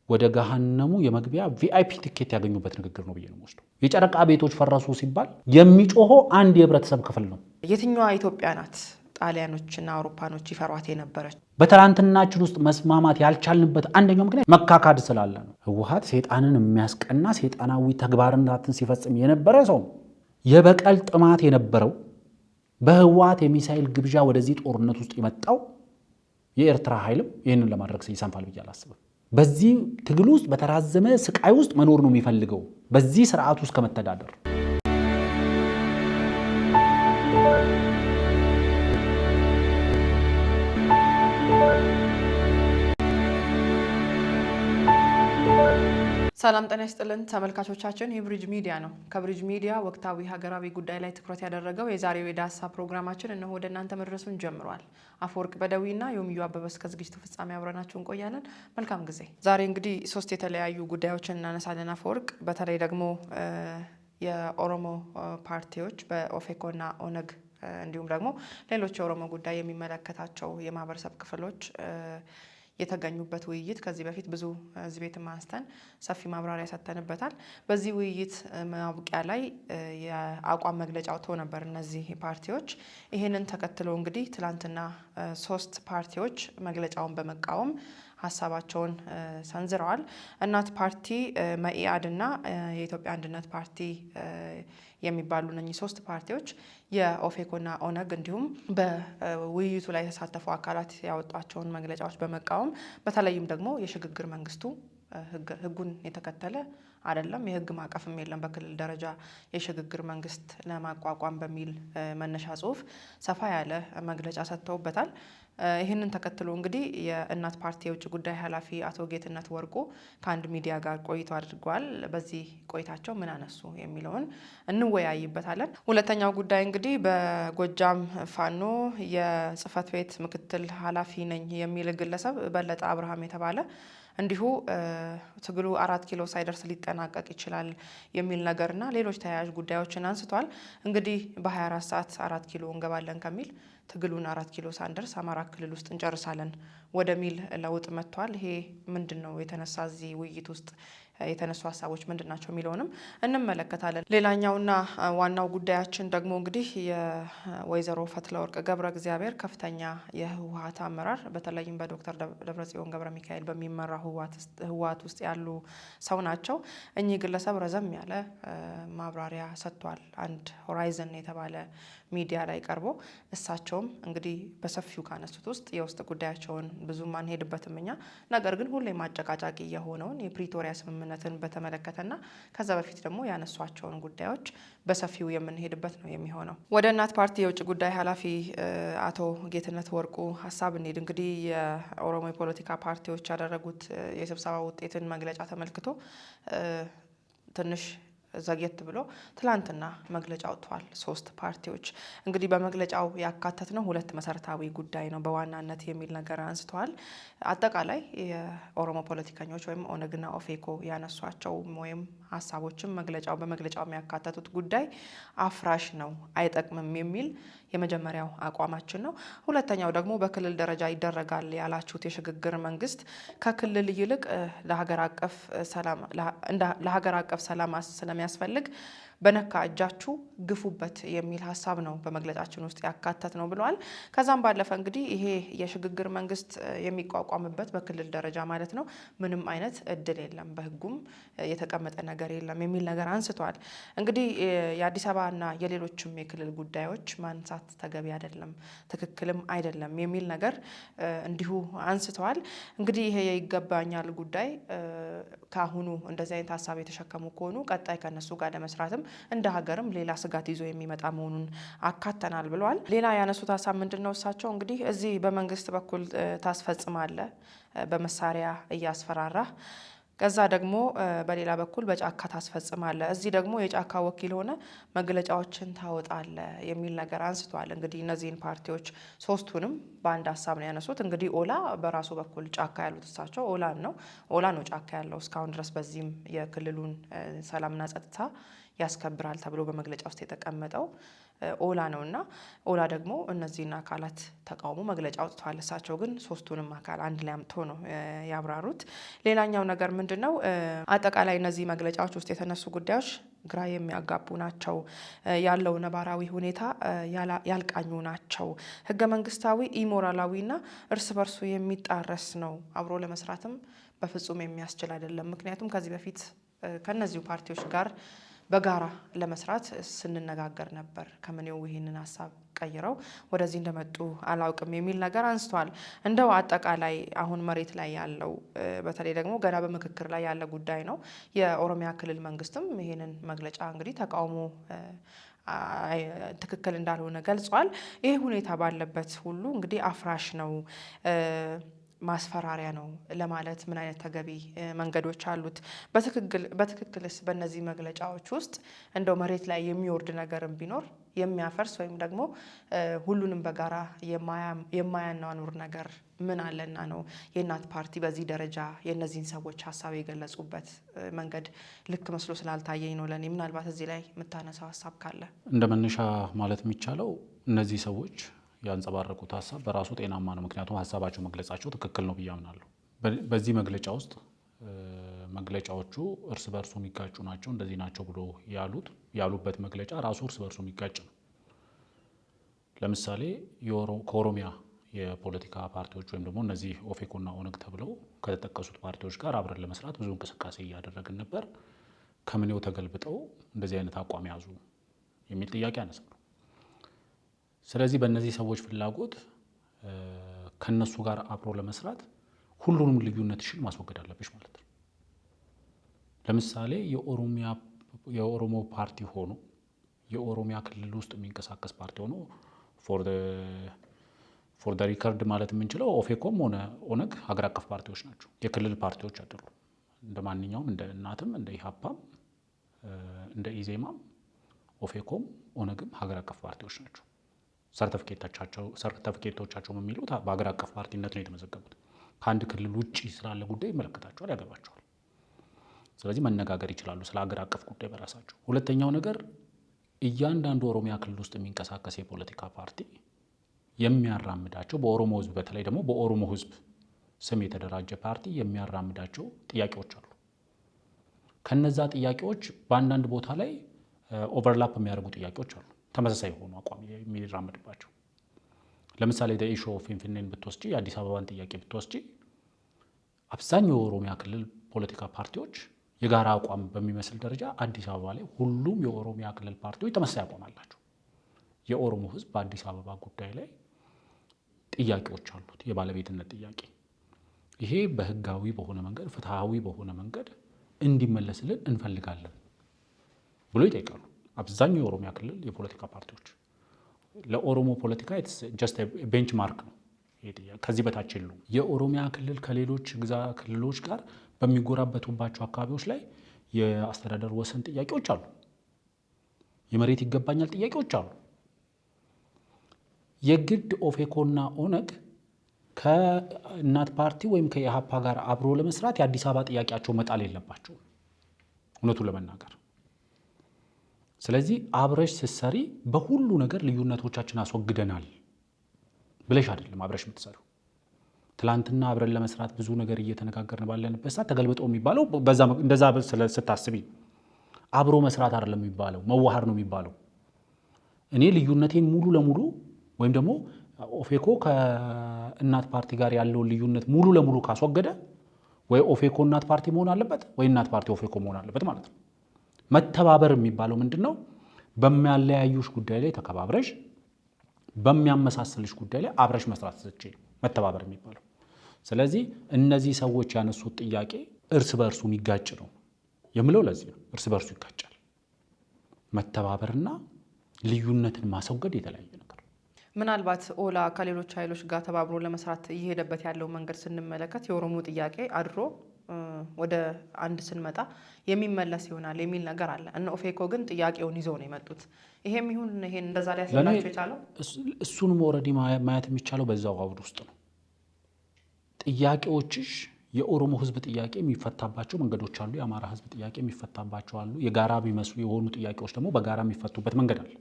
ወደ ገሃነሙ የመግቢያ ቪአይፒ ቲኬት ያገኙበት ንግግር ነው ብዬ ነው የምወስደው። የጨረቃ ቤቶች ፈረሱ ሲባል የሚጮኸው አንድ የህብረተሰብ ክፍል ነው። የትኛዋ ኢትዮጵያ ናት ጣሊያኖችና አውሮፓኖች ይፈሯት የነበረች? በትላንትናችን ውስጥ መስማማት ያልቻልንበት አንደኛው ምክንያት መካካድ ስላለ ነው። ህወሓት ሰይጣንን የሚያስቀና ሰይጣናዊ ተግባራትን ሲፈጽም የነበረ ሰው፣ የበቀል ጥማት የነበረው በህወሓት የሚሳኤል ግብዣ ወደዚህ ጦርነት ውስጥ የመጣው የኤርትራ ኃይልም ይህንን ለማድረግ ይሰንፋል ብዬ አላስብም። በዚህ ትግል ውስጥ በተራዘመ ስቃይ ውስጥ መኖር ነው የሚፈልገው በዚህ ስርዓት ውስጥ ከመተዳደር። ሰላም ጤና ይስጥልን ተመልካቾቻችን፣ የብሪጅ ሚዲያ ነው። ከብሪጅ ሚዲያ ወቅታዊ ሀገራዊ ጉዳይ ላይ ትኩረት ያደረገው የዛሬው የዳሰሳ ፕሮግራማችን እነሆ ወደ እናንተ መድረሱን ጀምሯል። አፈወርቅ በደዊና ዮምዩ አበበ እስከ ዝግጅቱ ፍጻሜ አብረናችሁ እንቆያለን። መልካም ጊዜ። ዛሬ እንግዲህ 3 የተለያዩ ጉዳዮችን እናነሳለን። አፈወርቅ በተለይ ደግሞ የኦሮሞ ፓርቲዎች በኦፌኮና ኦነግ እንዲሁም ደግሞ ሌሎች የኦሮሞ ጉዳይ የሚመለከታቸው የማህበረሰብ ክፍሎች የተገኙበት ውይይት ከዚህ በፊት ብዙ ህዝብ ቤትም አንስተን ሰፊ ማብራሪያ ሰጥተንበታል። በዚህ ውይይት ማብቂያ ላይ የአቋም መግለጫ አውጥተው ነበር እነዚህ ፓርቲዎች። ይህንን ተከትሎ እንግዲህ ትላንትና 3 ፓርቲዎች መግለጫውን በመቃወም ሀሳባቸውን ሰንዝረዋል። እናት ፓርቲ፣ መኢአድና የኢትዮጵያ አንድነት ፓርቲ የሚባሉ እነኚህ 3 ፓርቲዎች የኦፌኮና ኦነግ እንዲሁም በውይይቱ ላይ የተሳተፉ አካላት ያወጧቸውን መግለጫዎች በመቃወም በተለይም ደግሞ የሽግግር መንግስቱ ህጉን የተከተለ አይደለም፣ የህግ ማዕቀፍም የለም በክልል ደረጃ የሽግግር መንግስት ለማቋቋም በሚል መነሻ ጽሁፍ ሰፋ ያለ መግለጫ ሰጥተውበታል። ይህንን ተከትሎ እንግዲህ የእናት ፓርቲ የውጭ ጉዳይ ኃላፊ አቶ ጌትነት ወርቁ ከአንድ ሚዲያ ጋር ቆይቶ አድርገዋል። በዚህ ቆይታቸው ምን አነሱ የሚለውን እንወያይበታለን። ሁለተኛው ጉዳይ እንግዲህ በጎጃም ፋኖ የጽህፈት ቤት ምክትል ኃላፊ ነኝ የሚል ግለሰብ በለጠ አብርሃም የተባለ እንዲሁ ትግሉ 4 ኪሎ ሳይደርስ ሊጠናቀቅ ይችላል የሚል ነገርና ሌሎች ተያያዥ ጉዳዮችን አንስቷል። እንግዲህ በ24 ሰዓት 4 ኪሎ እንገባለን ከሚል ትግሉን 4 ኪሎ ሳንደርስ አማራ ክልል ውስጥ እንጨርሳለን ወደሚል ለውጥ መጥቷል። ይሄ ምንድን ነው የተነሳ እዚህ ውይይት ውስጥ የተነሱ ሀሳቦች ምንድን ናቸው የሚለውንም እንመለከታለን። ሌላኛውና ዋናው ጉዳያችን ደግሞ እንግዲህ የወይዘሮ ፈትለወርቅ ገብረ እግዚአብሔር ከፍተኛ የህወሓት አመራር በተለይም በዶክተር ደብረጽዮን ገብረ ሚካኤል በሚመራ ህወሓት ውስጥ ያሉ ሰው ናቸው። እኚህ ግለሰብ ረዘም ያለ ማብራሪያ ሰጥቷል። አንድ ሆራይዘን የተባለ ሚዲያ ላይ ቀርቦ እሳቸውም እንግዲህ በሰፊው ካነሱት ውስጥ የውስጥ ጉዳያቸውን ብዙም አንሄድበትም እኛ፣ ነገር ግን ሁሌም አጨቃጫቂ የሆነውን የፕሪቶሪያ ስምምነትን በተመለከተና ከዛ በፊት ደግሞ ያነሷቸውን ጉዳዮች በሰፊው የምንሄድበት ነው የሚሆነው። ወደ እናት ፓርቲ የውጭ ጉዳይ ኃላፊ አቶ ጌትነት ወርቁ ሀሳብ እንሄድ። እንግዲህ የኦሮሞ የፖለቲካ ፓርቲዎች ያደረጉት የስብሰባ ውጤትን መግለጫ ተመልክቶ ትንሽ ዘግየት ብሎ ትላንትና መግለጫ አውጥተዋል 3 ፓርቲዎች። እንግዲህ በመግለጫው ያካተትነው 2 መሰረታዊ ጉዳይ ነው በዋናነት የሚል ነገር አንስተዋል። አጠቃላይ የኦሮሞ ፖለቲከኞች ወይም ኦነግና ኦፌኮ ያነሷቸው ወይም ሀሳቦችም በመግለጫው የሚያካተቱት ጉዳይ አፍራሽ ነው፣ አይጠቅምም የሚል የመጀመሪያው አቋማችን ነው። ሁለተኛው ደግሞ በክልል ደረጃ ይደረጋል ያላችሁት የሽግግር መንግስት ከክልል ይልቅ ለሀገር አቀፍ ሰላም ስለሚያስፈልግ በነካ እጃችሁ ግፉበት የሚል ሀሳብ ነው በመግለጫችን ውስጥ ያካተት ነው ብለዋል። ከዛም ባለፈ እንግዲህ ይሄ የሽግግር መንግስት የሚቋቋምበት በክልል ደረጃ ማለት ነው ምንም አይነት እድል የለም፣ በህጉም የተቀመጠ ነገር የለም የሚል ነገር አንስተዋል። እንግዲህ የአዲስ አበባና የሌሎችም የክልል ጉዳዮች ማንሳት ተገቢ አይደለም፣ ትክክልም አይደለም የሚል ነገር እንዲሁ አንስተዋል። እንግዲህ ይሄ የይገባኛል ጉዳይ ካሁኑ እንደዚህ አይነት ሀሳብ የተሸከሙ ከሆኑ ቀጣይ ከነሱ ጋር ለመስራትም እንደ ሀገርም ሌላ ስጋት ይዞ የሚመጣ መሆኑን አካተናል ብለዋል። ሌላ ያነሱት ሀሳብ ምንድነው? እሳቸው እንግዲህ እዚህ በመንግስት በኩል ታስፈጽማለ በመሳሪያ እያስፈራራ፣ ከዛ ደግሞ በሌላ በኩል በጫካ ታስፈጽማለ፣ እዚህ ደግሞ የጫካ ወኪል ሆነ መግለጫዎችን ታወጣለ የሚል ነገር አንስተዋል። እንግዲህ እነዚህን ፓርቲዎች 3ቱንም በአንድ ሀሳብ ነው ያነሱት። እንግዲህ ኦላ በራሱ በኩል ጫካ ያሉት እሳቸው ኦላ ነው ጫካ ያለው እስካሁን ድረስ በዚህም የክልሉን ሰላምና ጸጥታ ያስከብራል ተብሎ በመግለጫ ውስጥ የተቀመጠው። ኦላ ነውና ኦላ ደግሞ እነዚህን አካላት ተቃውሞ መግለጫ አውጥተዋል። እሳቸው ግን ሶስቱንም አካል አንድ ላይ አምጥቶ ነው ያብራሩት። ሌላኛው ነገር ምንድነው? አጠቃላይ እነዚህ መግለጫዎች ውስጥ የተነሱ ጉዳዮች ግራ የሚያጋቡ ናቸው። ያለው ነባራዊ ሁኔታ ያልቃኙ ናቸው። ህገ መንግስታዊ ኢሞራላዊና እርስ በርሱ የሚጣረስ ነው። አብሮ ለመስራትም በፍጹም የሚያስችል አይደለም። ምክንያቱም ከዚህ በፊት ከነዚሁ ፓርቲዎች ጋር በጋራ ለመስራት ስንነጋገር ነበር። ከምኔው ይህንን ሀሳብ ቀይረው ወደዚህ እንደመጡ አላውቅም የሚል ነገር አንስተዋል። እንደው አጠቃላይ አሁን መሬት ላይ ያለው በተለይ ደግሞ ገና በምክክር ላይ ያለ ጉዳይ ነው። የኦሮሚያ ክልል መንግስትም ይህንን መግለጫ እንግዲህ ተቃውሞ ትክክል እንዳልሆነ ገልጿል። ይህ ሁኔታ ባለበት ሁሉ እንግዲህ አፍራሽ ነው ማስፈራሪያ ነው ለማለት ምን አይነት ተገቢ መንገዶች አሉት? በትክክልስ በእነዚህ መግለጫዎች ውስጥ እንደው መሬት ላይ የሚወርድ ነገርም ቢኖር የሚያፈርስ ወይም ደግሞ ሁሉንም በጋራ የማያኗኑር ነገር ምን አለና ነው የእናት ፓርቲ በዚህ ደረጃ የእነዚህን ሰዎች ሀሳብ የገለጹበት መንገድ ልክ መስሎ ስላልታየኝ ነው ለእኔ። ምናልባት እዚህ ላይ የምታነሳው ሀሳብ ካለ እንደ መነሻ ማለት የሚቻለው እነዚህ ሰዎች ያንጸባረቁት ሀሳብ በራሱ ጤናማ ነው። ምክንያቱም ሀሳባቸው መግለጻቸው ትክክል ነው ብዬ አምናለሁ። በዚህ መግለጫ ውስጥ መግለጫዎቹ እርስ በርሱ የሚጋጩ ናቸው እንደዚህ ናቸው ብሎ ያሉበት መግለጫ ራሱ እርስ በርሱ የሚጋጭ ነው። ለምሳሌ ከኦሮሚያ የፖለቲካ ፓርቲዎች ወይም ደግሞ እነዚህ ኦፌኮና ኦነግ ተብለው ከተጠቀሱት ፓርቲዎች ጋር አብረን ለመስራት ብዙ እንቅስቃሴ እያደረግን ነበር፣ ከምኔው ተገልብጠው እንደዚህ አይነት አቋም ያዙ የሚል ጥያቄ ያነሳሉ። ስለዚህ በእነዚህ ሰዎች ፍላጎት ከነሱ ጋር አብሮ ለመስራት ሁሉንም ልዩነትሽን ማስወገድ አለብሽ ማለት ነው። ለምሳሌ የኦሮሞ ፓርቲ ሆኖ የኦሮሚያ ክልል ውስጥ የሚንቀሳቀስ ፓርቲ ሆኖ ፎር ደ ሪከርድ ማለት የምንችለው ኦፌኮም ሆነ ኦነግ ሀገር አቀፍ ፓርቲዎች ናቸው፣ የክልል ፓርቲዎች አይደሉም። እንደ ማንኛውም እንደ እናትም እንደ ኢሃፓም እንደ ኢዜማም ኦፌኮም ኦነግም ሀገር አቀፍ ፓርቲዎች ናቸው። ሰርተፍኬቶቻቸውም የሚሉት በሀገር አቀፍ ፓርቲነት ነው የተመዘገቡት። ከአንድ ክልል ውጭ ስላለ ጉዳይ ይመለከታቸዋል፣ ያገባቸዋል። ስለዚህ መነጋገር ይችላሉ ስለ ሀገር አቀፍ ጉዳይ በራሳቸው። ሁለተኛው ነገር እያንዳንዱ ኦሮሚያ ክልል ውስጥ የሚንቀሳቀስ የፖለቲካ ፓርቲ የሚያራምዳቸው በኦሮሞ ሕዝብ በተለይ ደግሞ በኦሮሞ ሕዝብ ስም የተደራጀ ፓርቲ የሚያራምዳቸው ጥያቄዎች አሉ። ከነዛ ጥያቄዎች በአንዳንድ ቦታ ላይ ኦቨርላፕ የሚያደርጉ ጥያቄዎች አሉ፣ ተመሳሳይ የሆኑ አቋም የሚራመድባቸው። ለምሳሌ ኢሹ ኦፍ ፊንፊኔን ብትወስጂ፣ የአዲስ አበባን ጥያቄ ብትወስጂ አብዛኛው የኦሮሚያ ክልል ፖለቲካ ፓርቲዎች የጋራ አቋም በሚመስል ደረጃ አዲስ አበባ ላይ ሁሉም የኦሮሚያ ክልል ፓርቲዎች ተመሳሳይ አቋም አላቸው። የኦሮሞ ሕዝብ በአዲስ አበባ ጉዳይ ላይ ጥያቄዎች አሉት፣ የባለቤትነት ጥያቄ። ይሄ በህጋዊ በሆነ መንገድ ፍትሃዊ በሆነ መንገድ እንዲመለስልን እንፈልጋለን ብሎ ይጠይቃሉ አብዛኛው የኦሮሚያ ክልል የፖለቲካ ፓርቲዎች። ለኦሮሞ ፖለቲካ ጀስት ቤንች ማርክ ነው። ከዚህ በታች የሉም። የኦሮሚያ ክልል ከሌሎች ክልሎች ጋር በሚጎራበቱባቸው አካባቢዎች ላይ የአስተዳደር ወሰን ጥያቄዎች አሉ፣ የመሬት ይገባኛል ጥያቄዎች አሉ። የግድ ኦፌኮና ኦነግ ከእናት ፓርቲ ወይም ከኢሃፓ ጋር አብሮ ለመስራት የአዲስ አበባ ጥያቄያቸው መጣል የለባቸውም እውነቱን ለመናገር። ስለዚህ አብረሽ ስትሰሪ በሁሉ ነገር ልዩነቶቻችን አስወግደናል ብለሽ አይደለም አብረሽ የምትሰሪው። ትላንትና አብረን ለመስራት ብዙ ነገር እየተነጋገርን ባለንበት ሰዓት ተገልብጦ የሚባለው እንደዛ ስታስቢ አብሮ መስራት አይደለም የሚባለው፣ መዋሃድ ነው የሚባለው። እኔ ልዩነቴን ሙሉ ለሙሉ ወይም ደግሞ ኦፌኮ ከእናት ፓርቲ ጋር ያለውን ልዩነት ሙሉ ለሙሉ ካስወገደ ወይ ኦፌኮ እናት ፓርቲ መሆን አለበት ወይ እናት ፓርቲ ኦፌኮ መሆን አለበት ማለት ነው። መተባበር የሚባለው ምንድን ነው? በሚያለያዩሽ ጉዳይ ላይ ተከባብረሽ፣ በሚያመሳስልሽ ጉዳይ ላይ አብረሽ መስራት ስትችይ መተባበር የሚባለው። ስለዚህ እነዚህ ሰዎች ያነሱት ጥያቄ እርስ በእርሱ የሚጋጭ ነው የምለው ለዚህ ነው። እርስ በእርሱ ይጋጫል። መተባበርና ልዩነትን ማስወገድ የተለያየ ነገር። ምናልባት ኦላ ከሌሎች ኃይሎች ጋር ተባብሮ ለመስራት እየሄደበት ያለው መንገድ ስንመለከት የኦሮሞ ጥያቄ አድሮ ወደ አንድ ስንመጣ የሚመለስ ይሆናል የሚል ነገር አለ። እነ ኦፌኮ ግን ጥያቄውን ይዘው ነው የመጡት። ይሄም ይሁን ይሄን እንደዛ ሊያስላቸው የቻለው እሱንም ኦልሬዲ ማየት የሚቻለው በዛው አውድ ውስጥ ነው። ጥያቄዎችሽ የኦሮሞ ሕዝብ ጥያቄ የሚፈታባቸው መንገዶች አሉ። የአማራ ሕዝብ ጥያቄ የሚፈታባቸው አሉ። የጋራ የሚመስሉ የሆኑ ጥያቄዎች ደግሞ በጋራ የሚፈቱበት መንገድ አለ።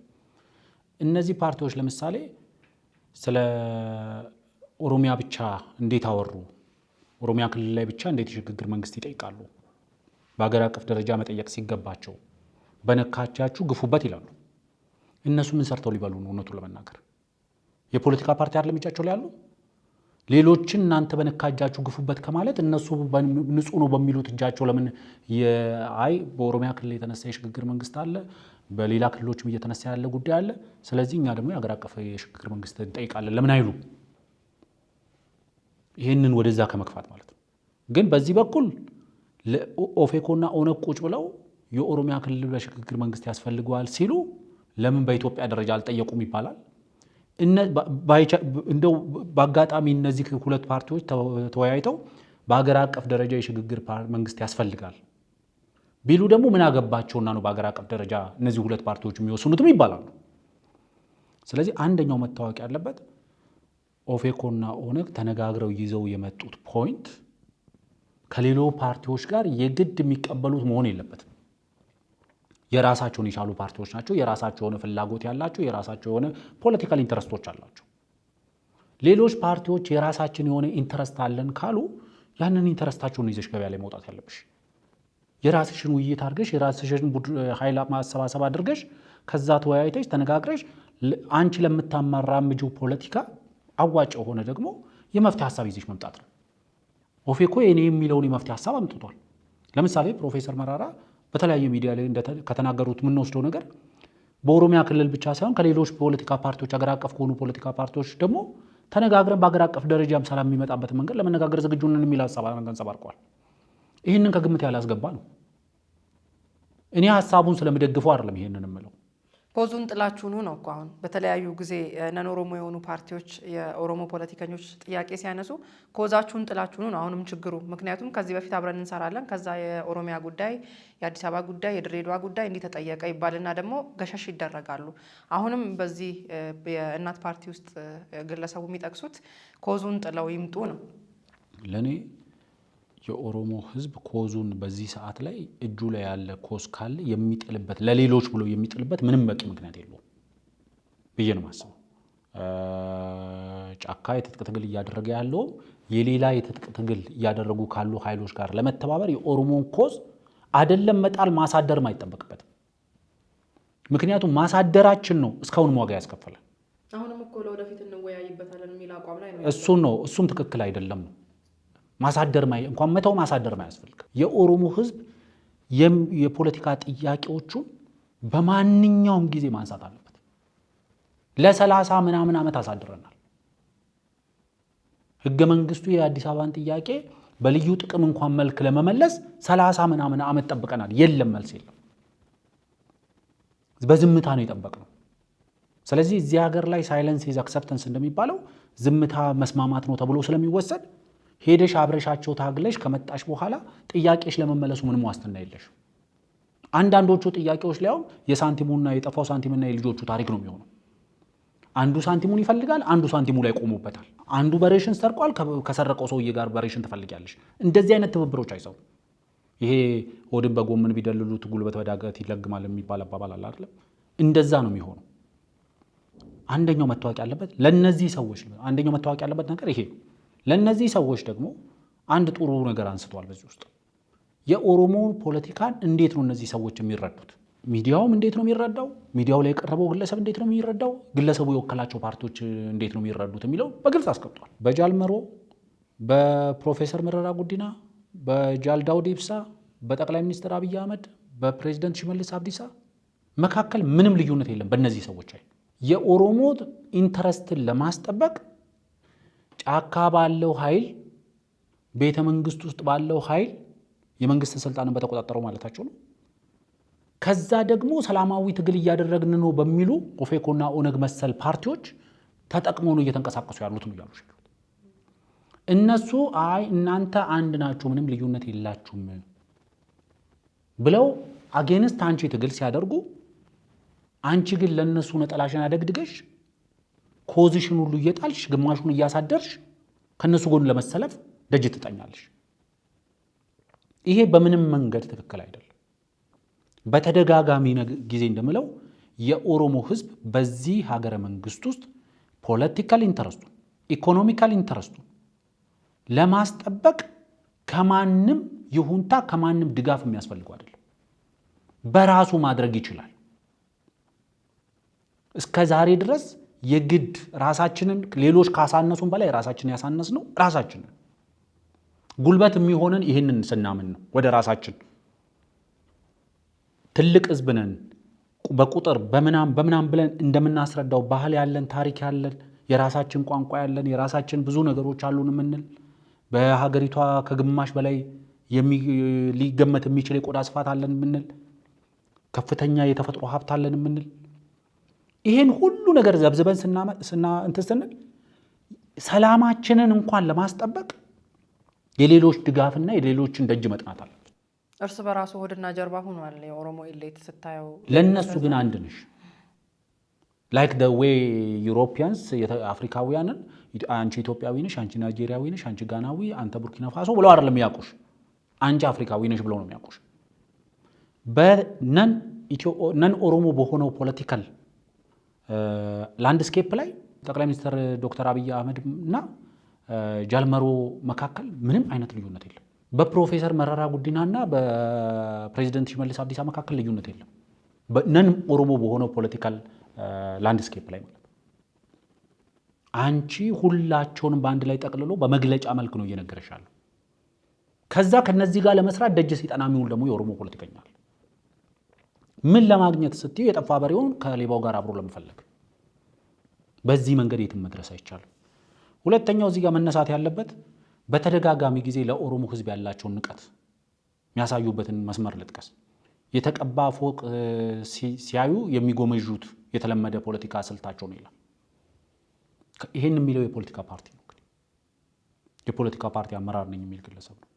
እነዚህ ፓርቲዎች ለምሳሌ ስለ ኦሮሚያ ብቻ እንዴት አወሩ? ኦሮሚያ ክልል ላይ ብቻ እንዴት የሽግግር መንግስት ይጠይቃሉ? በሀገር አቀፍ ደረጃ መጠየቅ ሲገባቸው በነካቻችሁ ግፉበት ይላሉ። እነሱ ምን ሰርተው ሊበሉ ነው? እውነቱን ለመናገር የፖለቲካ ፓርቲ አይደለም እጃቸው ላይ ያሉ። ሌሎችን እናንተ በነካጃችሁ ግፉበት ከማለት እነሱ ንጹህ ነው በሚሉት እጃቸው ለምን በኦሮሚያ ክልል የተነሳ የሽግግር መንግስት አለ፣ በሌላ ክልሎችም እየተነሳ ያለ ጉዳይ አለ፣ ስለዚህ እኛ ደግሞ የሀገር አቀፍ የሽግግር መንግስት እንጠይቃለን ለምን አይሉ? ይህንን ወደዛ ከመግፋት ማለት ነው። ግን በዚህ በኩል ኦፌኮና ኦነግ ቁጭ ብለው የኦሮሚያ ክልል ለሽግግር መንግስት ያስፈልገዋል ሲሉ ለምን በኢትዮጵያ ደረጃ አልጠየቁም ይባላል። እንደው በአጋጣሚ እነዚህ ሁለት ፓርቲዎች ተወያይተው በሀገር አቀፍ ደረጃ የሽግግር መንግስት ያስፈልጋል ቢሉ ደግሞ ምን አገባቸውና ነው በሀገር አቀፍ ደረጃ እነዚህ ሁለት ፓርቲዎች የሚወስኑትም ይባላሉ። ስለዚህ አንደኛው መታወቅ ያለበት ኦፌኮና ኦነግ ተነጋግረው ይዘው የመጡት ፖይንት ከሌሎች ፓርቲዎች ጋር የግድ የሚቀበሉት መሆን የለበትም። የራሳቸውን የቻሉ ፓርቲዎች ናቸው። የራሳቸው የሆነ ፍላጎት ያላቸው፣ የራሳቸው የሆነ ፖለቲካል ኢንተረስቶች አላቸው። ሌሎች ፓርቲዎች የራሳችን የሆነ ኢንተረስት አለን ካሉ ያንን ኢንተረስታቸውን ይዘሽ ገበያ ላይ መውጣት ያለብሽ። የራስሽን ውይይት አድርገሽ የራስሽን ኃይል ማሰባሰብ አድርገሽ ከዛ ተወያይተሽ ተነጋግረሽ አንቺ ለምታማራምጂው ፖለቲካ አዋጭ የሆነ ደግሞ የመፍትሄ ሀሳብ ይዘሽ መምጣት ነው። ኦፌኮ የኔ የሚለውን የመፍትሄ ሀሳብ አምጥቷል። ለምሳሌ ፕሮፌሰር መራራ በተለያዩ ሚዲያ ላይ ከተናገሩት የምንወስደው ነገር በኦሮሚያ ክልል ብቻ ሳይሆን ከሌሎች ፖለቲካ ፓርቲዎች ሀገር አቀፍ ከሆኑ ፖለቲካ ፓርቲዎች ደግሞ ተነጋግረን በሀገር አቀፍ ደረጃም ሰላም የሚመጣበት መንገድ ለመነጋገር ዝግጁ ነን የሚል ሀሳብ አንጸባርቀዋል። ይህንን ከግምት ያላስገባ ነው። እኔ ሀሳቡን ስለምደግፈው አይደለም ይሄንን የምለው። ፖዙን ጥላችሁ ነው እኮ አሁን በተለያዩ ጊዜ ነን ኦሮሞ የሆኑ ፓርቲዎች የኦሮሞ ፖለቲከኞች ጥያቄ ሲያነሱ ኮዛችሁን ጥላችሁ ነው አሁንም ችግሩ። ምክንያቱም ከዚህ በፊት አብረን እንሰራለን፣ ከዛ የኦሮሚያ ጉዳይ፣ የአዲስ አበባ ጉዳይ፣ የድሬዳዋ ጉዳይ እንዲህ ተጠየቀ ይባልና ደግሞ ገሸሽ ይደረጋሉ። አሁንም በዚህ የእናት ፓርቲ ውስጥ ግለሰቡ የሚጠቅሱት ኮዙን ጥለው ይምጡ ነው። ለእኔ የኦሮሞ ህዝብ ኮዙን በዚህ ሰዓት ላይ እጁ ላይ ያለ ኮዝ ካለ የሚጥልበት ለሌሎች ብሎ የሚጥልበት ምንም በቂ ምክንያት የለውም ብዬ ነው የማስበው። ጫካ የትጥቅ ትግል እያደረገ ያለው የሌላ የትጥቅ ትግል እያደረጉ ካሉ ኃይሎች ጋር ለመተባበር የኦሮሞን ኮዝ አይደለም መጣል ማሳደርም አይጠበቅበትም። ምክንያቱም ማሳደራችን ነው እስካሁን ዋጋ ያስከፈለ። አሁንም እኮ ለወደፊት እንወያይበታለን የሚል አቋም ላይ ነው። እሱም ትክክል አይደለም ነው ማሳደር እንኳን መተው ማሳደር ማያስፈልግ። የኦሮሞ ህዝብ የፖለቲካ ጥያቄዎቹን በማንኛውም ጊዜ ማንሳት አለበት። ለ30 ምናምን ዓመት አሳድረናል። ህገ መንግስቱ የአዲስ አበባን ጥያቄ በልዩ ጥቅም እንኳን መልክ ለመመለስ 30 ምናምን ዓመት ጠብቀናል። የለም መልስ የለም። በዝምታ ነው የጠበቅነው። ስለዚህ እዚህ ሀገር ላይ ሳይለንስ ኢዝ አክሰፕተንስ እንደሚባለው ዝምታ መስማማት ነው ተብሎ ስለሚወሰድ ሄደሽ አብረሻቸው ታግለሽ ከመጣሽ በኋላ ጥያቄሽ ለመመለሱ ምንም ዋስትና የለሽ። አንዳንዶቹ ጥያቄዎች ላይ የሳንቲሙና የጠፋው ሳንቲምና የልጆቹ ታሪክ ነው የሚሆነው። አንዱ ሳንቲሙን ይፈልጋል፣ አንዱ ሳንቲሙ ላይ ቆሞበታል። አንዱ በሬሽን ሰርቋል፣ ከሰረቀው ሰውዬ ጋር በሬሽን ትፈልጊያለሽ። እንደዚህ አይነት ትብብሮች አይሰው። ይሄ ሆድን በጎምን ቢደልሉት ጉልበት በዳገት ይለግማል የሚባል አባባል አለ አይደል? እንደዛ ነው የሚሆነው። አንደኛው መታወቅ ያለበት ለነዚህ ሰዎች ነገር ይሄ ነው። ለነዚህ ሰዎች ደግሞ አንድ ጥሩ ነገር አንስተዋል። በዚህ ውስጥ የኦሮሞ ፖለቲካን እንዴት ነው እነዚህ ሰዎች የሚረዱት? ሚዲያውም እንዴት ነው የሚረዳው? ሚዲያው ላይ የቀረበው ግለሰብ እንዴት ነው የሚረዳው? ግለሰቡ የወከላቸው ፓርቲዎች እንዴት ነው የሚረዱት የሚለው በግልጽ አስቀምጧል። በጃልመሮ፣ በፕሮፌሰር መረራ ጉዲና፣ በጃል ዳውድ ኢብሳ፣ በጠቅላይ ሚኒስትር አብይ አህመድ፣ በፕሬዚደንት ሽመልስ አብዲሳ መካከል ምንም ልዩነት የለም። በእነዚህ ሰዎች ላይ የኦሮሞ ኢንተረስትን ለማስጠበቅ ጫካ ባለው ኃይል ቤተ መንግስት ውስጥ ባለው ኃይል የመንግስት ስልጣንን በተቆጣጠረው ማለታቸው ነው። ከዛ ደግሞ ሰላማዊ ትግል እያደረግን ነው በሚሉ ኦፌኮና ኦነግ መሰል ፓርቲዎች ተጠቅመው ነው እየተንቀሳቀሱ ያሉት ነው ያሉት። እነሱ እናንተ አንድ ናችሁ ምንም ልዩነት የላችሁም ብለው አጌንስት አንቺ ትግል ሲያደርጉ አንቺ ግን ለነሱ ነጠላሽን አደግድገሽ ኮዚሽን ሁሉ እየጣልሽ ግማሹን እያሳደርሽ ከነሱ ጎን ለመሰለፍ ደጅ ትጠኛለሽ። ይሄ በምንም መንገድ ትክክል አይደለም። በተደጋጋሚ ጊዜ እንደምለው የኦሮሞ ህዝብ በዚህ ሀገረ መንግስት ውስጥ ፖለቲካል ኢንተረስቱ ኢኮኖሚካል ኢንተረስቱ ለማስጠበቅ ከማንም ይሁንታ ከማንም ድጋፍ የሚያስፈልገው አይደለም። በራሱ ማድረግ ይችላል። እስከ ዛሬ ድረስ የግድ ራሳችንን ሌሎች ካሳነሱን በላይ ራሳችንን ያሳነስ ነው ራሳችንን ጉልበት የሚሆንን ይህንን ስናምን ነው። ወደ ራሳችን ትልቅ ህዝብ ነን በቁጥር በምናም ብለን እንደምናስረዳው ባህል ያለን ታሪክ ያለን የራሳችን ቋንቋ ያለን የራሳችን ብዙ ነገሮች አሉን የምንል በሀገሪቷ ከግማሽ በላይ ሊገመት የሚችል የቆዳ ስፋት አለን የምንል ከፍተኛ የተፈጥሮ ሀብት አለን የምንል ይሄን ሁሉ ነገር ዘብዝበን ስንል ሰላማችንን እንኳን ለማስጠበቅ የሌሎች ድጋፍና የሌሎችን ደጅ መጥናት አለ። እርስ በራሱ ሆድና ጀርባ ሆኗል የኦሮሞ ኢሊት ስታየው። ለነሱ ግን አንድ ነሽ ላይክ the way ዩሮፒያንስ አፍሪካውያንን አንቺ ኢትዮጵያዊ ነሽ፣ አንቺ ናይጄሪያዊ ነሽ፣ አንቺ ጋናዊ፣ አንተ ቡርኪና ፋሶ ብለው አይደለም የሚያውቁሽ። አንቺ አፍሪካዊ ነሽ ብለው ነው የሚያውቁሽ። በነን ኦሮሞ በሆነው ፖለቲካል ላንድስኬፕ ላይ ጠቅላይ ሚኒስትር ዶክተር አብይ አህመድ እና ጃልመሮ መካከል ምንም አይነት ልዩነት የለም። በፕሮፌሰር መረራ ጉዲናና በፕሬዚደንት ሽመልስ አብዲሳ መካከል ልዩነት የለም። ነን ኦሮሞ በሆነው ፖለቲካል ላንድስኬፕ ላይ ማለት አንቺ ሁላቸውንም በአንድ ላይ ጠቅልሎ በመግለጫ መልክ ነው እየነገረሻለሁ። ከዛ ከነዚህ ጋር ለመስራት ደጅ ሲጠና የሚውል ደግሞ የኦሮሞ ፖለቲከኛ አለ። ምን ለማግኘት ስትይ የጠፋ በሬውን ከሌባው ጋር አብሮ ለመፈለግ። በዚህ መንገድ የትም መድረስ አይቻልም። ሁለተኛው እዚህ ጋር መነሳት ያለበት በተደጋጋሚ ጊዜ ለኦሮሞ ህዝብ ያላቸውን ንቀት የሚያሳዩበትን መስመር ልጥቀስ። የተቀባ ፎቅ ሲያዩ የሚጎመዡት የተለመደ ፖለቲካ ስልታቸው ነው ይላል። ይሄን የሚለው የፖለቲካ ፓርቲ ነው። የፖለቲካ ፓርቲ አመራር ነኝ የሚል ግለሰብ ነው።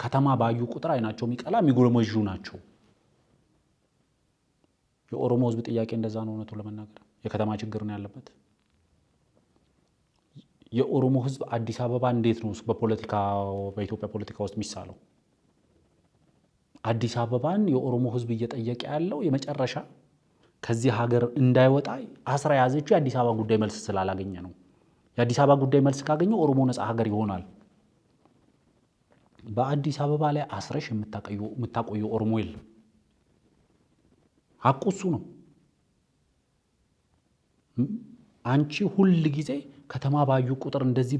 ከተማ ባዩ ቁጥር አይናቸው የሚቀላ የሚጎመዡ ናቸው። የኦሮሞ ህዝብ ጥያቄ እንደዛ ነው። እውነቱ ለመናገር የከተማ ችግር ነው ያለበት። የኦሮሞ ህዝብ አዲስ አበባ እንዴት ነው በኢትዮጵያ ፖለቲካ ውስጥ የሚሳለው? አዲስ አበባን የኦሮሞ ህዝብ እየጠየቀ ያለው የመጨረሻ ከዚህ ሀገር እንዳይወጣ አስራ ያዘችው የአዲስ አበባ ጉዳይ መልስ ስላላገኘ ነው። የአዲስ አበባ ጉዳይ መልስ ካገኘ ኦሮሞ ነፃ ሀገር ይሆናል። በአዲስ አበባ ላይ አስረሽ የምታቆየው ኦሮሞ የለም። ሀቁ እሱ ነው። አንቺ ሁል ጊዜ ከተማ ባዩ ቁጥር እንደዚህ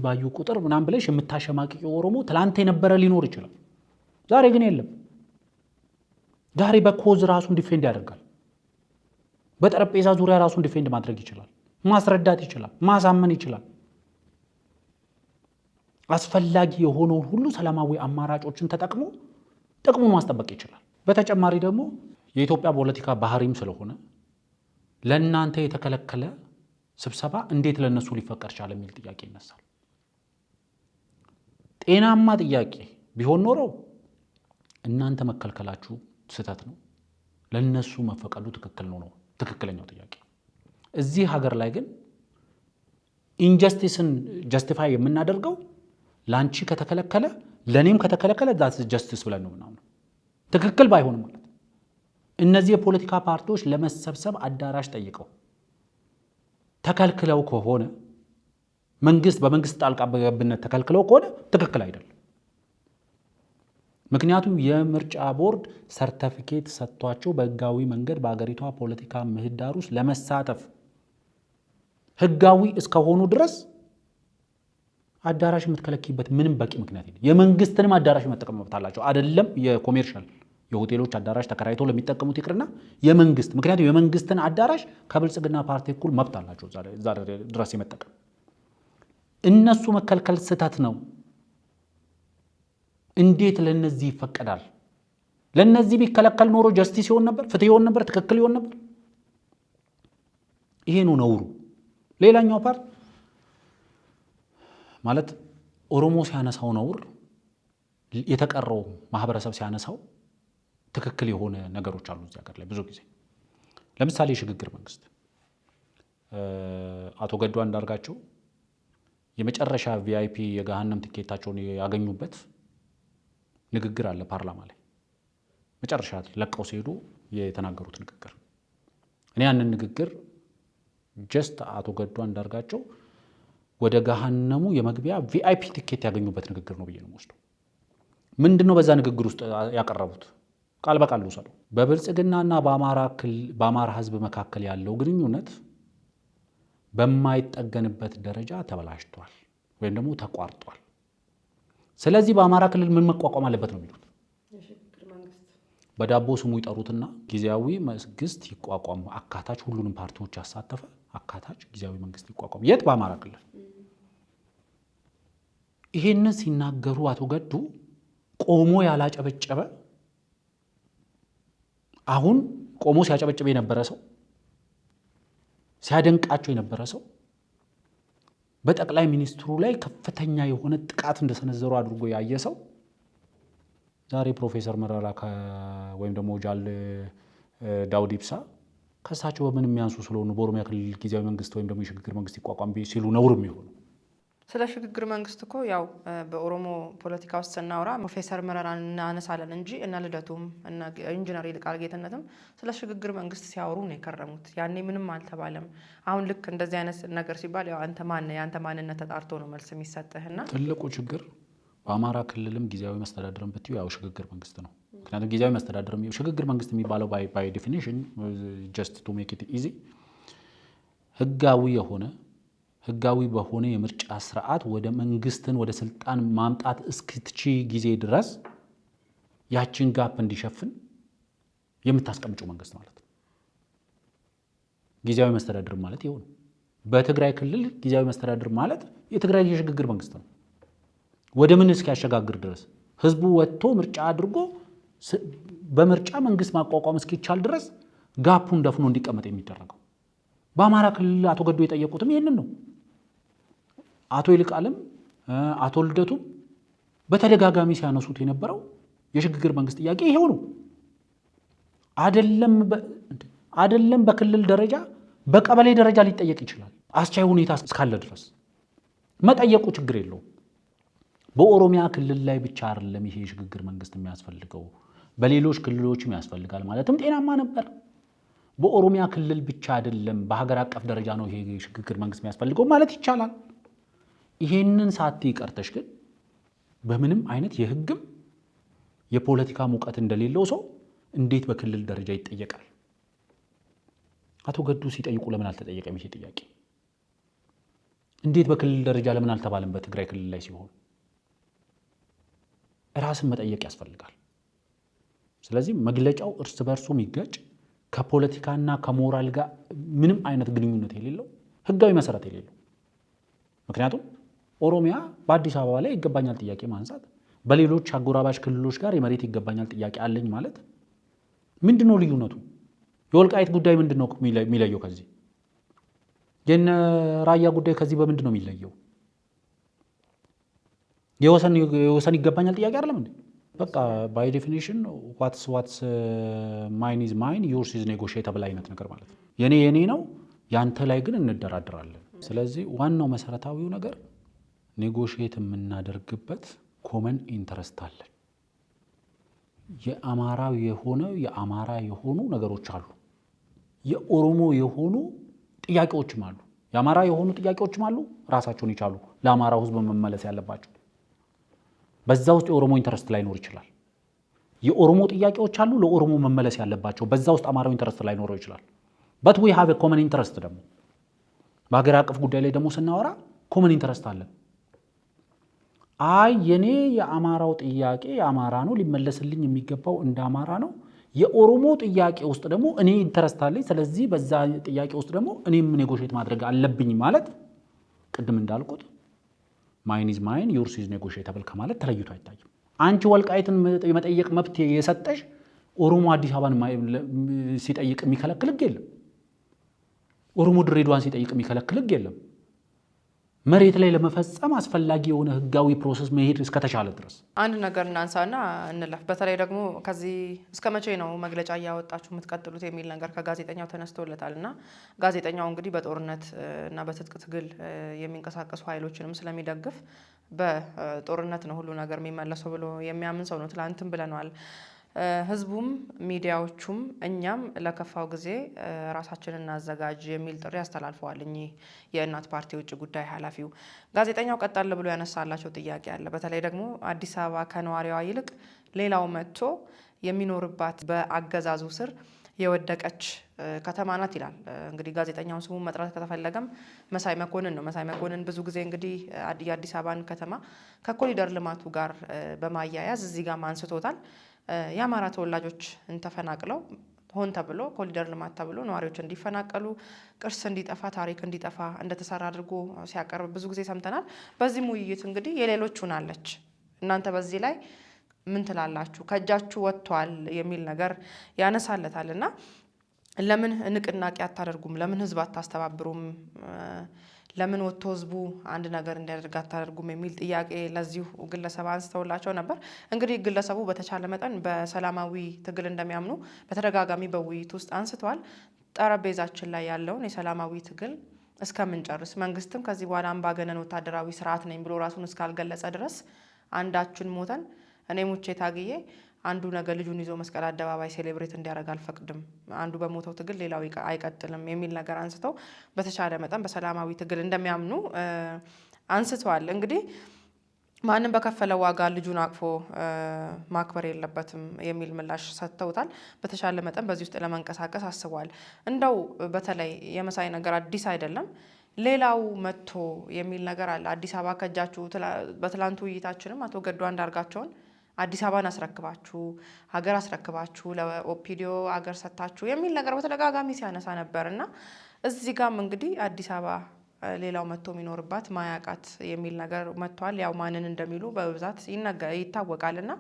ባዩ ቁጥር ምናምን ብለሽ የምታሸማቅቂው ኦሮሞ ትላንት የነበረ ሊኖር ይችላል። ዛሬ ግን የለም። ዛሬ በኮዝ ራሱን ዲፌንድ ያደርጋል። በጠረጴዛ ዙሪያ ራሱን ዲፌንድ ማድረግ ይችላል። ማስረዳት ይችላል። ማሳመን ይችላል። አስፈላጊ የሆነውን ሁሉ ሰላማዊ አማራጮችን ተጠቅሞ ጥቅሙን ማስጠበቅ ይችላል። በተጨማሪ ደግሞ የኢትዮጵያ ፖለቲካ ባህሪም ስለሆነ ለእናንተ የተከለከለ ስብሰባ እንዴት ለነሱ ሊፈቀድ ቻለ የሚል ጥያቄ ይነሳል። ጤናማ ጥያቄ ቢሆን ኖሮ እናንተ መከልከላችሁ ስህተት ነው፣ ለነሱ መፈቀዱ ትክክል ነው ትክክለኛው ጥያቄ። እዚህ ሀገር ላይ ግን ኢንጀስቲስን ጀስቲፋይ የምናደርገው ላንቺ ከተከለከለ ለኔም ከተከለከለ ዛት ጀስቲስ ብለን ነው ምናምን። ትክክል ባይሆንም ማለት እነዚህ የፖለቲካ ፓርቲዎች ለመሰብሰብ አዳራሽ ጠይቀው ተከልክለው ከሆነ በመንግስት ጣልቃ ገብነት ተከልክለው ከሆነ ትክክል አይደለም። ምክንያቱም የምርጫ ቦርድ ሰርተፊኬት ሰጥቷቸው በህጋዊ መንገድ በአገሪቷ ፖለቲካ ምህዳር ውስጥ ለመሳተፍ ህጋዊ እስከሆኑ ድረስ አዳራሽ የምትከለኪበት ምንም በቂ ምክንያት የለም። የመንግስትንም አዳራሽ መጠቀም መብት አላቸው። አይደለም የኮሜርሻል የሆቴሎች አዳራሽ ተከራይተው ለሚጠቀሙት ይቅርና የመንግስት ምክንያቱም የመንግስትን አዳራሽ ከብልጽግና ፓርቲ እኩል መብት አላቸው እዛ ድረስ የመጠቀም። እነሱ መከልከል ስህተት ነው። እንዴት ለነዚህ ይፈቀዳል? ለነዚህ ቢከለከል ኖሮ ጀስቲስ ይሆን ነበር፣ ፍትህ ይሆን ነበር፣ ትክክል ይሆን ነበር። ይሄ ነው ነውሩ። ሌላኛው ፓርት ማለት ኦሮሞ ሲያነሳው ነውር የተቀረው ማህበረሰብ ሲያነሳው ትክክል የሆነ ነገሮች አሉ እዚህ ሀገር ላይ ብዙ ጊዜ። ለምሳሌ የሽግግር መንግስት አቶ ገዱ አንዳርጋቸው የመጨረሻ ቪአይፒ የገሃነም ትኬታቸውን ያገኙበት ንግግር አለ ፓርላማ ላይ መጨረሻ ለቀው ሲሄዱ የተናገሩት ንግግር እኔ ያንን ንግግር ጀስት አቶ ገዱ አንዳርጋቸው ወደ ገሃነሙ የመግቢያ ቪአይፒ ቲኬት ያገኙበት ንግግር ነው ብዬ ነው የምወስደው። ምንድነው በዛ ንግግር ውስጥ ያቀረቡት? ቃል በቃል ልውሰደው። በብልጽግናና በአማራ ህዝብ መካከል ያለው ግንኙነት በማይጠገንበት ደረጃ ተበላሽቷል ወይም ደግሞ ተቋርጧል። ስለዚህ በአማራ ክልል ምን መቋቋም አለበት ነው የሚሉት? በዳቦ ስሙ ይጠሩትና ጊዜያዊ መንግስት ይቋቋም፣ አካታች ሁሉንም ፓርቲዎች ያሳተፈ አካታች ጊዜያዊ መንግስት ይቋቋም። የት? በአማራ ክልል። ይሄንን ሲናገሩ አቶ ገዱ ቆሞ ያላጨበጨበ፣ አሁን ቆሞ ሲያጨበጭብ የነበረ ሰው፣ ሲያደንቃቸው የነበረ ሰው በጠቅላይ ሚኒስትሩ ላይ ከፍተኛ የሆነ ጥቃት እንደሰነዘሩ አድርጎ ያየ ሰው ዛሬ ፕሮፌሰር መረራ ወይም ደግሞ ጃል ዳውድ ኢብሳ ከሳቸው በምን የሚያንሱ ስለሆኑ በኦሮሚያ ክልል ጊዜያዊ መንግስት ወይም ደግሞ የሽግግር መንግስት ይቋቋም ሲሉ ነውር የሚሆኑ። ስለ ሽግግር መንግስት እኮ ያው በኦሮሞ ፖለቲካ ውስጥ ስናወራ ፕሮፌሰር መረራን እናነሳለን እንጂ እነ ልደቱም እነ ኢንጂነር ይልቃል ጌትነትም ስለ ሽግግር መንግስት ሲያወሩ ነው የከረሙት። ያኔ ምንም አልተባለም። አሁን ልክ እንደዚህ አይነት ነገር ሲባል ያው አንተ ማን የአንተ ማንነት ተጣርቶ ነው መልስ የሚሰጥህና ትልቁ ችግር በአማራ ክልልም ጊዜያዊ መስተዳድርን ብትዩ ያው ሽግግር መንግስት ነው። ምክንያቱም ጊዜያዊ መስተዳድርም ሽግግር መንግስት የሚባለው ባይ ዲፊኒሽን ጀስት ቱ ሜክ ኢት ኢዚ ህጋዊ በሆነ የምርጫ ስርዓት ወደ መንግስትን ወደ ስልጣን ማምጣት እስክትቺ ጊዜ ድረስ ያችን ጋፕ እንዲሸፍን የምታስቀምጪው መንግስት ማለት ነው። ጊዜያዊ መስተዳድር ማለት ይኸው ነው። በትግራይ ክልል ጊዜያዊ መስተዳድር ማለት የትግራይ የሽግግር መንግስት ነው። ወደ ምን እስኪያሸጋግር ድረስ ህዝቡ ወጥቶ ምርጫ አድርጎ በምርጫ መንግስት ማቋቋም እስኪቻል ድረስ ጋፑን ደፍኖ እንዲቀመጥ የሚደረገው። በአማራ ክልል አቶ ገዱ የጠየቁትም ይህንን ነው። አቶ ይልቃልም አቶ ልደቱም በተደጋጋሚ ሲያነሱት የነበረው የሽግግር መንግስት ጥያቄ ይሄው ነው። አይደለም በክልል ደረጃ በቀበሌ ደረጃ ሊጠየቅ ይችላል። አስቻይ ሁኔታ እስካለ ድረስ መጠየቁ ችግር የለውም። በኦሮሚያ ክልል ላይ ብቻ አይደለም ይሄ የሽግግር መንግስት የሚያስፈልገው፣ በሌሎች ክልሎችም ያስፈልጋል ማለትም ጤናማ ነበር። በኦሮሚያ ክልል ብቻ አይደለም በሀገር አቀፍ ደረጃ ነው ይሄ የሽግግር መንግስት የሚያስፈልገው ማለት ይቻላል። ይሄንን ሳትይ ቀርተሽ ግን በምንም አይነት የህግም የፖለቲካ ሙቀት እንደሌለው ሰው እንዴት በክልል ደረጃ ይጠየቃል? አቶ ገዱ ሲጠይቁ ለምን አልተጠየቀም ይሄ ጥያቄ? እንዴት በክልል ደረጃ ለምን አልተባለም? በትግራይ ክልል ላይ ሲሆን ራስን መጠየቅ ያስፈልጋል። ስለዚህ መግለጫው እርስ በርሱ የሚጋጭ ከፖለቲካና ከሞራል ጋር ምንም አይነት ግንኙነት የሌለው ህጋዊ መሰረት የሌለው። ምክንያቱም ኦሮሚያ በአዲስ አበባ ላይ ይገባኛል ጥያቄ ማንሳት፣ በሌሎች አጎራባች ክልሎች ጋር የመሬት ይገባኛል ጥያቄ አለኝ ማለት ምንድነው ልዩነቱ? የወልቃይት ጉዳይ ምንድነው የሚለየው ከዚህ? የነ ራያ ጉዳይ ከዚህ በምንድን ነው የሚለየው? የወሰን ይገባኛል ጥያቄ አይደለም እንዴ? በቃ ባይ ዴፊኒሽን ዋትስ ማይን ኢዝ ማይን ዮርስ ኢዝ ኔጎሺየተብል አይነት ነገር ማለት ነው። የኔ ነው ያንተ ላይ ግን እንደራደራለን። ስለዚህ ዋናው መሰረታዊው ነገር ኔጎሺየት የምናደርግበት ኮመን ኢንተረስት አለን። የአማራ የሆኑ ነገሮች አሉ፣ የኦሮሞ የሆኑ ጥያቄዎችም አሉ፣ የአማራ የሆኑ ጥያቄዎችም አሉ፣ ራሳቸውን ይቻሉ ለአማራው ህዝብ መመለስ ያለባቸው። በዛ ውስጥ የኦሮሞ ኢንተረስት ላይኖር ይችላል። የኦሮሞ ጥያቄዎች አሉ ለኦሮሞ መመለስ ያለባቸው፣ በዛ ውስጥ አማራው ኢንተረስት ላይኖረው ይችላል። በት ዊ ሃቭ ኤ ኮመን ኢንተረስት። ደግሞ በሀገር አቀፍ ጉዳይ ላይ ደግሞ ስናወራ ኮመን ኢንተረስት አለን። የኔ የአማራው ጥያቄ የአማራ ነው፣ ሊመለስልኝ የሚገባው እንደ አማራ ነው። የኦሮሞ ጥያቄ ውስጥ ደግሞ እኔ ኢንተረስት አለኝ። ስለዚህ በዛ ጥያቄ ውስጥ ደግሞ እኔም ኔጎሼት ማድረግ አለብኝ ማለት ቅድም እንዳልኩት ማይን ኢዝ ማይን ዮርስ ኢዝ ኔጎሺየተብል ከማለት ተለይቶ አይታይም። አንቺ ወልቃይትን የመጠየቅ መብት የሰጠሽ ኦሮሞ አዲስ አበባን ሲጠይቅ የሚከለክል ህግ የለም። ኦሮሞ ድሬዳዋን ሲጠይቅ የሚከለክል ህግ የለም። መሬት ላይ ለመፈጸም አስፈላጊ የሆነ ህጋዊ ፕሮሰስ መሄድ እስከተቻለ ድረስ አንድ ነገር እናንሳና እንለፍ። በተለይ ደግሞ ከዚህ እስከ መቼ ነው መግለጫ እያወጣችሁ የምትቀጥሉት የሚል ነገር ከጋዜጠኛው ተነስቶለታልና ጋዜጠኛው እንግዲህ በጦርነት እና በትጥቅ ትግል የሚንቀሳቀሱ ኃይሎችንም ስለሚደግፍ በጦርነት ነው ሁሉ ነገር የሚመለሰው ብሎ የሚያምን ሰው ነው። ትላንትም ብለናል። ህዝቡም ሚዲያዎቹም እኛም ለከፋው ጊዜ ራሳችንን እናዘጋጅ የሚል ጥሪ አስተላልፈዋል። እኚህ የእናት ፓርቲ ውጭ ጉዳይ ኃላፊው ጋዜጠኛው ቀጠል ብሎ ያነሳላቸው ጥያቄ አለ። በተለይ ደግሞ አዲስ አበባ ከነዋሪዋ ይልቅ ሌላው መጥቶ የሚኖርባት በአገዛዙ ስር የወደቀች ከተማ ናት ይላል። እንግዲህ ጋዜጠኛውን ስሙን መጥራት ከተፈለገም መሳይ መኮንን ነው። መሳይ መኮንን ብዙ ጊዜ እንግዲህ የአዲስ አበባን ከተማ ከኮሪደር ልማቱ ጋር በማያያዝ እዚህ ጋር አንስቶታል። የአማራ ተወላጆች ተፈናቅለው ሆን ተብሎ ኮሪደር ልማት ተብሎ ነዋሪዎች እንዲፈናቀሉ፣ ቅርስ እንዲጠፋ፣ ታሪክ እንዲጠፋ እንደተሰራ አድርጎ ሲያቀርብ ብዙ ጊዜ ሰምተናል። በዚህም ውይይት እንግዲህ የሌሎች ሆናለች፣ እናንተ በዚህ ላይ ምን ትላላችሁ? ከእጃችሁ ወጥቷል የሚል ነገር ያነሳለታል። እና ለምን ንቅናቄ አታደርጉም? ለምን ህዝብ አታስተባብሩም? ለምን ወጥቶ ህዝቡ አንድ ነገር እንዲያደርግ አታደርጉም? የሚል ጥያቄ ለዚሁ ግለሰብ አንስተውላቸው ነበር። እንግዲህ ግለሰቡ በተቻለ መጠን በሰላማዊ ትግል እንደሚያምኑ በተደጋጋሚ በውይይት ውስጥ አንስተዋል። ጠረጴዛችን ላይ ያለውን የሰላማዊ ትግል እስከምንጨርስ መንግስትም ከዚህ በኋላ አምባገነን ወታደራዊ ስርዓት ነኝ ብሎ ራሱን እስካልገለጸ ድረስ አንዳችን ሞተን እኔ ሙቼ ታግዬ አንዱ ነገር ልጁን ይዞ መስቀል አደባባይ ሴሌብሬት እንዲያደርግ አልፈቅድም፣ አንዱ በሞተው ትግል ሌላው አይቀጥልም የሚል ነገር አንስተው በተቻለ መጠን በሰላማዊ ትግል እንደሚያምኑ አንስተዋል። እንግዲህ ማንም በከፈለው ዋጋ ልጁን አቅፎ ማክበር የለበትም የሚል ምላሽ ሰጥተውታል። በተቻለ መጠን በዚህ ውስጥ ለመንቀሳቀስ አስበዋል። እንደው በተለይ የመሳይ ነገር አዲስ አይደለም፣ ሌላው መጥቶ የሚል ነገር አለ። አዲስ አበባ ከእጃችሁ በትላንቱ ውይይታችንም አቶ ገዱ አንዳርጋቸውን አዲስ አበባን አስረክባችሁ ሀገር አስረክባችሁ ለኦፒዲዮ ሀገር ሰጥታችሁ የሚል ነገር በተደጋጋሚ ሲያነሳ ነበር እና እዚህ ጋም እንግዲህ አዲስ አበባ ሌላው መጥቶ የሚኖርባት ማያቃት የሚል ነገር መጥቷል። ያው ማንን እንደሚሉ በብዛት ይታወቃል። እና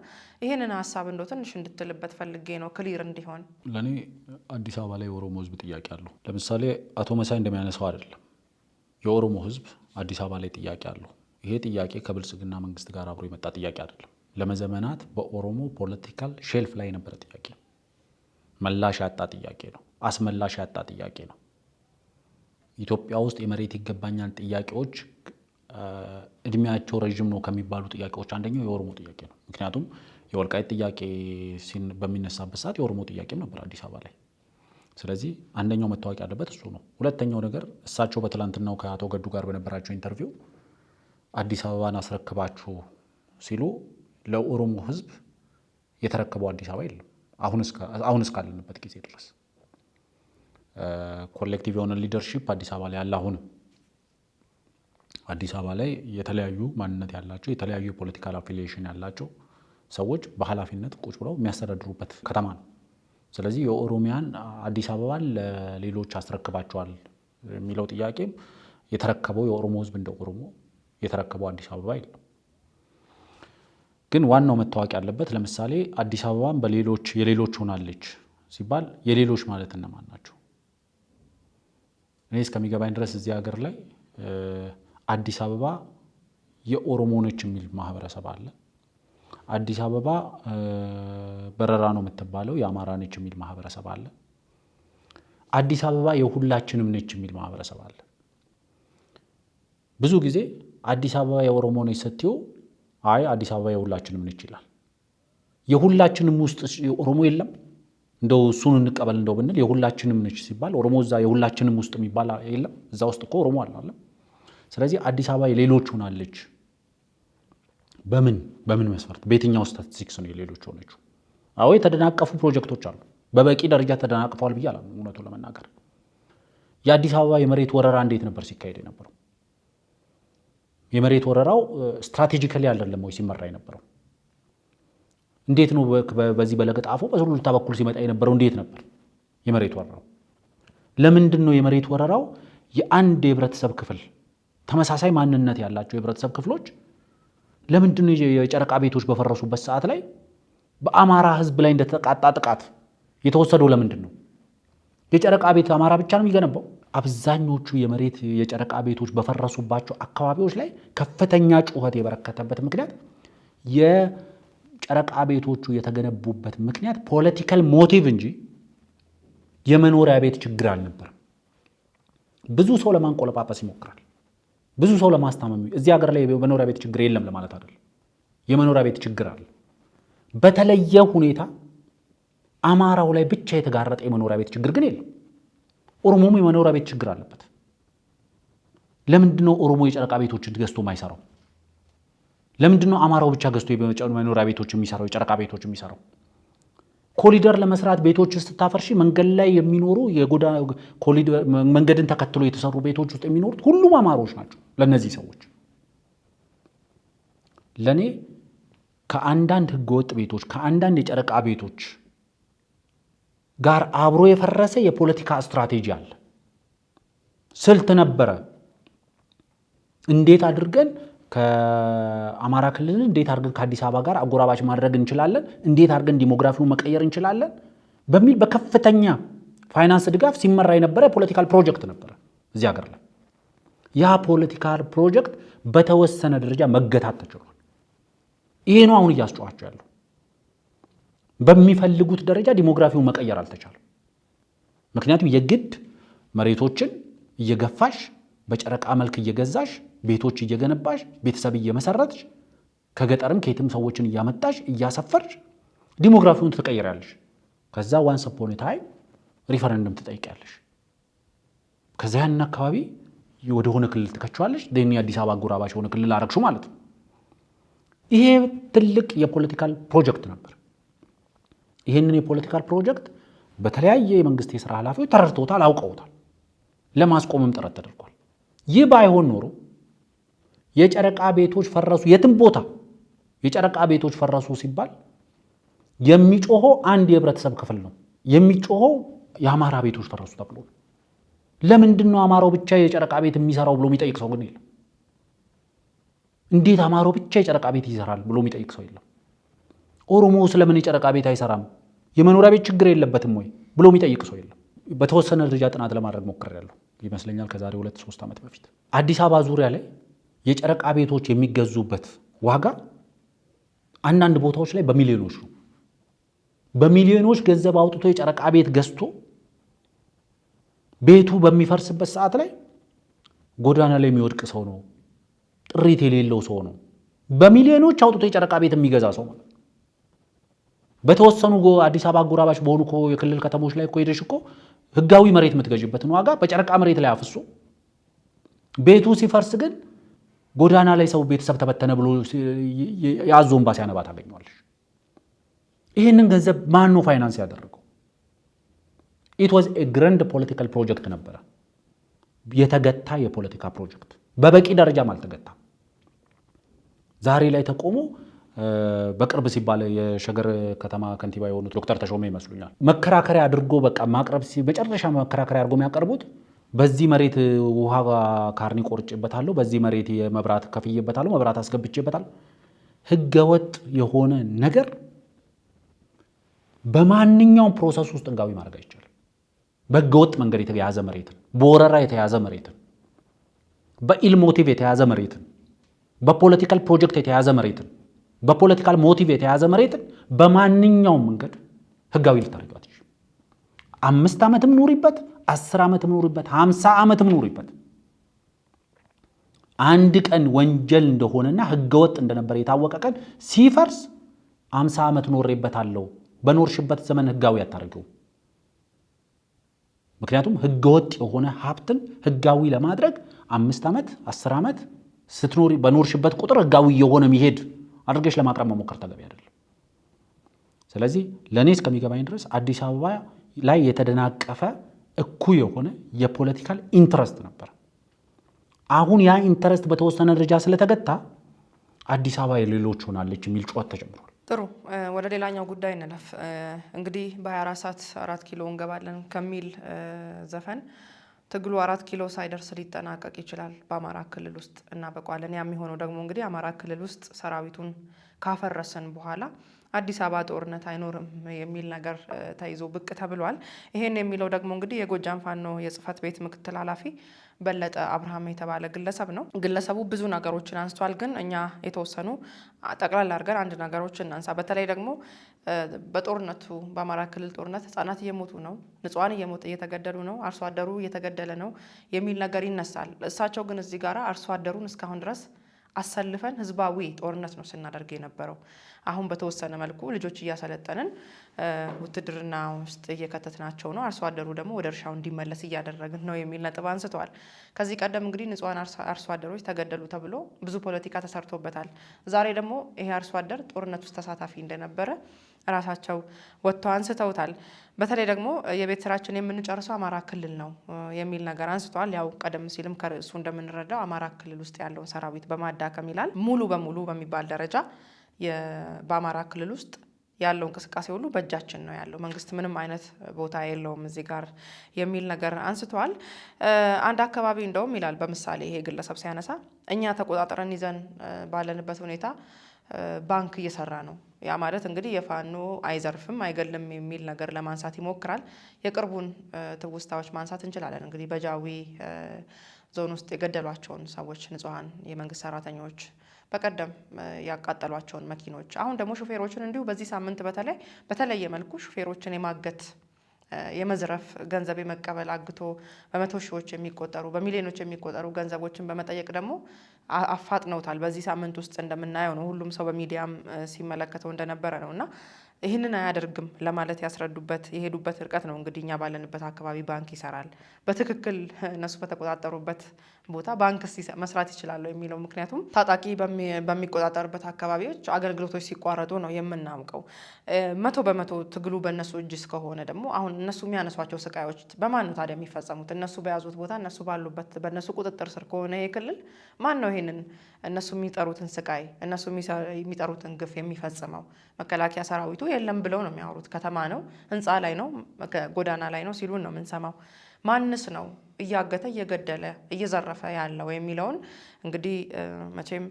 ይህንን ሀሳብ እንደው ትንሽ እንድትልበት ፈልጌ ነው፣ ክሊር እንዲሆን። ለእኔ አዲስ አበባ ላይ የኦሮሞ ህዝብ ጥያቄ አለው። ለምሳሌ አቶ መሳይ እንደሚያነሳው አይደለም። የኦሮሞ ህዝብ አዲስ አበባ ላይ ጥያቄ አለው። ይሄ ጥያቄ ከብልጽግና መንግስት ጋር አብሮ የመጣ ጥያቄ አይደለም። ለመዘመናት በኦሮሞ ፖለቲካል ሼልፍ ላይ የነበረ ጥያቄ ነው። መላሽ ያጣ ጥያቄ ነው። አስመላሽ ያጣ ጥያቄ ነው። ኢትዮጵያ ውስጥ የመሬት ይገባኛል ጥያቄዎች እድሜያቸው ረዥም ነው ከሚባሉ ጥያቄዎች አንደኛው የኦሮሞ ጥያቄ ነው። ምክንያቱም የወልቃይት ጥያቄ በሚነሳበት ሰዓት የኦሮሞ ጥያቄም ነበር አዲስ አበባ ላይ። ስለዚህ አንደኛው መታወቅ ያለበት እሱ ነው። ሁለተኛው ነገር እሳቸው በትላንትናው ከአቶ ገዱ ጋር በነበራቸው ኢንተርቪው አዲስ አበባን አስረክባችሁ ሲሉ ለኦሮሞ ህዝብ የተረከበው አዲስ አበባ የለም አሁን እስካለንበት ጊዜ ድረስ። ኮሌክቲቭ የሆነ ሊደርሺፕ አዲስ አበባ ላይ ያለ። አሁንም አዲስ አበባ ላይ የተለያዩ ማንነት ያላቸው የተለያዩ የፖለቲካል አፊሊዬሽን ያላቸው ሰዎች በኃላፊነት ቁጭ ብለው የሚያስተዳድሩበት ከተማ ነው። ስለዚህ የኦሮሚያን አዲስ አበባን ለሌሎች አስረክባቸዋል የሚለው ጥያቄም የተረከበው የኦሮሞ ህዝብ እንደ ኦሮሞ የተረከበው አዲስ አበባ የለም። ግን ዋናው መታወቅ ያለበት ለምሳሌ አዲስ አበባን በሌሎች የሌሎች ሆናለች ሲባል የሌሎች ማለት እነማን ናቸው? እኔ እስከሚገባኝ ድረስ እዚህ ሀገር ላይ አዲስ አበባ የኦሮሞ ነች የሚል ማህበረሰብ አለ። አዲስ አበባ በረራ ነው የምትባለው የአማራ ነች የሚል ማህበረሰብ አለ። አዲስ አበባ የሁላችንም ነች የሚል ማህበረሰብ አለ። ብዙ ጊዜ አዲስ አበባ የኦሮሞ ነች ስትዩ አይ አዲስ አበባ የሁላችንም ነች ይላል። የሁላችንም ውስጥ ኦሮሞ የለም? እንደው እሱን እንቀበል እንደው ብንል የሁላችንም ነች ሲባል ኦሮሞ እዛ የሁላችንም ውስጥ የሚባል የለም? እዛ ውስጥ እኮ ኦሮሞ አለ። ስለዚህ አዲስ አበባ የሌሎች ሆናለች በምን መስፈርት በየትኛው ስታቲስቲክስ ነው የሌሎች ሆነችው? አዎ የተደናቀፉ ፕሮጀክቶች አሉ። በበቂ ደረጃ ተደናቅፈዋል ብዬ አላምንም እውነቱን ለመናገር። የአዲስ አበባ የመሬት ወረራ እንዴት ነበር ሲካሄድ የነበረው? የመሬት ወረራው ስትራቴጂካሊ አይደለም ወይ ሲመራ የነበረው? እንዴት ነው በዚህ በለገጣፎ በሱሉልታ በኩል ሲመጣ የነበረው እንዴት ነበር የመሬት ወረራው? ለምንድን ነው የመሬት ወረራው የአንድ የህብረተሰብ ክፍል ተመሳሳይ ማንነት ያላቸው የህብረተሰብ ክፍሎች ለምንድን ነው የጨረቃ ቤቶች በፈረሱበት ሰዓት ላይ በአማራ ህዝብ ላይ እንደተቃጣ ጥቃት የተወሰደው? ለምንድን ነው የጨረቃ ቤት አማራ ብቻ ነው የሚገነባው? አብዛኞቹ የመሬት የጨረቃ ቤቶች በፈረሱባቸው አካባቢዎች ላይ ከፍተኛ ጩኸት የበረከተበት ምክንያት የጨረቃ ቤቶቹ የተገነቡበት ምክንያት ፖለቲካል ሞቲቭ እንጂ የመኖሪያ ቤት ችግር አልነበረም። ብዙ ሰው ለማንቆለጳጳስ ይሞክራል፣ ብዙ ሰው ለማስታመም። እዚህ ሀገር ላይ የመኖሪያ ቤት ችግር የለም ለማለት አይደለም። የመኖሪያ ቤት ችግር አለ። በተለየ ሁኔታ አማራው ላይ ብቻ የተጋረጠ የመኖሪያ ቤት ችግር ግን የለም። ኦሮሞም የመኖሪያ ቤት ችግር አለበት። ለምንድነው ኦሮሞ የጨረቃ ቤቶችን ገዝቶ የማይሰራው? ለምንድነው አማራው ብቻ ገዝቶ የመኖሪያ ቤቶች የሚሰራው የጨረቃ ቤቶች የሚሰራው? ኮሪደር ለመስራት ቤቶች ስታፈርሺ መንገድ ላይ የሚኖሩ ኮሪደር መንገድን ተከትሎ የተሰሩ ቤቶች ውስጥ የሚኖሩት ሁሉም አማራዎች ናቸው። ለነዚህ ሰዎች ለኔ ከአንዳንድ ህገወጥ ቤቶች ከአንዳንድ የጨረቃ ቤቶች ጋር አብሮ የፈረሰ የፖለቲካ ስትራቴጂ አለ። ስልት ነበረ። እንዴት አድርገን ከአማራ ክልል እንዴት አድርገን ከአዲስ አበባ ጋር አጎራባች ማድረግ እንችላለን፣ እንዴት አድርገን ዲሞግራፊውን መቀየር እንችላለን በሚል በከፍተኛ ፋይናንስ ድጋፍ ሲመራ የነበረ የፖለቲካል ፕሮጀክት ነበረ እዚህ ሀገር ላይ። ያ ፖለቲካል ፕሮጀክት በተወሰነ ደረጃ መገታት ተችሏል። ይሄ ነው አሁን እያስጨዋቸው ያለው። በሚፈልጉት ደረጃ ዲሞግራፊውን መቀየር አልተቻለም። ምክንያቱም የግድ መሬቶችን እየገፋሽ በጨረቃ መልክ እየገዛሽ ቤቶች እየገነባሽ ቤተሰብ እየመሰረትሽ ከገጠርም ከየትም ሰዎችን እያመጣሽ እያሰፈርሽ ዲሞግራፊውን ትቀይራለሽ። ከዛ ዋንስ አፖን ኤ ታይም ሪፈረንደም ትጠይቂያለሽ። ከዛ ያን አካባቢ ወደ ሆነ ክልል ትከቻለሽ። ደኒ አዲስ አበባ አጎራባች ሆነ ክልል አረግሹ ማለት ነው። ይሄ ትልቅ የፖለቲካል ፕሮጀክት ነበር። ይሄንን የፖለቲካል ፕሮጀክት በተለያየ የመንግስት የሥራ ኃላፊዎች ተረድተውታል፣ አውቀውታል። ለማስቆምም ጥረት ተደርጓል። ይህ ባይሆን ኖሮ የጨረቃ ቤቶች ፈረሱ የትም ቦታ የጨረቃ ቤቶች ፈረሱ ሲባል የሚጮኸው አንድ የህብረተሰብ ክፍል ነው። የሚጮኸው የአማራ ቤቶች ፈረሱ ተብሎ ነው። ለምንድን ነው አማራው ብቻ የጨረቃ ቤት የሚሰራው ብሎ የሚጠይቅ ሰው ግን የለም። እንዴት አማራው ብቻ የጨረቃ ቤት ይሰራል ብሎ የሚጠይቅ ሰው የለም። ኦሮሞ ስለምን የጨረቃ ቤት አይሰራም? የመኖሪያ ቤት ችግር የለበትም ወይ ብሎ የሚጠይቅ ሰው የለም። በተወሰነ ደረጃ ጥናት ለማድረግ ሞክሬያለሁ ይመስለኛል ከዛሬ 2-3 ዓመት በፊት። አዲስ አበባ ዙሪያ ላይ የጨረቃ ቤቶች የሚገዙበት ዋጋ አንዳንድ ቦታዎች ላይ በሚሊዮኖች ነው። በሚሊዮኖች ገንዘብ አውጥቶ የጨረቃ ቤት ገዝቶ ቤቱ በሚፈርስበት ሰዓት ላይ ጎዳና ላይ የሚወድቅ ሰው ነው፣ ጥሪት የሌለው ሰው ነው። በሚሊዮኖች አውጥቶ የጨረቃ ቤት የሚገዛ ሰው ማለት በተወሰኑ አዲስ አበባ አጎራባች በሆኑ የክልል ከተሞች ላይ ሄደሽ እኮ ህጋዊ መሬት የምትገዥበትን ዋጋ በጨረቃ መሬት ላይ አፍሶ ቤቱ ሲፈርስ ግን ጎዳና ላይ ሰው ቤተሰብ ተበተነ ብሎ ያዞ እንባ ሲያነባ ታገኘዋለሽ። ይህንን ገንዘብ ማን ነው ፋይናንስ ያደረገው? ኢት ዋዝ ኤ ግራንድ ፖለቲካል ፕሮጀክት ነበረ። የተገታ የፖለቲካ ፕሮጀክት በበቂ ደረጃም አልተገታም። ዛሬ ላይ ተቆሞ በቅርብ ሲባል የሸገር ከተማ ከንቲባ የሆኑት ዶክተር ተሾመ ይመስሉኛል መከራከሪያ አድርጎ በቃ ማቅረብ መጨረሻ መከራከሪያ አድርጎ የሚያቀርቡት በዚህ መሬት ውሃ ካርኒ ቆርጬበታለሁ፣ በዚህ መሬት የመብራት ከፍዬበታለሁ፣ መብራት አስገብቼበታለሁ። ህገወጥ የሆነ ነገር በማንኛውም ፕሮሰስ ውስጥ ህጋዊ ማድረግ አይቻልም። በህገወጥ መንገድ የተያዘ መሬትን፣ በወረራ የተያዘ መሬትን፣ በኢል ሞቲቭ የተያዘ መሬትን፣ በፖለቲካል ፕሮጀክት የተያዘ መሬትን፣ በፖለቲካል ሞቲቭ የተያዘ መሬትን በማንኛውም መንገድ ህጋዊ ልታደርጊው አትችይም። 5 ዓመትም ኑሪበት፣ 10 ዓመትም ኑሪበት፣ 50 ዓመትም ኑሪበት፣ አንድ ቀን ወንጀል እንደሆነና ህገወጥ እንደነበረ የታወቀ ቀን ሲፈርስ 50 ዓመት ኖሬበታለሁ በኖርሽበት ዘመን ህጋዊ አታደርጊው። ምክንያቱም ህገወጥ የሆነ ሀብትን ህጋዊ ለማድረግ 5 ዓመት 10 ዓመት ስትኖሪ በኖርሽበት ቁጥር ህጋዊ የሆነ መሄድ አድርገሽ ለማቅረብ መሞከር ተገቢ አይደለም። ስለዚህ ለኔ እስከሚገባኝ ድረስ አዲስ አበባ ላይ የተደናቀፈ እኩይ የሆነ የፖለቲካል ኢንትረስት ነበር። አሁን ያ ኢንትረስት በተወሰነ ደረጃ ስለተገታ አዲስ አበባ የሌሎች ሆናለች የሚል ጩኸት ተጀምሯል። ጥሩ፣ ወደ ሌላኛው ጉዳይ እንለፍ። እንግዲህ በ24 ሰዓት 4 ኪሎ እንገባለን ከሚል ዘፈን ትግሉ 4 ኪሎ ሳይደርስ ሊጠናቀቅ ይችላል በአማራ ክልል ውስጥ እና በቋለን። ያ የሚሆነው ደግሞ እንግዲህ አማራ ክልል ውስጥ ሰራዊቱን ካፈረሰን በኋላ አዲስ አበባ ጦርነት አይኖርም የሚል ነገር ተይዞ ብቅ ተብሏል። ይሄን የሚለው ደግሞ እንግዲህ የጎጃም ፋኖ የጽህፈት ቤት ምክትል ኃላፊ በለጠ አብርሃም የተባለ ግለሰብ ነው። ግለሰቡ ብዙ ነገሮችን አንስቷል፣ ግን እኛ የተወሰኑ ጠቅላላ አድርገን አንድ ነገሮችን እናንሳ። በተለይ ደግሞ በጦርነቱ በአማራ ክልል ጦርነት ህጻናት እየሞቱ ነው፣ ንጹሃን እየተገደሉ ነው፣ አርሶ አደሩ እየተገደለ ነው የሚል ነገር ይነሳል። እሳቸው ግን እዚህ ጋር አርሶ አደሩን እስካሁን ድረስ አሰልፈን ህዝባዊ ጦርነት ነው ስናደርግ የነበረው። አሁን በተወሰነ መልኩ ልጆች እያሰለጠንን ውትድርና ውስጥ እየከተትናቸው ነው። አርሶ አደሩ ደግሞ ወደ እርሻው እንዲመለስ እያደረግን ነው የሚል ነጥብ አንስተዋል። ከዚህ ቀደም እንግዲህ ንጹሃን አርሶ አደሮች ተገደሉ ተብሎ ብዙ ፖለቲካ ተሰርቶበታል። ዛሬ ደግሞ ይሄ አርሶ አደር ጦርነት ውስጥ ተሳታፊ እንደነበረ ራሳቸው ወጥተው አንስተውታል። በተለይ ደግሞ የቤት ስራችን የምንጨርሰው አማራ ክልል ነው የሚል ነገር አንስተዋል። ያው ቀደም ሲልም ከርዕሱ እንደምንረዳው አማራ ክልል ውስጥ ያለውን ሰራዊት በማዳከም ይላል። ሙሉ በሙሉ በሚባል ደረጃ በአማራ ክልል ውስጥ ያለው እንቅስቃሴ ሁሉ በእጃችን ነው ያለው፣ መንግስት ምንም አይነት ቦታ የለውም እዚህ ጋር የሚል ነገር አንስተዋል። አንድ አካባቢ እንደውም ይላል በምሳሌ ይሄ ግለሰብ ሲያነሳ እኛ ተቆጣጥረን ይዘን ባለንበት ሁኔታ ባንክ እየሰራ ነው። ያ ማለት እንግዲህ የፋኖ አይዘርፍም አይገልም የሚል ነገር ለማንሳት ይሞክራል። የቅርቡን ትውስታዎች ማንሳት እንችላለን። እንግዲህ በጃዊ ዞን ውስጥ የገደሏቸውን ሰዎች ንጹሃን የመንግስት ሰራተኞች፣ በቀደም ያቃጠሏቸውን መኪኖች፣ አሁን ደግሞ ሹፌሮችን እንዲሁ በዚህ ሳምንት በተለየ መልኩ ሹፌሮችን የማገት የመዝረፍ ገንዘብ የመቀበል አግቶ በመቶ ሺዎች የሚቆጠሩ በሚሊዮኖች የሚቆጠሩ ገንዘቦችን በመጠየቅ ደግሞ አፋጥነውታል። በዚህ ሳምንት ውስጥ እንደምናየው ነው። ሁሉም ሰው በሚዲያም ሲመለከተው እንደነበረ ነው እና ይህንን አያደርግም ለማለት ያስረዱበት የሄዱበት ርቀት ነው። እንግዲህ እኛ ባለንበት አካባቢ ባንክ ይሰራል፣ በትክክል እነሱ በተቆጣጠሩበት ቦታ ባንክ መስራት ይችላሉ የሚለው ምክንያቱም ታጣቂ በሚቆጣጠርበት አካባቢዎች አገልግሎቶች ሲቋረጡ ነው የምናውቀው። 100% ትግሉ በእነሱ እጅ እስከሆነ ደግሞ አሁን እነሱ የሚያነሷቸው ስቃዮች በማን ነው ታዲያ የሚፈጸሙት? እነሱ በያዙት ቦታ እነሱ ባሉበት በእነሱ ቁጥጥር ስር ከሆነ የክልል ማን ነው ይሄንን እነሱ የሚጠሩትን ስቃይ እነሱ የሚጠሩትን ግፍ የሚፈጽመው? መከላከያ ሰራዊቱ የለም ብለው ነው የሚያወሩት። ከተማ ነው፣ ህንፃ ላይ ነው፣ ጎዳና ላይ ነው ሲሉን ነው የምንሰማው። ማንስ ነው እያገተ እየገደለ እየዘረፈ ያለው የሚለውን እንግዲህ መቼም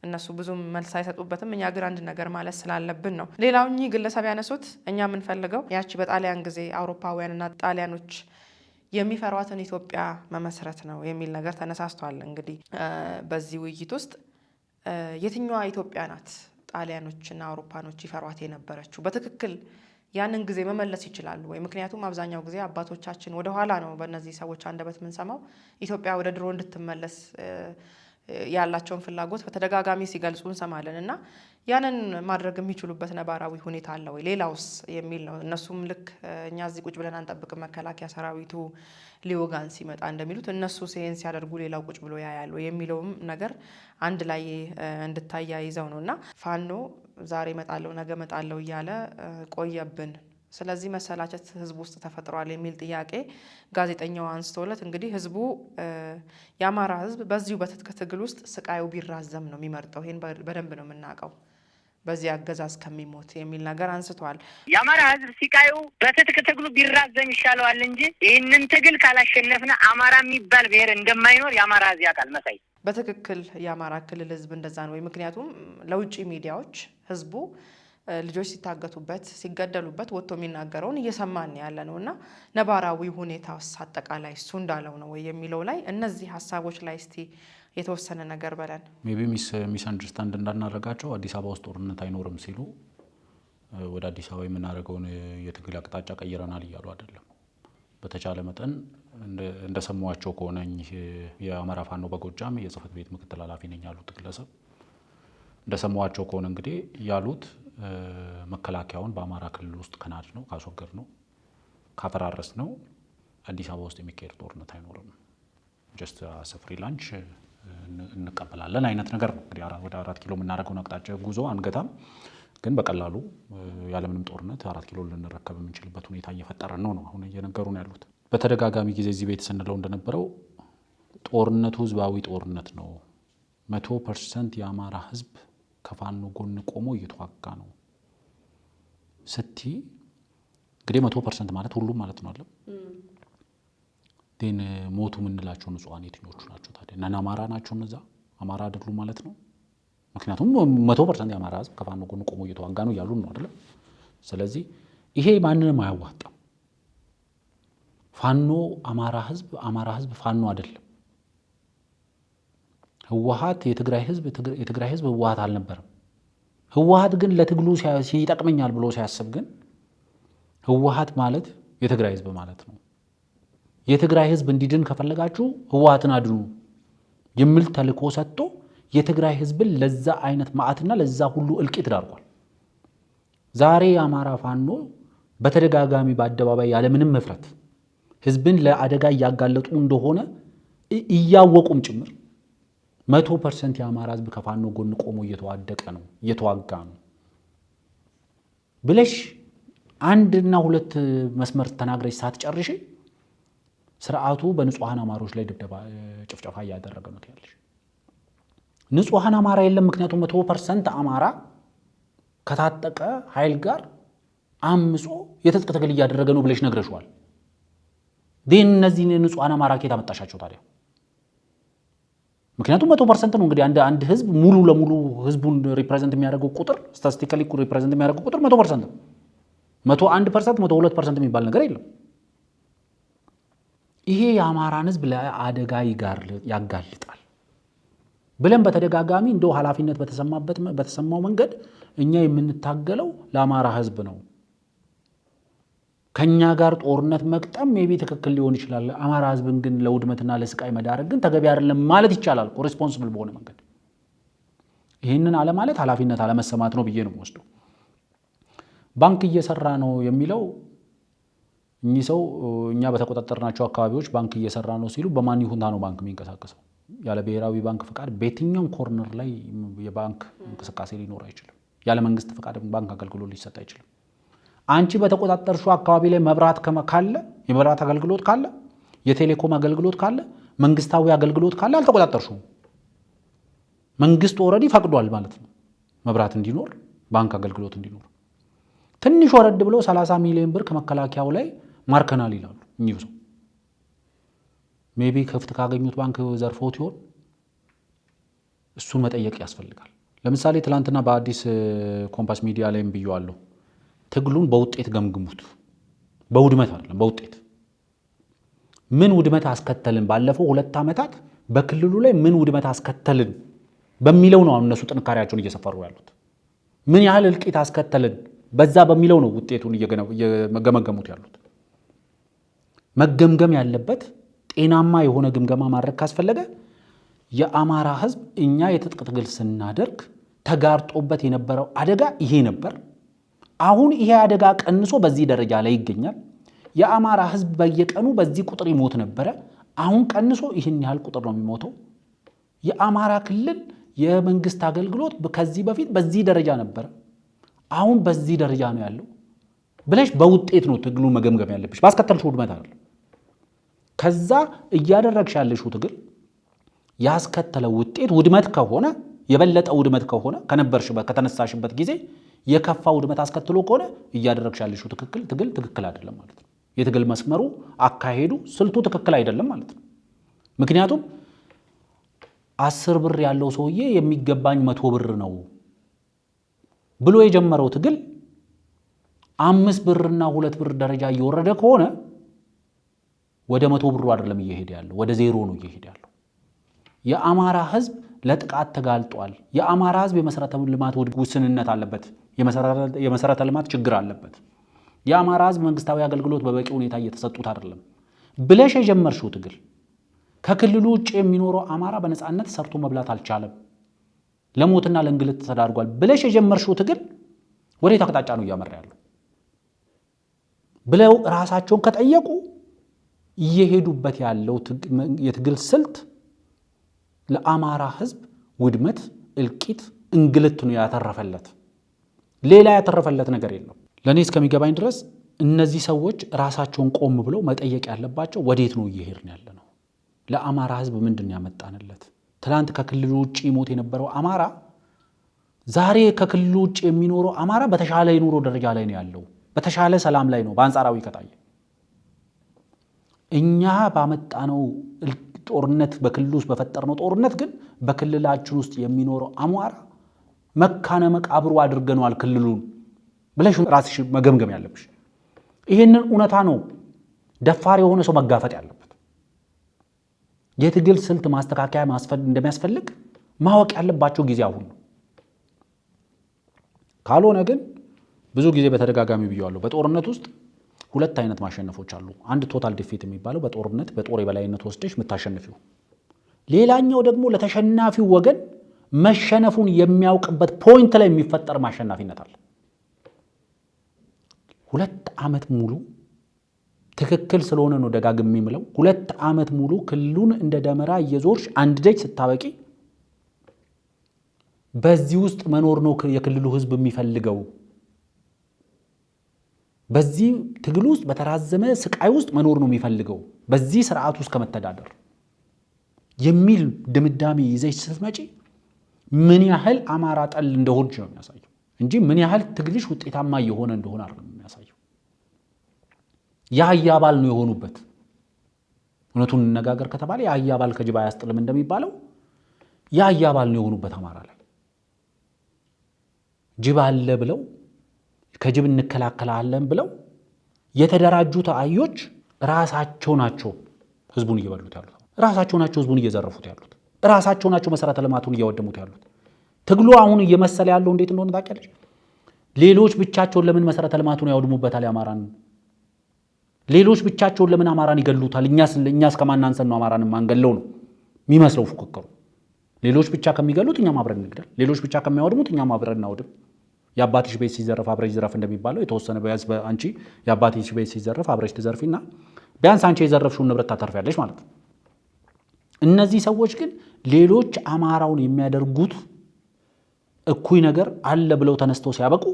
እነሱ ብዙም መልስ አይሰጡበትም። እኛ ግን አንድ ነገር ማለት ስላለብን ነው። ሌላው እኚህ ግለሰብ ያነሱት እኛ የምንፈልገው ያቺ በጣሊያን ጊዜ አውሮፓውያንና ጣሊያኖች የሚፈሯትን ኢትዮጵያ መመስረት ነው የሚል ነገር ተነሳስቷል። እንግዲህ በዚህ ውይይት ውስጥ የትኛዋ ኢትዮጵያ ናት ጣሊያኖችና አውሮፓኖች ይፈሯት የነበረችው? በትክክል ያንን ጊዜ መመለስ ይችላሉ ወይ? ምክንያቱም አብዛኛው ጊዜ አባቶቻችን ወደ ኋላ ነው በእነዚህ ሰዎች አንደበት የምንሰማው ኢትዮጵያ ወደ ድሮ እንድትመለስ ያላቸውን ፍላጎት በተደጋጋሚ ሲገልጹ እንሰማለን እና ያንን ማድረግ የሚችሉበት ነባራዊ ሁኔታ አለ ወይ? ሌላውስ የሚል ነው። እነሱም ልክ እኛ እዚህ ቁጭ ብለን አንጠብቅም መከላከያ ሰራዊቱ ሊወጋን ሲመጣ እንደሚሉት እነሱ ይሄን ሲያደርጉ ሌላው ቁጭ ብሎ ያያሉ የሚለውም ነገር አንድ ላይ እንድታያይዘው ነው እና ፋኖ ዛሬ እመጣለሁ ነገ እመጣለሁ እያለ ቆየብን፣ ስለዚህ መሰላቸት ህዝቡ ውስጥ ተፈጥሯል የሚል ጥያቄ ጋዜጠኛው አንስቶለት እንግዲህ ህዝቡ የአማራ ህዝብ በዚሁ በትጥቅ ትግል ውስጥ ስቃዩ ቢራዘም ነው የሚመርጠው። ይሄን በደንብ ነው የምናውቀው፣ በዚህ አገዛዝ ከሚሞት የሚል ነገር አንስተዋል። የአማራ ህዝብ ሲቃዩ በትጥቅ ትግሉ ቢራዘም ይሻለዋል እንጂ ይህንን ትግል ካላሸነፍነ አማራ የሚባል ብሔር እንደማይኖር የአማራ ህዝብ ያውቃል። መሳይ በትክክል የአማራ ክልል ህዝብ እንደዛ ነው። ምክንያቱም ለውጭ ሚዲያዎች ህዝቡ ልጆች ሲታገቱበት ሲገደሉበት ወጥቶ የሚናገረውን እየሰማን ያለ ነው እና ነባራዊ ሁኔታውስ አጠቃላይ እሱ እንዳለው ነው ወይ የሚለው ላይ እነዚህ ሀሳቦች ላይ እስቲ የተወሰነ ነገር በለን። ሜቢ ሚስ አንደርስታንድ እንዳናደርጋቸው አዲስ አበባ ውስጥ ጦርነት አይኖርም ሲሉ ወደ አዲስ አበባ የምናደርገውን የትግል አቅጣጫ ቀይረናል እያሉ አይደለም። በተቻለ መጠን እንደሰማዋቸው ከሆነ የአማራ ፋኖ በጎጃም የጽህፈት ቤት ምክትል ኃላፊ ነኝ ያሉት ግለሰብ እንደሰማዋቸው ከሆነ እንግዲህ ያሉት መከላከያውን በአማራ ክልል ውስጥ ከናድ ነው ካስወገድ ነው ካፈራረስ ነው አዲስ አበባ ውስጥ የሚካሄድ ጦርነት አይኖርም፣ ጀስት ፍሪ ላንች እንቀበላለን አይነት ነገር ነው። እንግዲህ ወደ 4 ኪሎ የምናደርገውን አቅጣጫ ጉዞ አንገታም፣ ግን በቀላሉ ያለምንም ጦርነት 4 ኪሎ ልንረከብ የምንችልበት ሁኔታ እየፈጠረን ነው አሁን እየነገሩን ያሉት። በተደጋጋሚ ጊዜ እዚህ ቤት ስንለው እንደነበረው ጦርነቱ ህዝባዊ ጦርነት ነው። 100% የአማራ ህዝብ ከፋኖ ጎን ቆሞ እየተዋጋ ነው ስቲ እንግዲህ 100% ማለት ሁሉም ማለት ነው አይደል? ሞቱ የምንላቸው ንጹሃን የትኞቹ ናቸው ታዲያ? እና አማራ ናቸው እነዛ አማራ አይደሉም ማለት ነው። ምክንያቱም 100% የአማራ ህዝብ ከፋኖ ጎን ቆሞ እየተዋጋ ነው ያሉን ነው አይደል? ስለዚህ ይሄ ማንንም አያዋጣም። ፋኖ አማራ ህዝብ ፋኖ አይደለም። ህወሓት የትግራይ ህዝብ ህወሓት አልነበረም። ህወሓት ግን ለትግሉ ሲጠቅመኛል ብሎ ሲያስብ ግን ህወሓት ማለት የትግራይ ህዝብ ማለት ነው። የትግራይ ህዝብ እንዲድን ከፈለጋችሁ ህወሓትን አድኑ የሚል ተልዕኮ ሰጥቶ የትግራይ ህዝብን ለዛ አይነት ማዕትና ለዛ ሁሉ እልቂት ዳርጓል። ዛሬ የአማራ ፋኖ በተደጋጋሚ በአደባባይ ያለ ምንም መፍራት ህዝብን ለአደጋ እያጋለጡ እንደሆነ እያወቁም ጭምር 100% የአማራ ህዝብ ከፋኖ ጎን ቆሞ እየተዋደቀ ነው እየተዋጋ ነው ብለሽ አንድና ሁለት መስመር ተናግረሽ ሳትጨርሽ ስርዓቱ በንጹሃን አማሮች ላይ ድብደባ ጭፍጨፋ እያደረገ ነው ያለሽ። ንጹሃን አማራ የለም። ምክንያቱም 100% አማራ ከታጠቀ ኃይል ጋር አምጾ የትጥቅ ትግል እያደረገ ነው ብለሽ ነግረሽዋል። እነዚህ ንጹሃን አማራ ከየት አመጣሻቸው ታዲያ? ምክንያቱም 100% ነው እንግዲህ አንድ ህዝብ ሙሉ ለሙሉ ህዝቡን ሪፕሬዘንት የሚያደርገው ቁጥር ስታቲስቲካሊ ሪፕሬዘንት የሚያደርገው ቁጥር 100% ነው። 101% 102% የሚባል ነገር የለም። ይሄ የአማራን ህዝብ ለአደጋ ያጋልጣል ብለን በተደጋጋሚ እንደው ኃላፊነት በተሰማው መንገድ እኛ የምንታገለው ለአማራ ህዝብ ነው። ከኛ ጋር ጦርነት መቅጠም ሜቢ ትክክል ሊሆን ይችላል። አማራ ህዝብን ግን ለውድመትና ለስቃይ መዳረግ ግን ተገቢ አይደለም ማለት ይቻላል። ሪስፖንሲብል በሆነ መንገድ ይህንን አለ ማለት ኃላፊነት አለመሰማት ነው ብዬ ነው የምወስደው። ባንክ እየሰራ ነው የሚለው እኚህ ሰው እኛ በተቆጣጠርናቸው አካባቢዎች ባንክ እየሰራ ነው ሲሉ በማን ይሁንታ ነው ባንክ የሚንቀሳቀሰው? ያለ ብሔራዊ ባንክ ፍቃድ በየትኛውም ኮርነር ላይ የባንክ እንቅስቃሴ ሊኖር አይችልም። ያለ መንግስት ፍቃድ ባንክ አገልግሎት ሊሰጥ አይችልም። አንቺ በተቆጣጠርሽው አካባቢ ላይ መብራት ካለ የመብራት አገልግሎት ካለ የቴሌኮም አገልግሎት ካለ መንግስታዊ አገልግሎት ካለ አልተቆጣጠርሽውም። መንግስት ኦልሬዲ ፈቅዷል ማለት ነው መብራት እንዲኖር ባንክ አገልግሎት እንዲኖር። ትንሽ ወረድ ብለው 30 ሚሊዮን ብር ከመከላከያው ላይ ማርከናል ይላሉ እኚሁ ሰው። ሜቢ ክፍት ካገኙት ባንክ ዘርፎት ይሆን? እሱን መጠየቅ ያስፈልጋል። ለምሳሌ ትላንትና በአዲስ ኮምፓስ ሚዲያ ላይም ብየዋለሁ። ትግሉን በውጤት ገምግሙት። በውድመት አይደለም፣ በውጤት ምን ውድመት አስከተልን፣ ባለፈው 2 ዓመታት በክልሉ ላይ ምን ውድመት አስከተልን በሚለው ነው እነሱ ጥንካሬያቸውን እየሰፈሩ ያሉት። ምን ያህል እልቂት አስከተልን በዛ በሚለው ነው ውጤቱን እየገመገሙት ያሉት። መገምገም ያለበት ጤናማ የሆነ ግምገማ ማድረግ ካስፈለገ የአማራ ህዝብ እኛ የትጥቅ ትግል ስናደርግ ተጋርጦበት የነበረው አደጋ ይሄ ነበር። አሁን ይሄ አደጋ ቀንሶ በዚህ ደረጃ ላይ ይገኛል። የአማራ ህዝብ በየቀኑ በዚህ ቁጥር ይሞት ነበረ። አሁን ቀንሶ ይህን ያህል ቁጥር ነው የሚሞተው። የአማራ ክልል የመንግስት አገልግሎት ከዚህ በፊት በዚህ ደረጃ ነበረ፣ አሁን በዚህ ደረጃ ነው ያለው ብለሽ በውጤት ነው ትግሉ መገምገም ያለብሽ፣ ባስከተልሽው ውድመት አይደለም። ከዛ እያደረግሽ ያለሽው ትግል ያስከተለው ውጤት ውድመት ከሆነ የበለጠ ውድመት ከሆነ ከነበርሽበት ከተነሳሽበት ጊዜ የከፋ ውድመት አስከትሎ ከሆነ እያደረግሽ ያለሽው ትግል ትክክል አይደለም ማለት ነው። የትግል መስመሩ፣ አካሄዱ፣ ስልቱ ትክክል አይደለም ማለት ነው። ምክንያቱም 10 ብር ያለው ሰውዬ የሚገባኝ 100 ብር ነው ብሎ የጀመረው ትግል 5 ብርና 2 ብር ደረጃ እየወረደ ከሆነ ወደ 100 ብሩ አይደለም እየሄደ ያለው፣ ወደ ዜሮ ነው እየሄደ ያለው። የአማራ ህዝብ ለጥቃት ተጋልጧል። የአማራ ህዝብ የመሰረተ ልማት ውስንነት አለበት፣ የመሰረተ ልማት ችግር አለበት። የአማራ ህዝብ መንግስታዊ አገልግሎት በበቂ ሁኔታ እየተሰጡት አይደለም ብለሽ የጀመርሽው ትግል ከክልሉ ውጭ የሚኖረው አማራ በነፃነት ሰርቶ መብላት አልቻለም፣ ለሞትና ለእንግልት ተዳርጓል ብለሽ የጀመርሽው ትግል ወዴት አቅጣጫ ነው እያመራ ያለው ብለው ራሳቸውን ከጠየቁ እየሄዱበት ያለው የትግል ስልት ለአማራ ህዝብ ውድመት፣ እልቂት፣ እንግልት ነው ያተረፈለት። ሌላ ያተረፈለት ነገር የለም። ለእኔ እስከሚገባኝ ድረስ እነዚህ ሰዎች ራሳቸውን ቆም ብለው መጠየቅ ያለባቸው ወዴት ነው እየሄድን ያለ ነው? ለአማራ ህዝብ ምንድን ያመጣንለት? ትላንት ከክልሉ ውጭ ሞት የነበረው አማራ ዛሬ ከክልሉ ውጭ የሚኖረው አማራ በተሻለ የኑሮ ደረጃ ላይ ነው ያለው፣ በተሻለ ሰላም ላይ ነው በአንጻራዊ ከታየ። እኛ ባመጣነው ጦርነት በክልሉ ውስጥ በፈጠርነው ጦርነት ግን በክልላችን ውስጥ የሚኖረው አማራ መካነ መቃብሩ አድርገነዋል ክልሉን ብለሽ ራስሽ መገምገም ያለብሽ። ይሄንን እውነታ ነው ደፋር የሆነ ሰው መጋፈጥ ያለበት። የትግል ስልት ማስተካከያ እንደሚያስፈልግ ማወቅ ያለባቸው ጊዜ አሁን ነው። ካልሆነ ግን ብዙ ጊዜ በተደጋጋሚ ብየዋለሁ፣ በጦርነት ውስጥ 2 አይነት ማሸነፎች አሉ። አንድ ቶታል ዲፊት የሚባለው በጦርነት በጦር የበላይነት ወስደሽ የምታሸንፊው፣ ሌላኛው ደግሞ ለተሸናፊው ወገን መሸነፉን የሚያውቅበት ፖይንት ላይ የሚፈጠር ማሸናፊነት አለ። 2 ዓመት ሙሉ ትክክል ስለሆነ ነው ደጋግሜ የምለው 2 ዓመት ሙሉ ክልሉን እንደ ደመራ እየዞርሽ አንድ ደጅ ስታበቂ በዚህ ውስጥ መኖር ነው የክልሉ ህዝብ የሚፈልገው። በዚህ ትግል ውስጥ በተራዘመ ስቃይ ውስጥ መኖር ነው የሚፈልገው በዚህ ስርዓት ውስጥ ከመተዳደር የሚል ድምዳሜ ይዘሽ ስትመጪ ምን ያህል አማራ ጠል እንደሆንሽ ነው የሚያሳየው እንጂ ምን ያህል ትግልሽ ውጤታማ እየሆነ እንደሆነ አይደለም የሚያሳየው። የአህያ ባል ነው የሆኑበት። እውነቱን እንነጋገር ከተባለ የአህያ ባል ከጅብ አያስጥልም እንደሚባለው የአህያ ባል ነው የሆኑበት አማራ ላይ። ጅብ አለ ብለው ከጅብ እንከላከላለን ብለው የተደራጁት አህዮች ራሳቸው ናቸው ህዝቡን እየበሉት ያሉት። ራሳቸው ናቸው ህዝቡን እየዘረፉት ያሉት። ራሳቸው ናቸው መሰረተ ልማቱን እያወደሙት ያሉት። ትግሉ አሁን እየመሰለ ያለው እንዴት እንደሆነ ታውቂያለሽ? ሌሎች ብቻቸውን ለምን መሰረተ ልማቱን ያወድሙበታል አማራን? ሌሎች ብቻቸውን ለምን አማራን ይገሉታል? እኛስ ከማን አንሰን ነው አማራን ማንገለው ነው የሚመስለው ፉክክሩ። ሌሎች ብቻ ከሚገሉት እኛም አብረን እንግደል፣ ሌሎች ብቻ ከሚያወድሙት እኛም አብረን እናወድም። የአባትሽ ቤት ሲዘረፍ አብረሽ ዝረፍ እንደሚባለው የተወሰነ ቢያንስ አንቺ የአባትሽ ቤት ሲዘረፍ አብረሽ ትዘርፊና ቢያንስ አንቺ የዘረፍሽውን ንብረት ታተርፊያለሽ ማለት ነው። እነዚህ ሰዎች ግን ሌሎች አማራውን የሚያደርጉት እኩይ ነገር አለ ብለው ተነስተው ሲያበቁ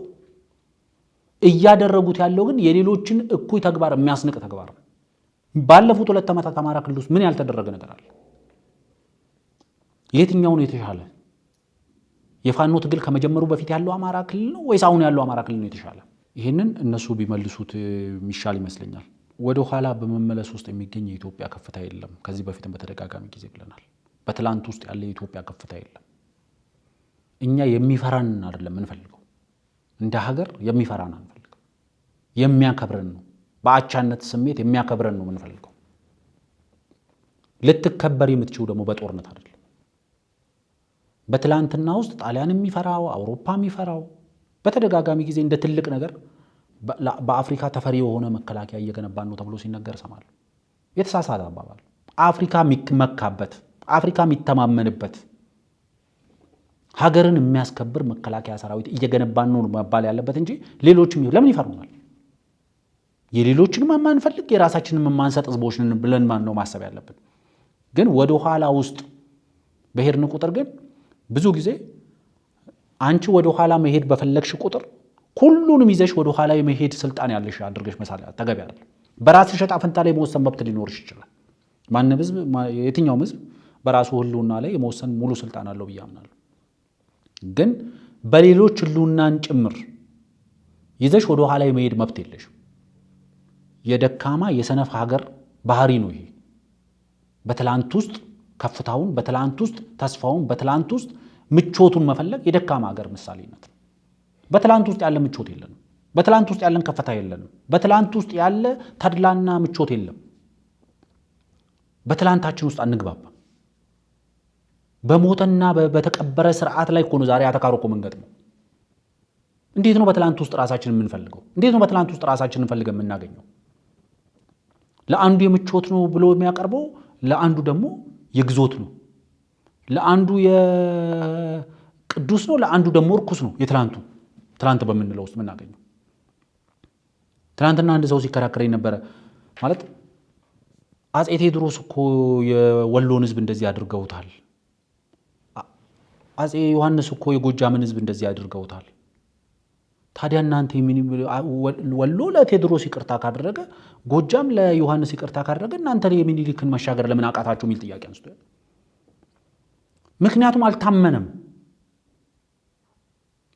እያደረጉት ያለው ግን የሌሎችን እኩይ ተግባር የሚያስንቅ ተግባር ነው። ባለፉት 2 ዓመታት አማራ ክልል ውስጥ ምን ያልተደረገ ነገር አለ? የትኛው ነው የተሻለ? የፋኖ ትግል ከመጀመሩ በፊት ያለው አማራ ክልል ነው ወይስ አሁን ያለው አማራ ክልል ነው የተሻለ? ይህንን እነሱ ቢመልሱት የሚሻል ይመስለኛል። ወደ ኋላ በመመለስ ውስጥ የሚገኝ የኢትዮጵያ ከፍታ የለም። ከዚህ በፊትም በተደጋጋሚ ጊዜ ብለናል። በትላንት ውስጥ ያለ የኢትዮጵያ ከፍታ የለም። እኛ የሚፈራን አይደለም የምንፈልገው፣ እንደ ሀገር የሚፈራን አንፈልግም። የሚያከብረን ነው፣ በአቻነት ስሜት የሚያከብረን ነው የምንፈልገው። ልትከበር የምትችው ደግሞ በጦርነት አይደለም። በትላንትና ውስጥ ጣሊያን የሚፈራው አውሮፓ የሚፈራው በተደጋጋሚ ጊዜ እንደ ትልቅ ነገር በአፍሪካ ተፈሪ የሆነ መከላከያ እየገነባን ነው ተብሎ ሲነገር ሰማለሁ። የተሳሳተ አባባል። አፍሪካ የሚመካበት፣ አፍሪካ የሚተማመንበት፣ ሀገርን የሚያስከብር መከላከያ ሰራዊት እየገነባን ነው መባል ያለበት እንጂ ሌሎችም ለምን ይፈሩናል? የሌሎችንም የማንፈልግ የራሳችንን የማንሰጥ ህዝቦች ብለን ነው ማሰብ ያለብን። ግን ወደ ኋላ ውስጥ በሄድን ቁጥር ግን ብዙ ጊዜ አንቺ ወደ ኋላ መሄድ በፈለግሽ ቁጥር ሁሉንም ይዘሽ ወደ ኋላ የመሄድ ስልጣን ያለሽ አድርገሽ መሳል ተገቢ አይደለም። በራስሽ ዕጣ ፈንታ ላይ የመወሰን መብት ሊኖርሽ ይችላል። ማንም ህዝብ፣ የትኛውም ህዝብ በራሱ ህልውና ላይ የመወሰን ሙሉ ስልጣን አለው ብዬ አምናለሁ። ግን በሌሎች ህልውናን ጭምር ይዘሽ ወደ ኋላ የመሄድ መብት የለሽም። የደካማ የሰነፍ ሀገር ባህሪ ነው ይሄ። በትላንት ውስጥ ከፍታውን፣ በትላንት ውስጥ ተስፋውን፣ በትላንት ውስጥ ምቾቱን መፈለግ የደካማ ሀገር ምሳሌነት ነው። በትላንት ውስጥ ያለ ምቾት የለንም። በትላንት ውስጥ ያለን ከፍታ የለንም። በትላንት ውስጥ ያለ ተድላና ምቾት የለም። በትላንታችን ውስጥ አንግባባም። በሞተና በተቀበረ ስርዓት ላይ እኮ ነው ዛሬ አተካሮ እኮ የምንገጥመው። እንዴት ነው በትላንት ውስጥ ራሳችንን የምንፈልገው? እንዴት ነው በትላንት ውስጥ ራሳችንን ፈልገን የምናገኘው? ለአንዱ የምቾት ነው ብሎ የሚያቀርበው ለአንዱ ደግሞ የግዞት ነው። ለአንዱ የቅዱስ ነው፣ ለአንዱ ደግሞ ርኩስ ነው። ትላንት በምንለው ውስጥ የምናገኘው። ትላንትና አንድ ሰው ሲከራከረኝ ነበረ። ማለት አፄ ቴዎድሮስ እኮ የወሎን ህዝብ እንደዚህ አድርገውታል፣ አፄ ዮሐንስ እኮ የጎጃምን ህዝብ እንደዚህ አድርገውታል። ታዲያ እናንተ ወሎ ለቴዎድሮስ ይቅርታ ካደረገ፣ ጎጃም ለዮሐንስ ይቅርታ ካደረገ እናንተ የሚኒሊክን መሻገር ለምን አቃታችሁ የሚል ጥያቄ አንስቶ፣ ምክንያቱም አልታመነም።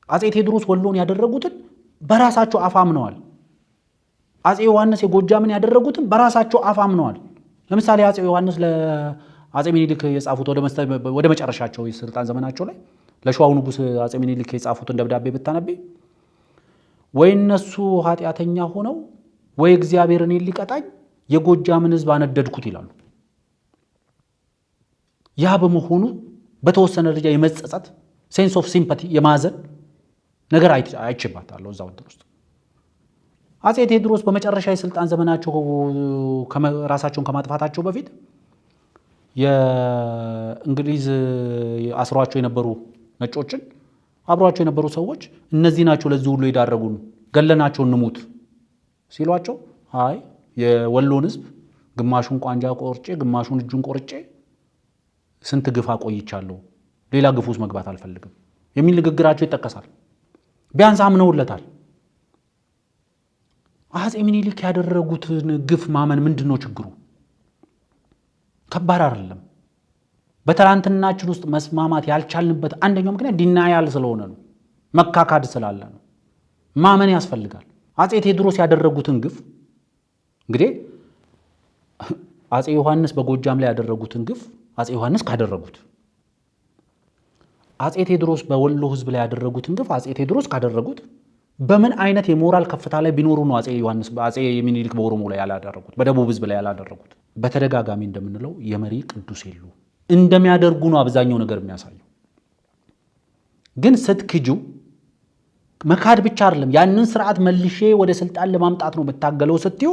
አፄ ቴዎድሮስ ወሎን ያደረጉትን በራሳቸው አፍ አምነዋል። አፄ ዮሐንስ የጎጃምን ያደረጉትን በራሳቸው አፍ አምነዋል። ለምሳሌ አፄ ዮሐንስ ለአፄ ሚኒሊክ የጻፉት ወደ መጨረሻቸው የስልጣን ዘመናቸው ላይ ለሸዋው ንጉሥ አፄ ሚኒሊክ የጻፉትን ደብዳቤ ብታነቢ ወይ እነሱ ኃጢአተኛ ሆነው ወይ እግዚአብሔር እኔን ሊቀጣኝ የጎጃምን ህዝብ አነደድኩት ይላሉ። ያ በመሆኑ በተወሰነ ደረጃ የመጸጸት ሴንስ ኦፍ ሲምፓቲ የማዘን ነገር አይችባታለሁ እዛው እንትን ውስጥ። አፄ ቴዎድሮስ በመጨረሻ የስልጣን ዘመናቸው ራሳቸውን ከማጥፋታቸው በፊት የእንግሊዝ አስሯቸው የነበሩ ነጮችን አብሯቸው የነበሩ ሰዎች እነዚህ ናቸው ለዚህ ሁሉ ይዳረጉን ገለናቸው እንሙት ሲሏቸው አይ የወሎን ህዝብ ግማሹን ቋንጃ ቆርጬ ግማሹን እጁን ቆርጬ ስንት ግፍ አቆይቻለሁ ሌላ ግፍ ውስጥ መግባት አልፈልግም የሚል ንግግራቸው ይጠቀሳል። ቢያንስ አምነውለታል። አፄ ምኒልክ ያደረጉትን ግፍ ማመን ምንድነው ችግሩ? ከባድ አይደለም። በትላንትናችን ውስጥ መስማማት ያልቻልንበት አንደኛው ምክንያት ዲናያል ስለሆነ ነው፣ መካካድ ስላለ ነው። ማመን ያስፈልጋል። አፄ ቴዎድሮስ ያደረጉትን ግፍ እንግዲህ አፄ ዮሐንስ በጎጃም ላይ ያደረጉትን ግፍ አፄ ዮሐንስ ካደረጉት፣ አፄ ቴዎድሮስ በወሎ ህዝብ ላይ ያደረጉትን ግፍ አፄ ቴዎድሮስ ካደረጉት በምን አይነት የሞራል ከፍታ ላይ ቢኖሩ ነው አፄ ዮሐንስ አፄ ምኒልክ በኦሮሞ ላይ ያላደረጉት በደቡብ ህዝብ ላይ ያላደረጉት? በተደጋጋሚ እንደምንለው የመሪ ቅዱስ የሉ እንደሚያደርጉ ነው አብዛኛው ነገር የሚያሳየው። ግን ስትክጁ መካድ ብቻ አይደለም፣ ያንን ስርዓት መልሼ ወደ ስልጣን ለማምጣት ነው መታገለው ስትዩ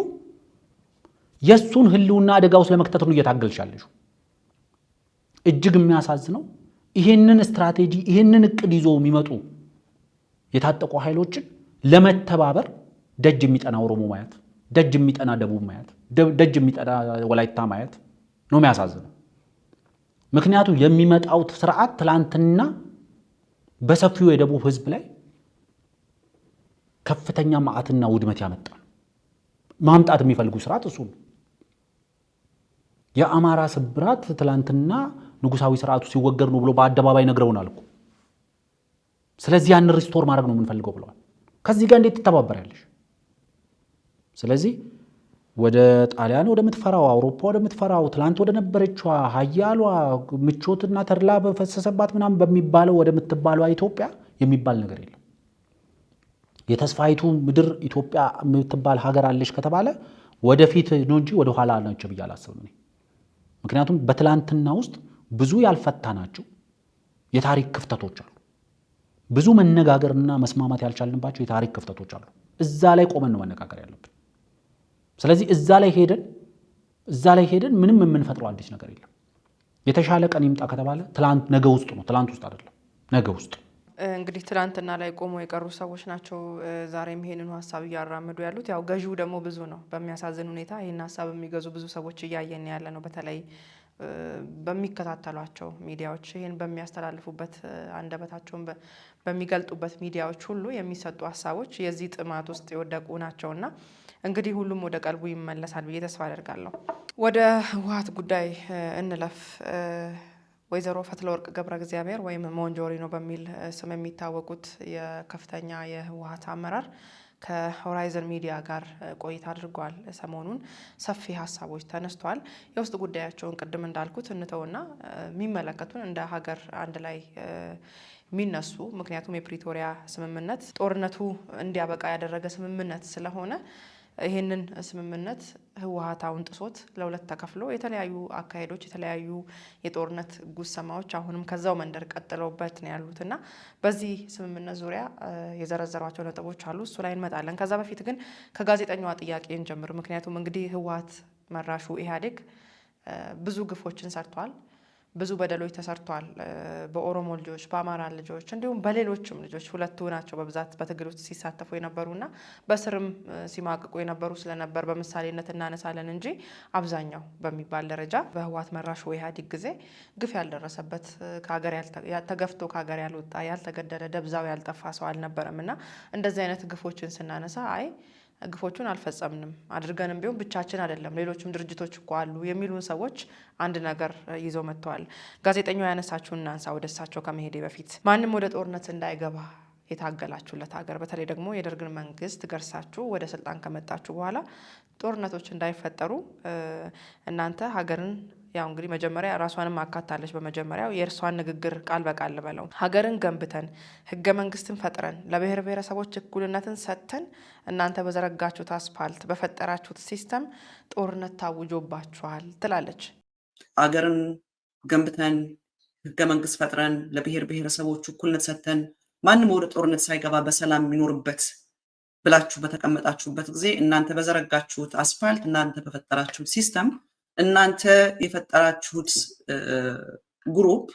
የሱን ህልውና አደጋ ውስጥ ለመክተት ነው እየታገልሻለሽ። እጅግ የሚያሳዝነው ይሄንን ስትራቴጂ ይሄንን እቅድ ይዞ የሚመጡ የታጠቁ ኃይሎችን ለመተባበር ደጅ የሚጠና ኦሮሞ ማየት፣ ደጅ የሚጠና ደቡብ ማየት፣ ደጅ የሚጠና ወላይታ ማየት ነው የሚያሳዝነው። ምክንያቱም የሚመጣው ስርዓት ትላንትና በሰፊው የደቡብ ህዝብ ላይ ከፍተኛ ማዕትና ውድመት ያመጣል። ማምጣት የሚፈልጉ ስርዓት እሱ ነው። የአማራ ስብራት ትላንትና ንጉሳዊ ስርዓቱ ሲወገድ ነው ብሎ በአደባባይ ነግረውናል እኮ። ስለዚህ ያን ሪስቶር ማድረግ ነው የምንፈልገው ብለዋል። ከዚህ ጋር እንዴት ትተባበሪያለሽ? ስለዚህ ወደ ጣሊያን ወደምትፈራው አውሮፓ ወደምትፈራው ትላንት ወደ ነበረችዋ ሀያሏ ምቾትና ተድላ በፈሰሰባት ምናምን በሚባለው ወደምትባለው ኢትዮጵያ የሚባል ነገር የለም። የተስፋይቱ ምድር ኢትዮጵያ የምትባል ሀገር አለሽ ከተባለ ወደፊት ነው እንጂ ወደ ኋላ ናቸው ብዬ አላስብም። ምክንያቱም በትላንትና ውስጥ ብዙ ያልፈታናቸው የታሪክ ክፍተቶች አሉ። ብዙ መነጋገርና መስማማት ያልቻልንባቸው የታሪክ ክፍተቶች አሉ። እዛ ላይ ቆመን ነው መነጋገር ያለብን። ስለዚህ እዛ ላይ ሄደን ምንም የምንፈጥረው አዲስ ነገር የለም። የተሻለ ቀን ይምጣ ከተባለ ትላንት ነገ ውስጥ ነው፣ ትላንት ውስጥ አይደለም፣ ነገ ውስጥ። እንግዲህ ትላንትና ላይ ቆሞ የቀሩ ሰዎች ናቸው ዛሬም ይሄንን ሀሳብ እያራመዱ ያሉት። ያው ገዢው ደግሞ ብዙ ነው። በሚያሳዝን ሁኔታ ይህን ሀሳብ የሚገዙ ብዙ ሰዎች እያየን ያለ ነው። በተለይ በሚከታተሏቸው ሚዲያዎች፣ ይህን በሚያስተላልፉበት አንደበታቸውን በሚገልጡበት ሚዲያዎች ሁሉ የሚሰጡ ሀሳቦች የዚህ ጥማት ውስጥ የወደቁ ናቸውና እንግዲህ ሁሉም ወደ ቀልቡ ይመለሳል ብዬ ተስፋ አደርጋለሁ። ወደ ህወሓት ጉዳይ እንለፍ። ወይዘሮ ፈትለወርቅ ገብረ እግዚአብሔር ወይም ሞንጆሪኖ በሚል ስም የሚታወቁት የከፍተኛ የህወሓት አመራር ከሆራይዘን ሚዲያ ጋር ቆይታ አድርጓል። ሰሞኑን ሰፊ ሀሳቦች ተነስተዋል። የውስጥ ጉዳያቸውን ቅድም እንዳልኩት እንተውና የሚመለከቱን እንደ ሀገር አንድ ላይ የሚነሱ ምክንያቱም የፕሪቶሪያ ስምምነት ጦርነቱ እንዲያበቃ ያደረገ ስምምነት ስለሆነ ይህንን ስምምነት ህወሓት አሁን ጥሶት ለሁለት ተከፍሎ የተለያዩ አካሄዶች የተለያዩ የጦርነት ጉሰማዎች አሁንም ከዛው መንደር ቀጥለውበት ነው ያሉትና በዚህ ስምምነት ዙሪያ የዘረዘሯቸው ነጥቦች አሉ። እሱ ላይ እንመጣለን። ከዛ በፊት ግን ከጋዜጠኛዋ ጥያቄ እንጀምር። ምክንያቱም እንግዲህ ህወሓት መራሹ ኢህአዴግ ብዙ ግፎችን ሰርቷል። ብዙ በደሎች ተሰርቷል። በኦሮሞ ልጆች፣ በአማራ ልጆች እንዲሁም በሌሎችም ልጆች ሁለቱ ናቸው በብዛት በትግል ውስጥ ሲሳተፉ የነበሩና በስርም ሲማቅቁ የነበሩ ስለነበር በምሳሌነት እናነሳለን እንጂ አብዛኛው በሚባል ደረጃ በህወሓት መራሹ ኢህአዴግ ጊዜ ግፍ ያልደረሰበት ከሀገር ተገፍቶ ከሀገር ያልወጣ ያልተገደለ ደብዛው ያልጠፋ ሰው አልነበረም እና እንደዚህ አይነት ግፎችን ስናነሳ አይ ግፎቹን አልፈጸምንም አድርገንም ቢሆን ብቻችን አይደለም ሌሎችም ድርጅቶች እኮ አሉ የሚሉን ሰዎች አንድ ነገር ይዘው መጥተዋል። ጋዜጠኛው ያነሳችሁን እናንሳ። ወደ እሳቸው ከመሄዴ በፊት ማንም ወደ ጦርነት እንዳይገባ የታገላችሁለት ሀገር በተለይ ደግሞ የደርግን መንግስት ገርሳችሁ ወደ ስልጣን ከመጣችሁ በኋላ ጦርነቶች እንዳይፈጠሩ እናንተ ሀገርን ያው እንግዲህ መጀመሪያ ራሷንም አካታለች። በመጀመሪያው የእርሷን ንግግር ቃል በቃል ልበለው፣ ሀገርን ገንብተን ህገ መንግስትን ፈጥረን ለብሔር ብሔረሰቦች እኩልነትን ሰጥተን እናንተ በዘረጋችሁት አስፓልት በፈጠራችሁት ሲስተም ጦርነት ታውጆባችኋል ትላለች። ሀገርን ገንብተን ህገ መንግስት ፈጥረን ለብሔር ብሔረሰቦች እኩልነት ሰጥተን ማንም ወደ ጦርነት ሳይገባ በሰላም የሚኖርበት ብላችሁ በተቀመጣችሁበት ጊዜ እናንተ በዘረጋችሁት አስፓልት እናንተ በፈጠራችሁት ሲስተም እናንተ የፈጠራችሁት ግሩፕ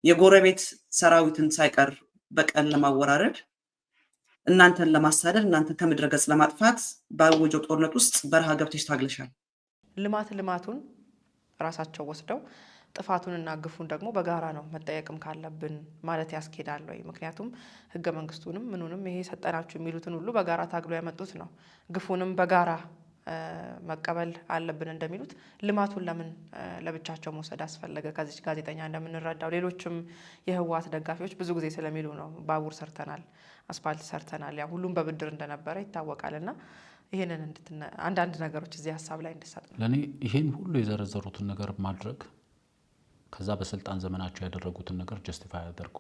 የጎረቤት ሰራዊትን ሳይቀር በቀል ለማወራረድ እናንተን ለማሳደድ እናንተን ከምድረ ገጽ ለማጥፋት ባወጀው ጦርነት ውስጥ በረሃ ገብተሽ ታግለሻል። ልማቱን ራሳቸው ወስደው ጥፋቱንና ግፉን ደግሞ በጋራ ነው መጠየቅም ካለብን ማለት ያስኬዳል ወይ? ምክንያቱም ህገ መንግስቱንም ምኑንም ይሄ ሰጠናችሁ የሚሉትን ሁሉ በጋራ ታግሎ ያመጡት ነው። ግፉንም በጋራ መቀበል አለብን እንደሚሉት ልማቱን ለምን ለብቻቸው መውሰድ አስፈለገ? ከዚህ ጋዜጠኛ እንደምንረዳው ሌሎችም የህወሓት ደጋፊዎች ብዙ ጊዜ ስለሚሉ ነው ባቡር ሰርተናል፣ አስፋልት ሰርተናል፣ ያ ሁሉም በብድር እንደነበረ ይታወቃልና ይሄንን አንዳንድ ነገሮች እዚህ ሀሳብ ላይ እንድሰጥ ነው። ለኔ ይሄን ሁሉ የዘረዘሩትን ነገር ማድረግ ከዛ በስልጣን ዘመናቸው ያደረጉትን ነገር ጀስቲፋይ ያደርጉ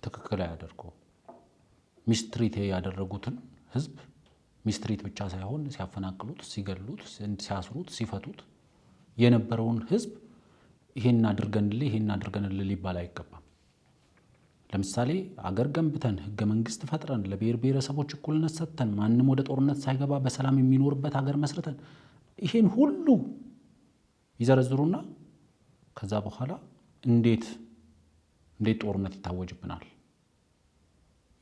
ትክክል ያደርጉ ሚስትሪት ያደረጉትን ህዝብ ሚስትሪት ብቻ ሳይሆን ሲያፈናቅሉት፣ ሲገሉት፣ ሲያስሩት፣ ሲፈቱት የነበረውን ህዝብ ይሄን አድርገንልህ ሊባል አይገባም። ለምሳሌ አገር ገንብተን ህገ መንግስት ፈጥረን ለብሔር ብሔረሰቦች እኩልነት ሰጥተን ማንም ወደ ጦርነት ሳይገባ በሰላም የሚኖርበት ሀገር መስርተን ይሄን ሁሉ ይዘረዝሩና ከዛ በኋላ እንዴት ጦርነት ይታወጅብናል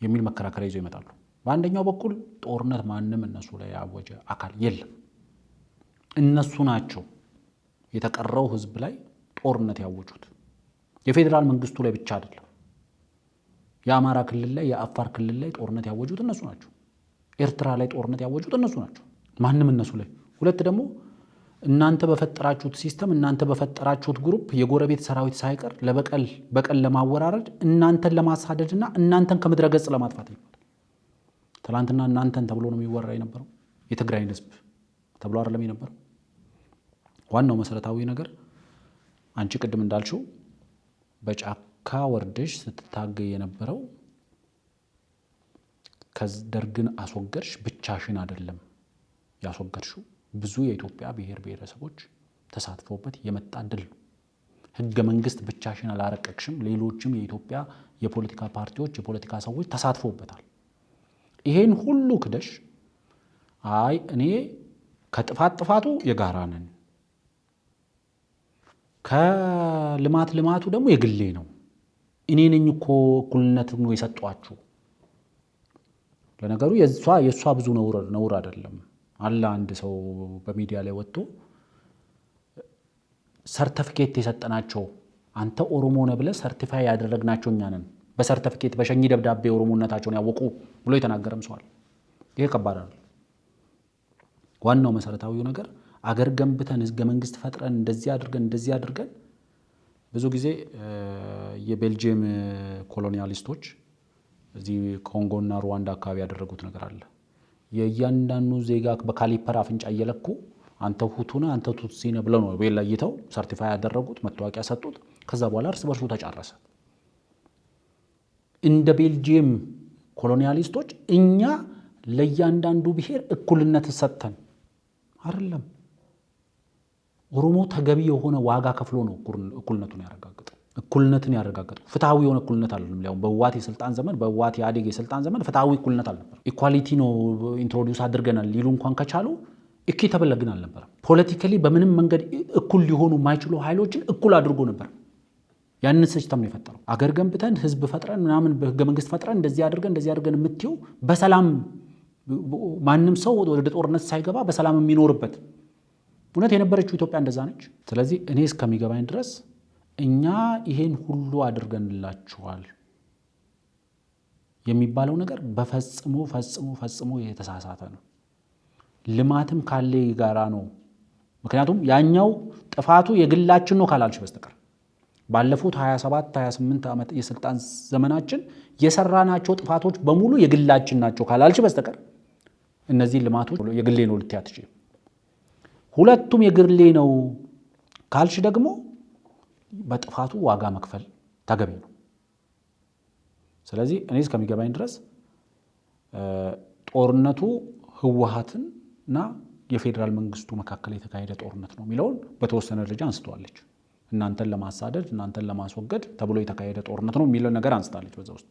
የሚል መከራከሪያ ይዘው ይመጣሉ። በአንደኛው በኩል ጦርነት ማንም እነሱ ላይ ያወጀ አካል የለም። እነሱ ናቸው የተቀረው ህዝብ ላይ ጦርነት ያወጁት። የፌዴራል መንግስቱ ላይ ብቻ አይደለም። የአማራ ክልል ላይ፣ የአፋር ክልል ላይ ጦርነት ያወጁት እነሱ ናቸው። ኤርትራ ላይ ጦርነት ያወጁት እነሱ ናቸው። ማንም እነሱ ላይ። ሁለት ደግሞ እናንተ በፈጠራችሁት ሲስተም፣ እናንተ በፈጠራችሁት ግሩፕ የጎረቤት ሰራዊት ሳይቀር በቀል ለማወራረድ እናንተን ለማሳደድና እናንተን ከምድረ ገጽ ለማጥፋት ነው። ትላንትና እናንተን ተብሎ ነው የሚወራ የነበረው። የትግራይን ህዝብ ተብሎ አይደለም የነበረው። ዋናው መሰረታዊ ነገር አንቺ ቅድም እንዳልሽው በጫካ ወርደሽ ስትታገይ የነበረው ከደርግን አስወገድሽ ብቻሽን አይደለም ያስወገድሽው። ብዙ የኢትዮጵያ ብሔር ብሔረሰቦች ተሳትፎበት የመጣ ድል ነው። ህገ መንግስት ብቻሽን አላረቀቅሽም። ሌሎችም የኢትዮጵያ የፖለቲካ ፓርቲዎች፣ የፖለቲካ ሰዎች ተሳትፎበታል። ይሄን ሁሉ ክደሽ አይ እኔ ከጥፋቱ የጋራ ነን፣ ከልማቱ ደግሞ የግሌ ነው፣ እኔ ነኝ እኮ እኩልነት ነው የሰጧችሁ። ለነገሩ የሷ ብዙ ነውር አይደለም አለ። አንድ ሰው በሚዲያ ላይ ወጥቶ ሰርቲፊኬት የሰጠናቸው አንተ ኦሮሞ ነህ ብለህ ሰርቲፋይ ያደረግናቸው እኛ ነን፣ በሰርቲፊኬት በሸኚ ደብዳቤ ኦሮሞነታቸውን ያወቁ ብሎ የተናገረም ሰው አለ። ይሄ ከባድ አይደል? ዋናው መሰረታዊው ነገር አገር ገንብተን ህገ መንግስት ፈጥረን እንደዚህ አድርገን ብዙ ጊዜ የቤልጂየም ኮሎኒያሊስቶች እዚህ ኮንጎና ሩዋንዳ አካባቢ ያደረጉት ነገር አለ። የእያንዳንዱ ዜጋ በካሊፐር አፍንጫ እየለኩ አንተ ሁቱ ነህ አንተ ቱትሲ ነህ ብለው ነው ለይተው ሰርቲፋይ ያደረጉት፣ መታወቂያ ሰጡት። ከዛ በኋላ እርስ በርሱ ተጫረሰ። እንደ ቤልጂየም ኮሎኒያሊስቶች እኛ ለእያንዳንዱ ብሔር እኩልነት ሰጥተን አይደለም። ኦሮሞ ተገቢ የሆነ ዋጋ ከፍሎ ነው እኩልነቱን ያረጋገጠው። ፍትሃዊ የሆነ እኩልነት አይደለም። ያው በህወሓት የስልጣን ዘመን በህወሓት የኢህአዴግ የስልጣን ዘመን ፍትሃዊ እኩልነት አልነበረም። ኢኳሊቲ ነው ኢንትሮዲዩስ አድርገናል ሊሉ እንኳን ከቻሉ ኢኩዊታብል ግን አልነበረም። ፖለቲካሊ በምንም መንገድ እኩል ሊሆኑ የማይችሉ ኃይሎችን እኩል አድርጎ ነበር። ያንን ሲስተም ነው የፈጠረው። አገር ገንብተን ህዝብ ፈጥረን ምናምን በህገ መንግስት ፈጥረን እንደዚህ አድርገን የምትይው በሰላም ማንም ሰው ወደ ጦርነት ሳይገባ በሰላም የሚኖርበት እውነት የነበረችው ኢትዮጵያ እንደዛ ነች። ስለዚህ እኔ እስከሚገባኝ ድረስ እኛ ይሄን ሁሉ አድርገንላችኋል የሚባለው ነገር ፈጽሞ የተሳሳተ ነው። ልማትም ካለ ጋራ ነው። ምክንያቱም ያኛው ጥፋቱ የግላችን ነው ካላልሽ በስተቀር ባለፉት 27-28 ዓመት የስልጣን ዘመናችን የሰራናቸው ጥፋቶች በሙሉ የግላችን ናቸው ካላልሽ በስተቀር እነዚህ ልማቶች የግሌ ነው ልትያት ይችላል። ሁለቱም የግሌ ነው ካልሽ ደግሞ በጥፋቱ ዋጋ መክፈል ተገቢ ነው። ስለዚህ እኔ እስከሚገባኝ ድረስ ጦርነቱ ህወሓትና የፌዴራል መንግስቱ መካከል የተካሄደ ጦርነት ነው የሚለውን በተወሰነ ደረጃ አንስተዋለች። እናንተን ለማሳደድ እናንተን ለማስወገድ ተብሎ የተካሄደ ጦርነት ነው የሚለው ነገር አንስታለች። በዛ ውስጥ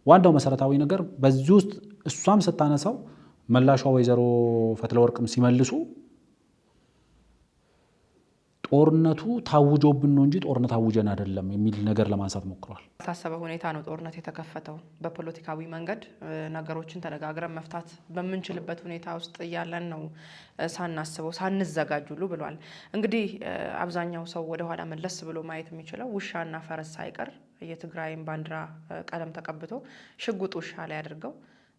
ዋናው መሰረታዊ ነገር በዚህ ውስጥ እሷም ስታነሳው መላሿ ወይዘሮ ፈትለወርቅም ሲመልሱ ጦርነቱ ታውጆብን ነው እንጂ ጦርነት አውጀን አይደለም የሚል ነገር ለማንሳት ሞክሯል። ታሰበ ሁኔታ ነው ጦርነት የተከፈተው። በፖለቲካዊ መንገድ ነገሮችን ተነጋግረን መፍታት በምንችልበት ሁኔታ ውስጥ እያለን ነው ሳናስበው ሳንዘጋጅ ሁሉ ብሏል። እንግዲህ አብዛኛው ሰው ወደ ኋላ መለስ ብሎ ማየት የሚችለው ውሻና ፈረስ ሳይቀር የትግራይን ባንዲራ ቀለም ተቀብቶ ሽጉጥ ውሻ ላይ አድርገው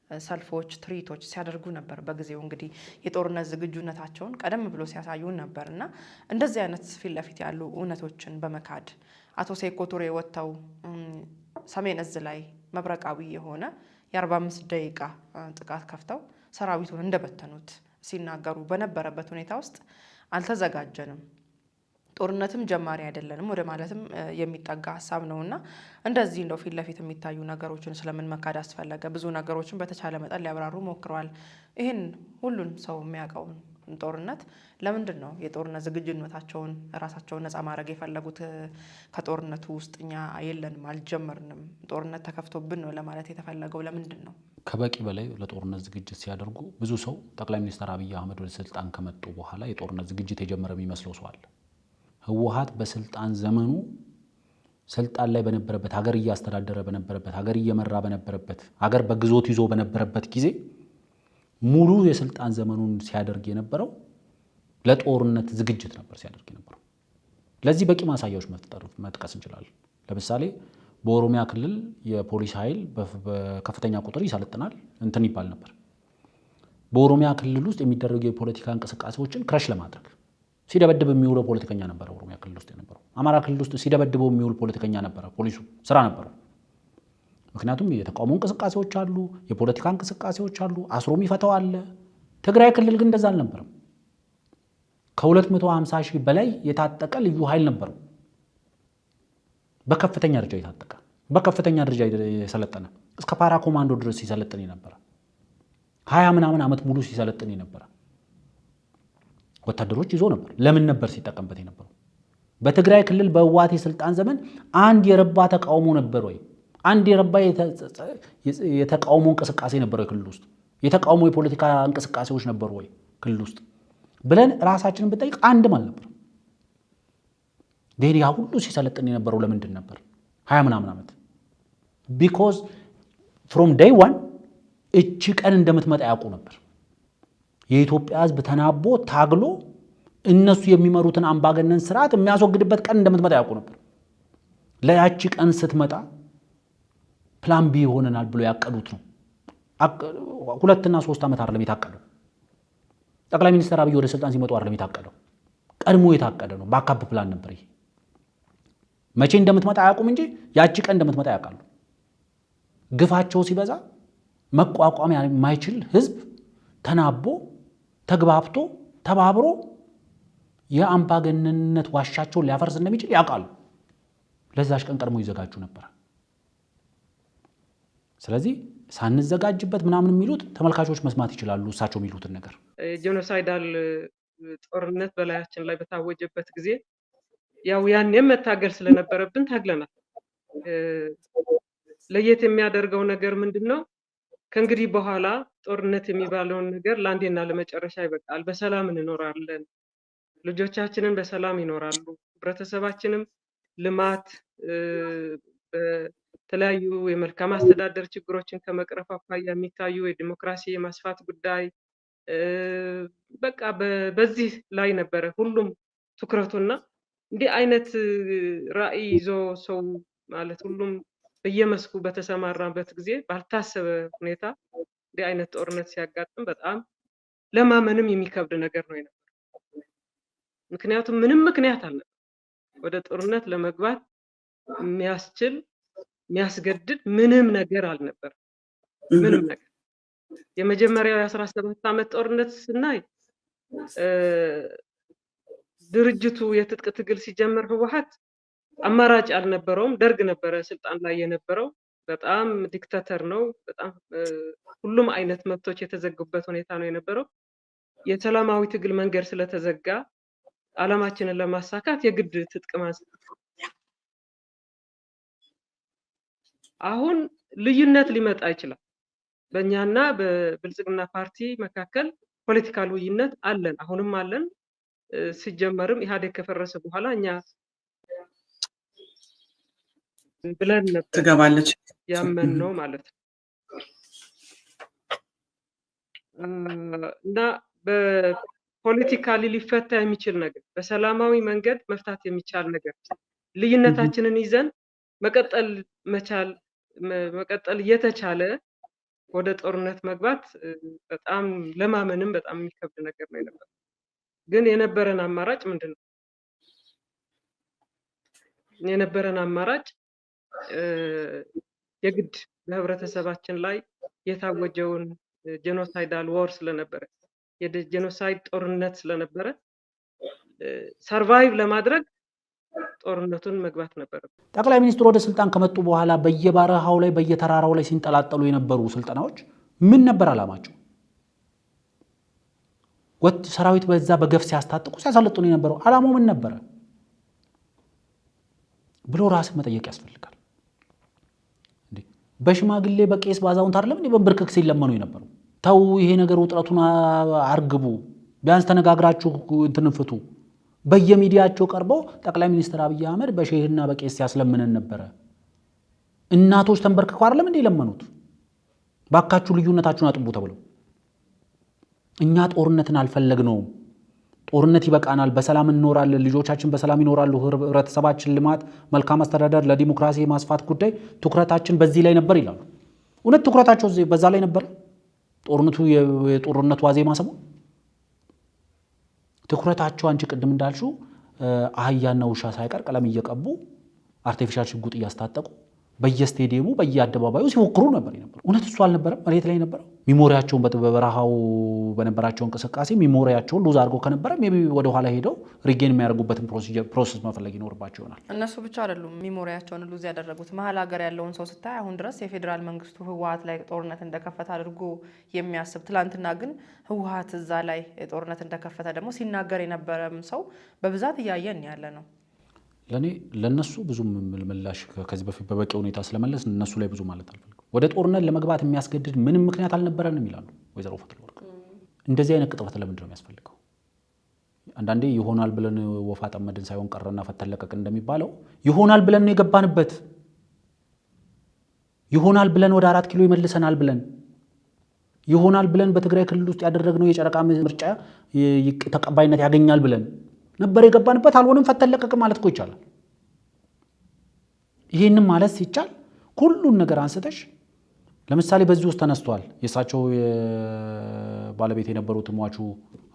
ሰልፎች፣ ትርኢቶች ሲያደርጉ ነበር። በጊዜው እንግዲህ የጦርነት ዝግጁነታቸውን ቀደም ብሎ ሲያሳዩን ነበር እና እንደዚህ አይነት ፊት ለፊት ያሉ እውነቶችን በመካድ አቶ ሴኮ ቱሬ ወጥተው ሰሜን እዝ ላይ መብረቃዊ የሆነ የ45 ደቂቃ ጥቃት ከፍተው ሰራዊቱን እንደበተኑት ሲናገሩ በነበረበት ሁኔታ ውስጥ አልተዘጋጀንም፣ ጦርነትም ጀማሪ አይደለንም ወደ ማለትም የሚጠጋ ሀሳብ ነውና እንደዚህ እንደው ፊት ለፊት የሚታዩ ነገሮችን ስለምን መካድ አስፈለገ? ብዙ ነገሮችን በተቻለ መጠን ሊያብራሩ ሞክረዋል። ይህን ሁሉን ሰው የሚያውቀውን ጦርነት ለምንድን ነው የጦርነት ዝግጁነታቸውን ራሳቸውን ነፃ ማድረግ የፈለጉት? ከጦርነቱ ውስጥ እኛ የለንም፣ አልጀመርንም፣ ጦርነት ተከፍቶብን ነው ለማለት የተፈለገው ለምንድን ነው? ከበቂ በላይ ለጦርነት ዝግጅት ሲያደርጉ ብዙ ሰው ጠቅላይ ሚኒስትር አብይ አህመድ ወደ ስልጣን ከመጡ በኋላ የጦርነት ዝግጅት የጀመረ የሚመስለው ሰው አለ። ህወሓት በስልጣን ዘመኑ ስልጣን ላይ በነበረበት ሀገር እያስተዳደረ በነበረበት ሀገር እየመራ በነበረበት ሀገር በግዞት ይዞ በነበረበት ጊዜ ሙሉ የስልጣን ዘመኑን ሲያደርግ የነበረው ለጦርነት ዝግጅት ነበር ሲያደርግ የነበረው። ለዚህ በቂ ማሳያዎች መጥቀስ እንችላለን። ለምሳሌ በኦሮሚያ ክልል የፖሊስ ኃይል በከፍተኛ ቁጥር ይሰለጥናል እንትን ይባል ነበር። በኦሮሚያ ክልል ውስጥ የሚደረጉ የፖለቲካ እንቅስቃሴዎችን ክረሽ ለማድረግ ሲደበድብ የሚውለው ፖለቲከኛ ነበረ። ኦሮሚያ ክልል ውስጥ የነበረው አማራ ክልል ውስጥ ሲደበድበው የሚውል ፖለቲከኛ ነበረ። ፖሊሱ ስራ ነበረው። ምክንያቱም የተቃውሞ እንቅስቃሴዎች አሉ፣ የፖለቲካ እንቅስቃሴዎች አሉ፣ አስሮ የሚፈታው አለ። ትግራይ ክልል ግን እንደዛ አልነበረም። ከ250 ሺህ በላይ የታጠቀ ልዩ ኃይል ነበረው። በከፍተኛ ደረጃ የታጠቀ በከፍተኛ ደረጃ የሰለጠነ እስከ ፓራ ኮማንዶ ድረስ ሲሰለጥን የነበረ 20 ምናምን ዓመት ሙሉ ሲሰለጥን የነበረ ወታደሮች ይዞ ነበር። ለምን ነበር ሲጠቀምበት የነበረው? በትግራይ ክልል በህወሓት የስልጣን ዘመን አንድ የረባ ተቃውሞ ነበር ወይ? አንድ የረባ የተቃውሞ እንቅስቃሴ ነበር ወይ ክልል ውስጥ? የተቃውሞ የፖለቲካ እንቅስቃሴዎች ነበሩ ወይ ክልል ውስጥ ብለን ራሳችንን ብንጠይቅ አንድም አልነበረም። ዴሪያ ሁሉ ሲሰለጥን የነበረው ለምንድን ነበር? 20 ምናምን ዓመት ቢኮዝ ፍሮም ዴይ ዋን እቺ ቀን እንደምትመጣ ያውቁ ነበር። የኢትዮጵያ ህዝብ ተናቦ ታግሎ እነሱ የሚመሩትን አምባገነን ስርዓት የሚያስወግድበት ቀን እንደምትመጣ ያውቁ ነበር። ለያቺ ቀን ስትመጣ ፕላን ቢ ይሆነናል ብሎ ያቀዱት ነው። 2 እና 3 ዓመት አይደለም የታቀደው። ጠቅላይ ሚኒስትር አብይ ወደ ስልጣን ሲመጡ አይደለም የታቀደው፣ ቀድሞ የታቀደ ነው። ባካፕ ፕላን ነበር ይሄ። መቼ እንደምትመጣ አያውቁም እንጂ ያቺ ቀን እንደምትመጣ ያውቃሉ። ግፋቸው ሲበዛ መቋቋም የማይችል ህዝብ ተናቦ ተግባብቶ ተባብሮ የአምባገነንነት ዋሻቸውን ሊያፈርስ እንደሚችል ያውቃሉ። ለዛሽ ቀን ቀድሞ ይዘጋጁ ነበር። ስለዚህ ሳንዘጋጅበት ምናምን የሚሉት ተመልካቾች መስማት ይችላሉ እሳቸው የሚሉትን ነገር። ጄኖሳይዳል ጦርነት በላያችን ላይ በታወጀበት ጊዜ ያው ያኔም መታገል ስለነበረብን ታግለናል። ለየት የሚያደርገው ነገር ምንድነው? ከእንግዲህ በኋላ ጦርነት የሚባለውን ነገር ለአንዴና ለመጨረሻ ይበቃል፣ በሰላም እንኖራለን፣ ልጆቻችንን በሰላም ይኖራሉ፣ ህብረተሰባችንም ልማት በተለያዩ የመልካም አስተዳደር ችግሮችን ከመቅረፍ አኳያ የሚታዩ የዲሞክራሲ የማስፋት ጉዳይ በቃ በዚህ ላይ ነበረ ሁሉም ትኩረቱና እንዲህ አይነት ራዕይ ይዞ ሰው ማለት ሁሉም በየመስኩ በተሰማራበት ጊዜ ባልታሰበ ሁኔታ እንዲህ አይነት ጦርነት ሲያጋጥም በጣም ለማመንም የሚከብድ ነገር ነው የነበረው። ምክንያቱም ምንም ምክንያት አልነበረም ወደ ጦርነት ለመግባት የሚያስችል የሚያስገድድ ምንም ነገር አልነበረም። ምንም ነገር የመጀመሪያው የ17 ዓመት ጦርነት ስናይ ድርጅቱ የትጥቅ ትግል ሲጀምር ህወሓት አማራጭ አልነበረውም። ደርግ ነበረ ስልጣን ላይ የነበረው። በጣም ዲክታተር ነው። በጣም ሁሉም አይነት መብቶች የተዘጉበት ሁኔታ ነው የነበረው። የሰላማዊ ትግል መንገድ ስለተዘጋ ዓላማችንን ለማሳካት የግድ ትጥቅ ማንሳት። አሁን ልዩነት ሊመጣ ይችላል። በእኛና በብልጽግና ፓርቲ መካከል ፖለቲካል ልዩነት አለን፣ አሁንም አለን። ሲጀመርም ኢህአዴግ ከፈረሰ በኋላ እኛ ብለን ነበር ትገባለች ያመን ነው ማለት ነው። እና በፖለቲካሊ ሊፈታ የሚችል ነገር በሰላማዊ መንገድ መፍታት የሚቻል ነገር ልዩነታችንን ይዘን መቀጠል እየተቻለ ወደ ጦርነት መግባት በጣም ለማመንም በጣም የሚከብድ ነገር ነው የነበረው። ግን የነበረን አማራጭ ምንድነው? የነበረን አማራጭ የግድ በህብረተሰባችን ላይ የታወጀውን ጄኖሳይዳል ዋር ስለነበረ የጄኖሳይድ ጦርነት ስለነበረ ሰርቫይቭ ለማድረግ ጦርነቱን መግባት ነበር። ጠቅላይ ሚኒስትሩ ወደ ስልጣን ከመጡ በኋላ በየበረሃው ላይ በየተራራው ላይ ሲንጠላጠሉ የነበሩ ስልጠናዎች ምን ነበር አላማቸው? ሰራዊት በዛ በገፍ ሲያስታጥቁ ሲያሰለጥኑ የነበረው አላማው ምን ነበር ብሎ ራስን መጠየቅ ያስፈልጋል። በሽማግሌ በቄስ ባዛውንት አይደለም እንዴ በንብርክክ ሲለመኑ የነበረው? ተው ይሄ ነገር ውጥረቱን አርግቡ፣ ቢያንስ ተነጋግራችሁ እንትንፍቱ። በየሚዲያቸው ቀርበው ጠቅላይ ሚኒስትር አብይ አህመድ በሼህና በቄስ ሲያስለምነን ነበረ። እናቶች ተንበርክከው አይደለም እንዴ ለመኑት? ባካችሁ ልዩነታችሁን አጥቡ ተብለው። እኛ ጦርነትን አልፈለግነውም። ጦርነት ይበቃናል፣ በሰላም እንኖራለን፣ ልጆቻችን በሰላም ይኖራሉ፣ ህብረተሰባችን ልማት፣ መልካም አስተዳደር፣ ለዲሞክራሲ የማስፋት ጉዳይ ትኩረታችን በዚህ ላይ ነበር ይላሉ። እውነት ትኩረታቸው በዛ ላይ ነበር? የጦርነቱ ዋዜማ ሰሞን ትኩረታቸው አንቺ ቅድም እንዳልሽው አህያና ውሻ ሳይቀር ቀለም እየቀቡ አርቲፊሻል ሽጉጥ እያስታጠቁ በየስቴዲየሙ በየአደባባዩ ሲሞክሩ ነበር የነበረው። እውነት እሱ አልነበረም? መሬት ላይ ነበረ። ሚሞሪያቸውን በበረሃው በነበራቸው እንቅስቃሴ ሚሞሪያቸውን ሉዝ አድርገው ከነበረ ሜቢ ወደ ኋላ ሄደው ሪጌን የሚያደርጉበትን ፕሮሰስ መፈለግ ይኖርባቸው ይሆናል። እነሱ ብቻ አይደሉም ሚሞሪያቸውን ሉዝ ያደረጉት። መሀል ሀገር ያለውን ሰው ስታይ አሁን ድረስ የፌዴራል መንግስቱ ህወሓት ላይ ጦርነት እንደከፈተ አድርጎ የሚያስብ ትላንትና ግን ህወሓት እዛ ላይ ጦርነት እንደከፈተ ደግሞ ሲናገር የነበረም ሰው በብዛት እያየን ያለ ነው። ለነሱ ብዙ ምላሽ ከዚህ በፊት በበቂ ሁኔታ ስለመለስ እነሱ ላይ ብዙ ማለት አልፈልግም። ወደ ጦርነት ለመግባት የሚያስገድድ ምንም ምክንያት አልነበረንም ይላሉ ወይዘሮ ፈትለወርቅ። እንደዚህ አይነት ቅጥፈት ለምንድን ነው የሚያስፈልገው? አንዳንዴ ይሆናል ብለን ወፋ ጠመድን ሳይሆን ቀረና ፈተለቀቅ እንደሚባለው ይሆናል ብለን ነው የገባንበት። ይሆናል ብለን ወደ 4 ኪሎ ይመልሰናል ብለን ይሆናል ብለን በትግራይ ክልል ውስጥ ያደረግነው የጨረቃ ምርጫ ተቀባይነት ያገኛል ብለን ነበር የገባንበት። አልሆነም ፈተለቀቅ ማለት እኮ ይቻላል። ይሄንን ማለት ሲቻል ሁሉን ነገር አንስተሽ ለምሳሌ በዚህ ውስጥ ተነስቷል። የእሳቸው ባለቤት የነበሩት ሟቹ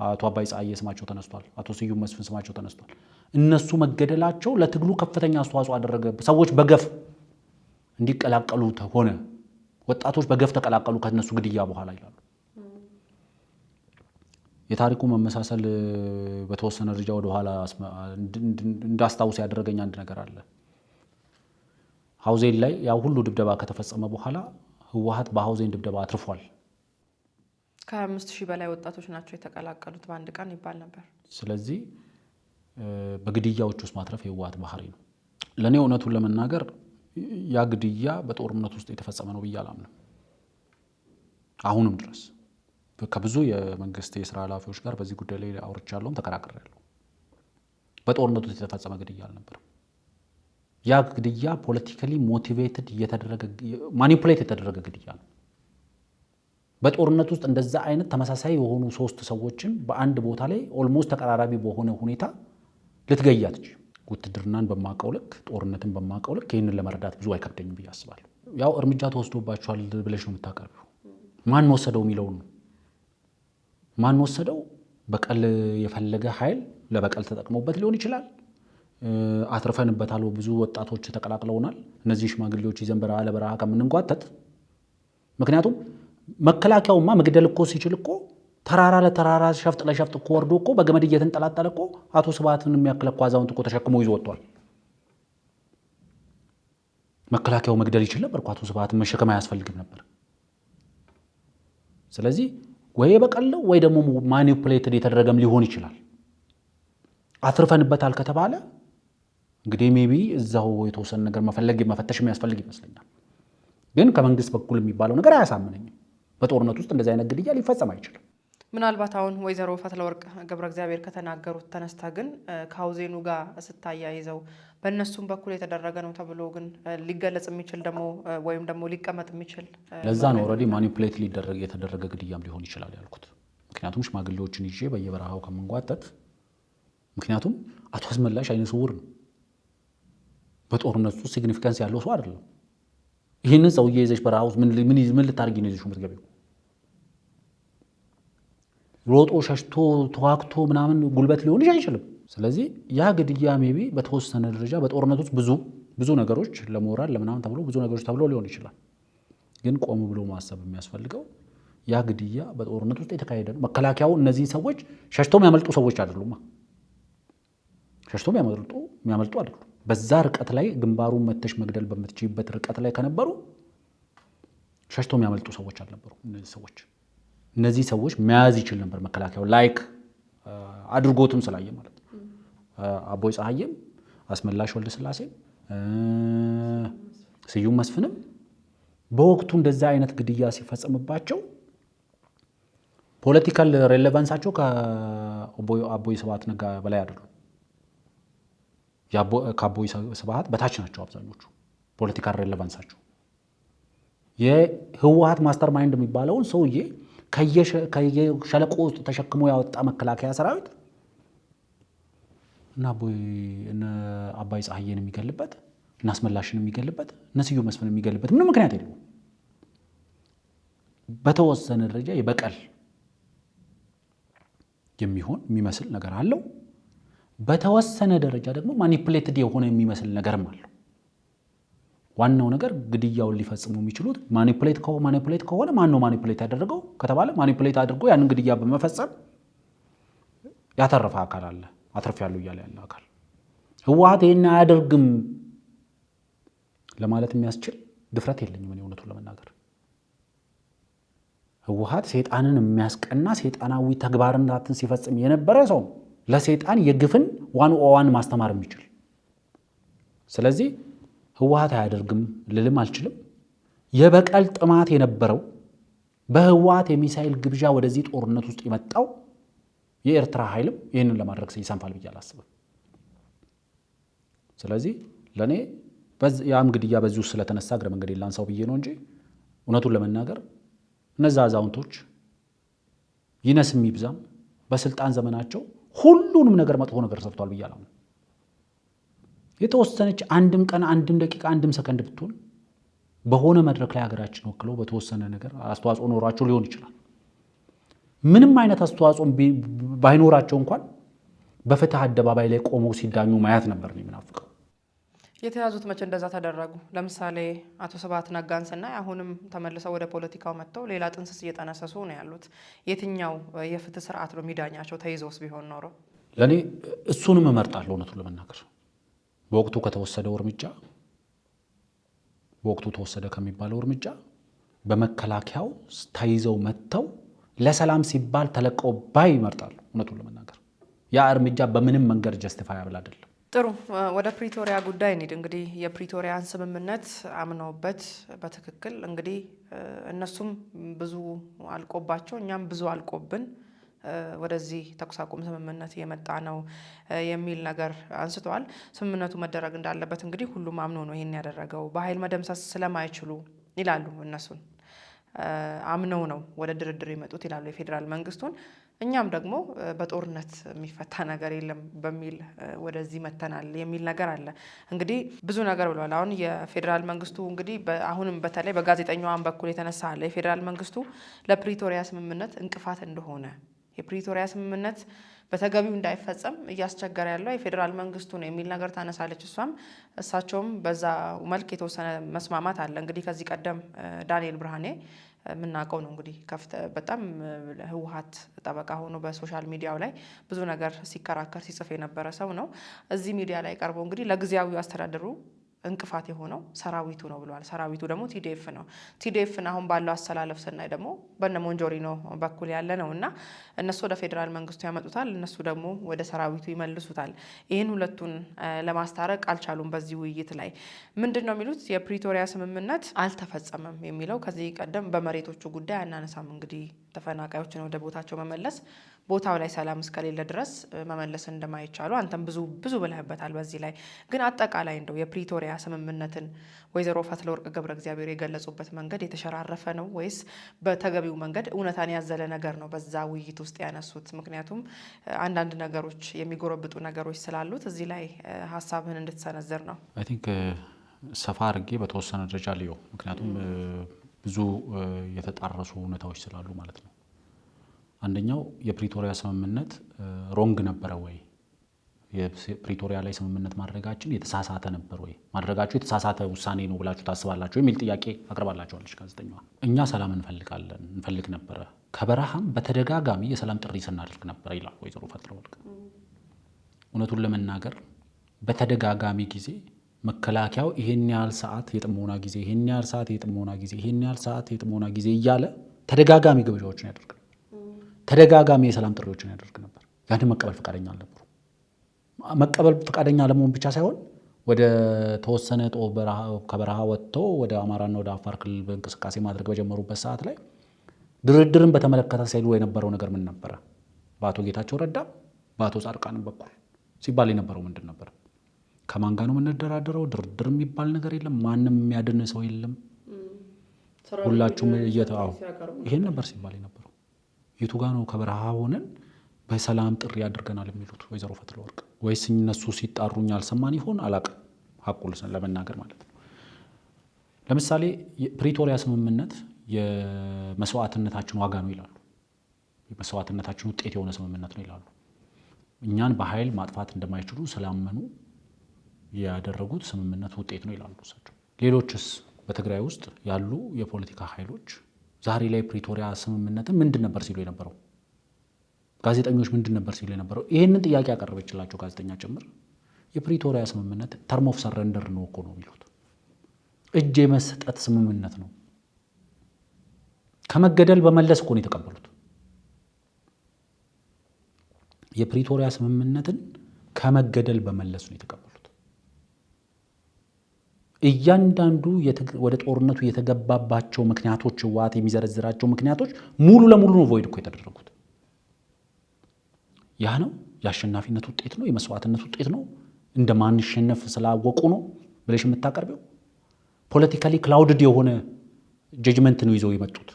አቶ አባይ ፀሐዬ ስማቸው ተነስቷል። አቶ ስዩም መስፍን ስማቸው ተነስቷል። እነሱ መገደላቸው ለትግሉ ከፍተኛ አስተዋጽኦ አደረገ። ሰዎች በገፍ እንዲቀላቀሉ ሆነ። ወጣቶች በገፍ ተቀላቀሉ ከነሱ ግድያ በኋላ ይላሉ። የታሪኩ መመሳሰል በተወሰነ ደረጃ ወደ ኋላ እንዳስታውስ ያደረገኝ አንድ ነገር አለ። ሀውዜን ላይ ያው ሁሉ ድብደባ ከተፈጸመ በኋላ ህወሓት በሀውዜን ድብደባ አትርፏል። ከ5000 በላይ ወጣቶች ናቸው የተቀላቀሉት በአንድ ቀን ይባል ነበር። ስለዚህ በግድያዎች ውስጥ ማትረፍ የህወሓት ባህሪ ነው። ለእኔ እውነቱን ለመናገር ያ ግድያ በጦርነት ውስጥ የተፈጸመ ነው ብዬ አላምንም። አሁንም ድረስ ከብዙ የመንግስት የስራ ኃላፊዎች ጋር በዚህ ጉዳይ ላይ አውርቻለሁም ተከራክሬያለሁ። በጦርነቱ የተፈጸመ ግድያ አልነበረም። ያ ግድያ ፖለቲካሊ ሞቲቬትድ ማኒፑሌት የተደረገ ግድያ ነው። በጦርነት ውስጥ እንደዛ አይነት ተመሳሳይ የሆኑ 3 ሰዎችን በአንድ ቦታ ላይ ኦልሞስት ተቀራራቢ በሆነ ሁኔታ ልትገያት እንጂ ውትድርናን በማውቀው ልክ ጦርነትን በማውቀው ልክ ይህንን ለመረዳት ብዙ አይከብደኝም ብዬ አስባለሁ። ያው እርምጃ ተወስዶባቸዋል ብለሽ ነው የምታቀርቢው። ማን ወሰደው የሚለውን ነው። ማን ወሰደው? በቀል የፈለገ ኃይል ለበቀል ተጠቅሞበት ሊሆን ይችላል። አትርፈንበታል። ብዙ ወጣቶች ተቀላቅለውናል። እነዚህ ሽማግሌዎች ይዘን በረሃ ለበረሃ ከምንንጓተት፣ ምክንያቱም መከላከያውማ መግደል እኮ ሲችል እኮ ተራራ ለተራራ ሸፍጥ ለሸፍጥ እኮ ወርዶ እኮ በገመድ እየተንጠላጠለ እኮ አቶ ስብሃትን የሚያክል እኮ አዛውንት እኮ ተሸክሞ ይዞ ወጥቷል። መከላከያው መግደል ይችል ነበር እኮ አቶ ስብሃትን መሸከም አያስፈልግም ነበር። ስለዚህ ወይ በቀለው ወይ ደግሞ ማኒፑሌትድ የተደረገም ሊሆን ይችላል። አትርፈንበታል ከተባለ እንግዲህ ሜቢ እዛው የተወሰነ ነገር መፈተሽ የሚያስፈልግ ይመስለኛል። ግን ከመንግስት በኩል የሚባለው ነገር አያሳምነኝም። በጦርነት ውስጥ እንደዚህ አይነት ግድያ ሊፈጸም አይችልም። ምናልባት አሁን ወይዘሮ ፈትለወርቅ ገብረ እግዚአብሔር ከተናገሩት ተነስታ ግን ከሀውዜኑ ጋር ስታያይዘው በእነሱም በኩል የተደረገ ነው ተብሎ ግን ሊገለጽ የሚችል ደግሞ ወይም ደግሞ ሊቀመጥ የሚችል ለዛ ነው ኦልሬዲ ማኒፑሌት ሊደረግ የተደረገ ግድያም ሊሆን ይችላል ያልኩት። ምክንያቱም ሽማግሌዎችን ይዤ በየበረሃው ከመንጓጠጥ ምክንያቱም አቶ አስመላሽ አይነ ስውር ነው። በጦርነቱ ሲግኒፊካንስ ያለው ሰው አይደለም። ይህንን ሰውዬ ይዘሽ በረሃ ውስጥ ምን ልታርጊ ነው ይዘሽ የምትገቢው? ሮጦ ሸሽቶ ተዋክቶ ምናምን ጉልበት ሊሆንሽ አይችልም። ስለዚህ ያ ግድያ ሜቢ በተወሰነ ደረጃ በጦርነት ውስጥ ብዙ ነገሮች ለሞራል ለምናምን ተብሎ ብዙ ነገሮች ተብሎ ሊሆን ይችላል። ግን ቆም ብሎ ማሰብ የሚያስፈልገው ያ ግድያ በጦርነት ውስጥ የተካሄደ ነው። መከላከያው እነዚህ ሰዎች ሸሽተው የሚያመልጡ ሰዎች አይደሉም። ሸሽተው የሚያመልጡ አይደሉም። በዛ ርቀት ላይ ግንባሩን መተሽ መግደል በምትችይበት ርቀት ላይ ከነበሩ ሸሽተው የሚያመልጡ ሰዎች አልነበሩ። እነዚህ ሰዎች መያዝ ይችል ነበር መከላከያው ላይክ አድርጎትም ስላየ ማለት ነው። አቦይ ፀሐዬም አስመላሽ ወልደ ስላሴ ስዩም መስፍንም በወቅቱ እንደዛ አይነት ግድያ ሲፈጸምባቸው ፖለቲካል ሬሌቫንሳቸው ከአቦይ ስብሃት ነጋ በላይ አይደሉም። ከአቦይ ስብሃት በታች ናቸው አብዛኞቹ ፖለቲካል ሬሌቫንሳቸው። የህወሓት ማስተር ማይንድ የሚባለውን ሰውዬ ከየሸለቆ ውስጥ ተሸክሞ ያወጣ መከላከያ ሰራዊት እና አባይ ፀሐዬን የሚገልበት እና አስመላሽን የሚገልበት እና ስዩም መስፍን የሚገልበት ምንም ምክንያት የለውም። በተወሰነ ደረጃ የበቀል የሚመስል ነገር አለው። በተወሰነ ደረጃ ደግሞ ማኒፑሌትድ የሆነ የሚመስል ነገርም አለው። ዋናው ነገር ግድያውን ሊፈጽሙ የሚችሉት ማኒፑሌት ከሆነ ማን ነው ማኒፑሌት ያደረገው ከተባለ ማኒፑሌት አድርጎ ያንን ግድያ በመፈጸም ያተረፈ አካል አለ። አትርፌያለሁ እያለ ያለ አካል ህወሓት ይሄን አያደርግም ለማለት የሚያስችል ድፍረት የለኝም እኔ እውነቱን ለመናገር። ህወሓት ሰይጣንን የሚያስቀና ሰይጣናዊ ተግባራትን ሲፈጽም የነበረ ሰው ለሰይጣን የግፍን ዋን ማስተማር የሚችል። ስለዚህ ህወሓት አያደርግም ልልም አልችልም። የበቀል ጥማት የነበረው በህወሓት የሚሳኤል ግብዣ ወደዚህ ጦርነት ውስጥ የመጣው የኤርትራ ኃይልም ይህንን ለማድረግ ይሰንፋል ብዬ አላስብም። ስለዚህ ለእኔ ያም ግድያ በዚህ ውስጥ ስለተነሳ እግረ መንገድ ላንሳው ብዬ ነው እንጂ እውነቱን ለመናገር እነዛ አዛውንቶች ይነስም ይብዛም በስልጣን ዘመናቸው ሁሉንም ነገር መጥፎ ነገር ሰርቷል ብዬ አላምንም። የተወሰነች አንድም ቀን አንድም ደቂቃ አንድም ሰከንድ ብትሆን በሆነ መድረክ ላይ ሀገራችን ወክለው በተወሰነ ነገር አስተዋጽኦ ኖሯቸው ሊሆን ይችላል። ምንም አይነት አስተዋጽኦ ባይኖራቸው እንኳን በፍትህ አደባባይ ላይ ቆመው ሲዳኙ ማየት ነበር የምናፍቀው። የተያዙት መቼ እንደዛ ተደረጉ? ለምሳሌ አቶ ስብሃት ነጋን ስናይ አሁንም ተመልሰው ወደ ፖለቲካው መጥተው ሌላ ጥንስስ እየጠነሰሱ ነው ያሉት። የትኛው የፍትህ ስርዓት ነው የሚዳኛቸው? ተይዘውስ ቢሆን ኖሮ ለእኔ እሱንም እመርጣለሁ እውነቱን ለመናገር። በወቅቱ ተወሰደ ከሚባለው እርምጃ በመከላከያው ተይዘው መጥተው ለሰላም ሲባል ተለቀው ባይ ይመርጣሉ እውነቱን ለመናገር። ያ እርምጃ በምንም መንገድ ጀስቲፋያብል አይደለም። ጥሩ፣ ወደ ፕሪቶሪያ ጉዳይ እንሂድ። እንግዲህ የፕሪቶሪያን ስምምነት አምነውበት በትክክል እንግዲህ እነሱም ብዙ አልቆባቸው እኛም ብዙ አልቆብን ወደዚህ ተኩስ አቁም ስምምነት የመጣ ነው የሚል ነገር አንስተዋል። ስምምነቱ መደረግ እንዳለበት እንግዲህ ሁሉም አምኖ ነው ይሄን ያደረገው። በኃይል መደምሰስ ስለማይችሉ ይላሉ እነሱን አምነው ነው ወደ ድርድር የመጡት ይላሉ የፌዴራል መንግስቱን። እኛም ደግሞ በጦርነት የሚፈታ ነገር የለም በሚል ወደዚህ መተናል የሚል ነገር አለ። እንግዲህ ብዙ ነገር ብለዋል። አሁን የፌዴራል መንግስቱ እንግዲህ አሁንም በተለይ በጋዜጠኛዋን በኩል የተነሳ አለ የፌዴራል መንግስቱ ለፕሪቶሪያ ስምምነት እንቅፋት እንደሆነ፣ የፕሪቶሪያ ስምምነት በተገቢው እንዳይፈጸም እያስቸገረ ያለው የፌዴራል መንግስቱ ነው የሚል ነገር ታነሳለች። እሳቸውም በዛ መልክ የተወሰነ መስማማት አለ። እንግዲህ ከዚህ ቀደም ዳንኤል ብርሃኔ የምናውቀው ነው እንግዲህ በጣም ህወሓት ጠበቃ ሆኖ በሶሻል ሚዲያው ላይ ብዙ ነገር ሲከራከር ሲጽፍ የነበረ ሰው ነው። እዚህ ሚዲያ ላይ ቀርቦ እንግዲህ ለጊዜያዊ አስተዳደሩ እንቅፋት የሆነው ሰራዊቱ ነው ብለዋል። ሰራዊቱ ደግሞ ቲዲኤፍ ነው። ቲዲኤፍን አሁን ባለው አሰላለፍ ስናይ ደግሞ በነ ሞንጆሪኖ በኩል ያለ ነው እና እነሱ ወደ ፌዴራል መንግስቱ ያመጡታል፣ እነሱ ደግሞ ወደ ሰራዊቱ ይመልሱታል። ይህን ሁለቱን ለማስታረቅ አልቻሉም። በዚህ ውይይት ላይ ምንድን ነው የሚሉት? የፕሪቶሪያ ስምምነት አልተፈጸመም የሚለው ከዚህ ቀደም በመሬቶቹ ጉዳይ አናነሳም። እንግዲህ ተፈናቃዮችን ወደ ቦታቸው መመለስ ቦታው ላይ ሰላም እስከሌለ ድረስ መመለስ እንደማይቻሉ አንተም ብዙ ብለህበታል። በዚህ ላይ ግን አጠቃላይ እንደው የፕሪቶሪያ ስምምነትን ወይዘሮ ፈትለወርቅ ገብረ እግዚአብሔር የገለጹበት መንገድ የተሸራረፈ ነው ወይስ በተገቢው መንገድ እውነታን ያዘለ ነገር ነው በዛ ውይይት ውስጥ ያነሱት? ምክንያቱም አንዳንድ ነገሮች የሚጎረብጡ ነገሮች ስላሉት እዚህ ላይ ሀሳብህን እንድትሰነዝር ነው። አይ ቲንክ ሰፋ አድርጌ በተወሰነ ደረጃ ልየው፣ ምክንያቱም ብዙ የተጣረሱ ሁኔታዎች ስላሉ ማለት ነው። አንደኛው የፕሪቶሪያ ስምምነት ሮንግ ነበረ ወይ? የፕሪቶሪያ ላይ ስምምነት ማድረጋችን የተሳሳተ ነበር ወይ? ማድረጋችሁ የተሳሳተ ውሳኔ ነው ብላችሁ ታስባላችሁ የሚል ጥያቄ አቅርባላችኋለች ጋዜጠኛዋ። እኛ ሰላም እንፈልግ ነበረ፣ ከበረሃም በተደጋጋሚ የሰላም ጥሪ ስናደርግ ነበረ ይላል ወይዘሮ ፈትለወርቅ። እውነቱን ለመናገር በተደጋጋሚ ጊዜ መከላከያው ይሄን ያህል ሰዓት የጥሞና ጊዜ፣ ይሄን ያህል ሰዓት የጥሞና ጊዜ፣ ይሄን ያህል ሰዓት የጥሞና ጊዜ እያለ ተደጋጋሚ ግብዣዎችን ያደርግ ነበር። ተደጋጋሚ የሰላም ጥሪዎችን ያደርግ ነበር። ያንን መቀበል ፈቃደኛ አልነበሩ። መቀበል ፈቃደኛ ለመሆን ብቻ ሳይሆን ወደ ተወሰነ ከበረሃ ወጥተው ወደ አማራና ወደ አፋር ክልል በእንቅስቃሴ ማድረግ በጀመሩበት ሰዓት ላይ ድርድርን በተመለከተ ሲሉ የነበረው ነገር ምን ነበረ? በአቶ ጌታቸው ረዳ በአቶ ጻድቃንም በኩል ሲባል የነበረው ምንድን ነበር? ከማን ጋር ነው የምንደራደረው? ድርድር የሚባል ነገር የለም፣ ማንም የሚያድን ሰው የለም፣ ሁላችሁም ይሄን ነበር ሲባል የነበረው። የቱ ጋ ነው ከበረሃ ሆነን በሰላም ጥሪ ያድርገናል የሚሉት ወይዘሮ ፈትለወርቅ? ወይስ እነሱ ሲጣሩኝ አልሰማን ይሆን አላቅም፣ ሀቁን ለመናገር ማለት ነው። ለምሳሌ የፕሪቶሪያ ስምምነት የመስዋዕትነታችን ዋጋ ነው ይላሉ። የመስዋዕትነታችን ውጤት የሆነ ስምምነት ነው ይላሉ። እኛን በኃይል ማጥፋት እንደማይችሉ ስላመኑ ያደረጉት ስምምነት ውጤት ነው ይላሉ እሳቸው። ሌሎችስ በትግራይ ውስጥ ያሉ የፖለቲካ ኃይሎች ዛሬ ላይ ፕሪቶሪያ ስምምነትን ምንድን ነበር ሲሉ የነበረው? ጋዜጠኞች ምንድን ነበር ሲሉ የነበረው? ይህንን ጥያቄ ያቀረበችላቸው ጋዜጠኛ ጭምር የፕሪቶሪያ ስምምነት ተርም ኦፍ ሰረንደር ነው እኮ ነው የሚሉት። እጅ የመስጠት ስምምነት ነው። ከመገደል በመለስ እኮ ነው የተቀበሉት። የፕሪቶሪያ ስምምነትን ከመገደል በመለስ ነው የተቀበሉት። እያንዳንዱ ወደ ጦርነቱ የተገባባቸው ምክንያቶች ህወሓት የሚዘረዝራቸው ምክንያቶች ሙሉ ለሙሉ ነው ቮይድ እኮ የተደረጉት። ያ ነው የአሸናፊነት ውጤት ነው፣ የመስዋዕትነት ውጤት ነው፣ እንደማንሸነፍ ስላወቁ ነው ብለሽ የምታቀርቢው ፖለቲካሊ ክላውድድ የሆነ ጀጅመንት ነው ይዘው የመጡት።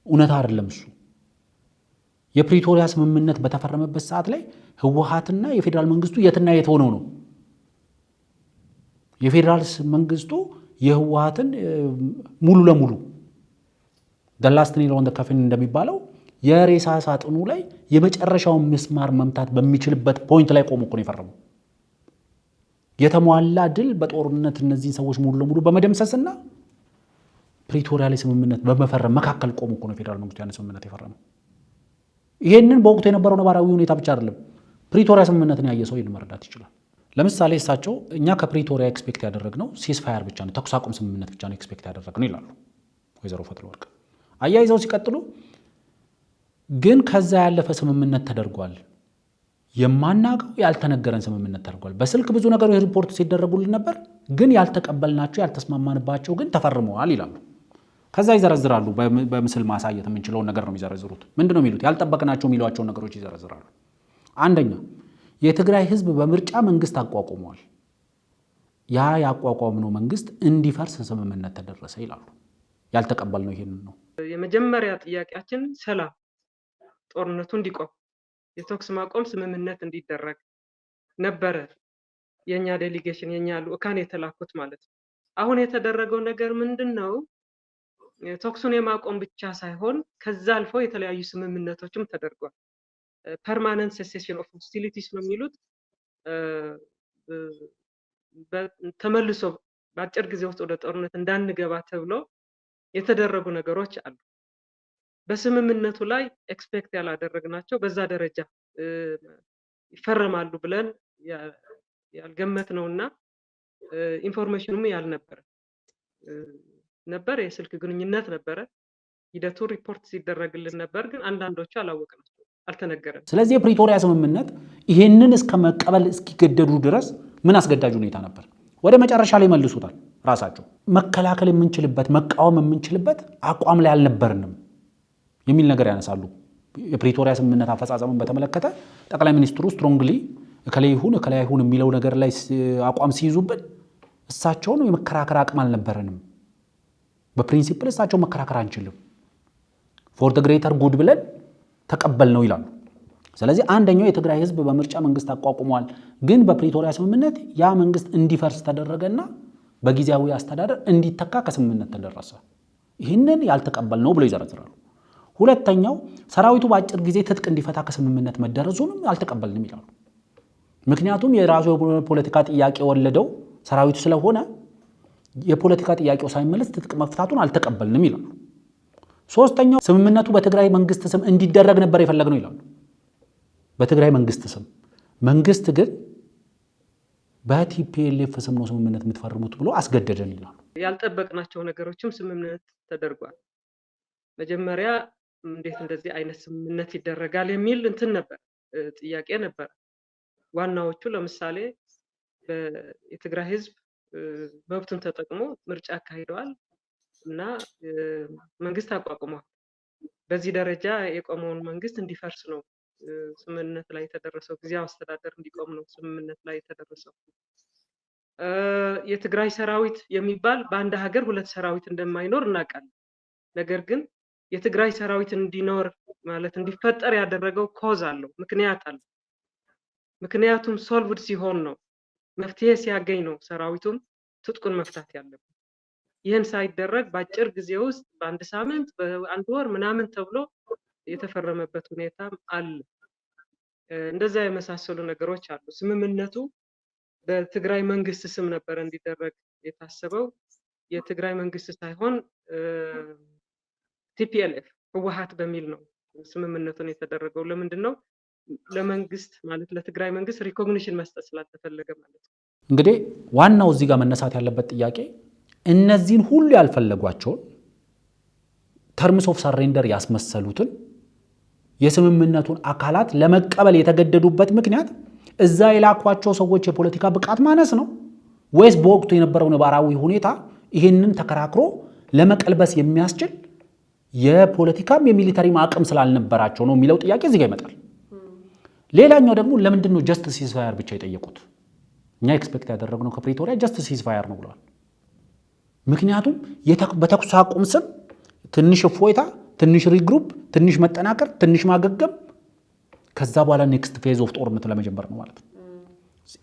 እውነት አይደለም እሱ። የፕሪቶሪያ ስምምነት በተፈረመበት ሰዓት ላይ ህወሓትና የፌዴራል መንግስቱ የትና የት ሆነው ነው? የፌዴራል መንግስቱ የህወሓትን ሙሉ ለሙሉ ላስት ኔል ኦን ዘ ካፊን እንደሚባለው የሬሳ ሳጥኑ ላይ የመጨረሻውን ምስማር መምታት በሚችልበት ፖይንት ላይ ቆሞ እኮ ነው የፈረመው። የተሟላ ድል በጦርነት እነዚህን ሰዎች ሙሉ ለሙሉ በመደምሰስና ፕሪቶሪያ ላይ ስምምነት በመፈረም መካከል ቆሞ እኮ ነው የፌዴራል መንግስቱ ያን ስምምነት የፈረመው። ይሄንን በወቅቱ የነበረው ነባራዊ ሁኔታ ብቻ አይደለም፣ ፕሪቶሪያ ስምምነትን ያየ ሰው ይህን መረዳት ይችላል። ለምሳሌ እሳቸው እኛ ከፕሪቶሪያ ኤክስፔክት ያደረግነው ሲስፋየር ብቻ ነው፣ ተኩስ አቁም ስምምነት ብቻ ነው ኤክስፔክት ያደረግነው ይላሉ ወይዘሮ ፈትለወርቅ። አያይዘው ሲቀጥሉ ግን ከዛ ያለፈ ስምምነት ተደርጓል፣ የማናውቀው ያልተነገረን ስምምነት ተደርጓል። በስልክ ብዙ ነገሮች ሪፖርት ሲደረጉልን ነበር፣ ግን ያልተቀበልናቸው ያልተስማማንባቸው ግን ተፈርመዋል ይላሉ። ከዛ ይዘረዝራሉ። በምስል ማሳየት የምንችለውን ነገር ነው የሚዘረዝሩት። ምንድን ነው የሚሉት? ያልጠበቅናቸው የሚሏቸውን ነገሮች ይዘረዝራሉ። አንደኛ የትግራይ ህዝብ በምርጫ መንግስት አቋቁመዋል። ያ ያቋቋምነው መንግስት እንዲፈርስ ስምምነት ተደረሰ ይላሉ። ያልተቀበልነው ይሄንን ነው። የመጀመሪያ ጥያቄያችን ሰላም፣ ጦርነቱ እንዲቆም፣ የተኩስ ማቆም ስምምነት እንዲደረግ ነበረ። የኛ ዴሊጌሽን የኛ ልኡካን የተላኩት ማለት ነው። አሁን የተደረገው ነገር ምንድን ነው? ተኩሱን የማቆም ብቻ ሳይሆን ከዛ አልፎ የተለያዩ ስምምነቶችም ተደርጓል። ፐርማነንት ሴሴሽን ኦፍ ሆስቲሊቲስ ነው የሚሉት። ተመልሶ በአጭር ጊዜ ውስጥ ወደ ጦርነት እንዳንገባ ተብሎ የተደረጉ ነገሮች አሉ። በስምምነቱ ላይ ኤክስፔክት ያላደረግናቸው በዛ ደረጃ ይፈረማሉ ብለን ያልገመት ነውና ኢንፎርሜሽኑም ያልነበረ ነበር። የስልክ ግንኙነት ነበረ። ሂደቱ ሪፖርት ሲደረግልን ነበር፣ ግን አንዳንዶቹ አላወቅንም፣ አልተነገረም። ስለዚህ የፕሪቶሪያ ስምምነት ይሄንን እስከ መቀበል እስኪገደዱ ድረስ ምን አስገዳጅ ሁኔታ ነበር? ወደ መጨረሻ ላይ መልሱታል ራሳቸው። መከላከል የምንችልበት መቃወም የምንችልበት አቋም ላይ አልነበርንም የሚል ነገር ያነሳሉ። የፕሪቶሪያ ስምምነት አፈጻጸሙን በተመለከተ ጠቅላይ ሚኒስትሩ ስትሮንግሊ እከላይ ይሁን የሚለው ነገር ላይ አቋም ሲይዙብን እሳቸውን የመከራከር አቅም አልነበረንም። በፕሪንሲፕል እሳቸው መከራከር አንችልም፣ ፎር ዘ ግሬተር ጉድ ብለን ተቀበል ነው ይላሉ። ስለዚህ አንደኛው የትግራይ ህዝብ በምርጫ መንግስት አቋቁሟል፣ ግን በፕሪቶሪያ ስምምነት ያ መንግስት እንዲፈርስ ተደረገና በጊዜያዊ አስተዳደር እንዲተካ ከስምምነት ተደረሰ። ይህንን ያልተቀበል ነው ብለው ይዘረዝራሉ። ሁለተኛው ሰራዊቱ በአጭር ጊዜ ትጥቅ እንዲፈታ ከስምምነት መደረሱንም አልተቀበልንም ይላሉ። ምክንያቱም የራሱ የፖለቲካ ጥያቄ ወለደው ሰራዊቱ ስለሆነ የፖለቲካ ጥያቄው ሳይመለስ ትጥቅ መፍታቱን አልተቀበልንም ይላሉ። ሶስተኛው ስምምነቱ በትግራይ መንግስት ስም እንዲደረግ ነበር የፈለግነው ይላሉ። በትግራይ መንግስት ስም፣ መንግስት ግን በቲፒኤልኤፍ ስም ነው ስምምነት የምትፈርሙት ብሎ አስገደደን ይላሉ። ያልጠበቅናቸው ነገሮችም ስምምነት ተደርጓል። መጀመሪያ እንዴት እንደዚህ አይነት ስምምነት ይደረጋል የሚል እንትን ነበር፣ ጥያቄ ነበር። ዋናዎቹ ለምሳሌ የትግራይ ህዝብ መብቱን ተጠቅሞ ምርጫ አካሂደዋል እና መንግስት አቋቁሟል። በዚህ ደረጃ የቆመውን መንግስት እንዲፈርስ ነው ስምምነት ላይ የተደረሰው። ጊዜያዊ አስተዳደር እንዲቆም ነው ስምምነት ላይ የተደረሰው። የትግራይ ሰራዊት የሚባል በአንድ ሀገር ሁለት ሰራዊት እንደማይኖር እናውቃለን። ነገር ግን የትግራይ ሰራዊት እንዲኖር ማለት እንዲፈጠር ያደረገው ኮዝ አለው፣ ምክንያት አለው። ምክንያቱም ሶልቭድ ሲሆን ነው፣ መፍትሄ ሲያገኝ ነው ሰራዊቱም ትጥቁን መፍታት ያለበት። ይህን ሳይደረግ በአጭር ጊዜ ውስጥ በአንድ ሳምንት በአንድ ወር ምናምን ተብሎ የተፈረመበት ሁኔታ አለ። እንደዛ የመሳሰሉ ነገሮች አሉ። ስምምነቱ በትግራይ መንግስት ስም ነበር እንዲደረግ የታሰበው። የትግራይ መንግስት ሳይሆን ቲፒኤልኤፍ ህወሓት በሚል ነው ስምምነቱን የተደረገው። ለምንድን ነው? ለመንግስት ማለት ለትግራይ መንግስት ሪኮግኒሽን መስጠት ስላልተፈለገ ማለት ነው። እንግዲህ ዋናው እዚህ ጋር መነሳት ያለበት ጥያቄ እነዚህን ሁሉ ያልፈለጓቸውን ተርምስ ኦፍ ሰሬንደር ያስመሰሉትን የስምምነቱን አካላት ለመቀበል የተገደዱበት ምክንያት እዛ የላኳቸው ሰዎች የፖለቲካ ብቃት ማነስ ነው ወይስ በወቅቱ የነበረው ነባራዊ ሁኔታ ይህንን ተከራክሮ ለመቀልበስ የሚያስችል የፖለቲካም የሚሊተሪም አቅም ስላልነበራቸው ነው የሚለው ጥያቄ እዚህ ጋር ይመጣል። ሌላኛው ደግሞ ለምንድን ነው ጀስት ሲዝፋየር ብቻ የጠየቁት? እኛ ኤክስፔክት ያደረግነው ከፕሪቶሪያ ጀስት ሲዝፋየር ነው ብለዋል። ምክንያቱም በተኩስ አቁም ስም ትንሽ እፎይታ፣ ትንሽ ሪግሩፕ፣ ትንሽ መጠናከር፣ ትንሽ ማገገም፣ ከዛ በኋላ ኔክስት ፌዝ ኦፍ ጦርነት ለመጀመር ነው ማለት ነው።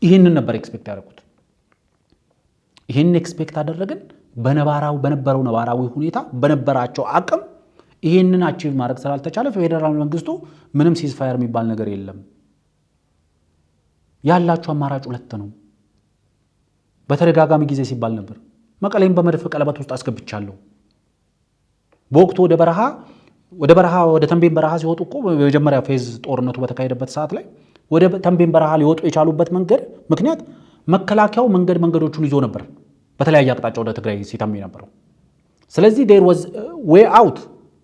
ይህንን ነበር ኤክስፔክት ያደረጉት። ይህንን ኤክስፔክት አደረግን። በነበረው ነባራዊ ሁኔታ በነበራቸው አቅም ይህንን አቺቭ ማድረግ ስላልተቻለ ፌዴራል መንግስቱ ምንም ሲዝፋየር የሚባል ነገር የለም፣ ያላችሁ አማራጭ ሁለት ነው። በተደጋጋሚ ጊዜ ሲባል ነበር። መቀሌን በመድፍ ቀለበት ውስጥ አስገብቻለሁ። በወቅቱ ወደ ተንቤን በረሃ ሲወጡ እኮ በመጀመሪያ ፌዝ ጦርነቱ በተካሄደበት ሰዓት ላይ ወደ ተንቤን በረሃ ሊወጡ የቻሉበት ምክንያት መከላከያው መንገዶቹን ይዞ ነበር፣ በተለያየ አቅጣጫ ወደ ትግራይ ሲተም ነበረው። ስለዚህ ዴር ዋዝ ዌይ አውት፣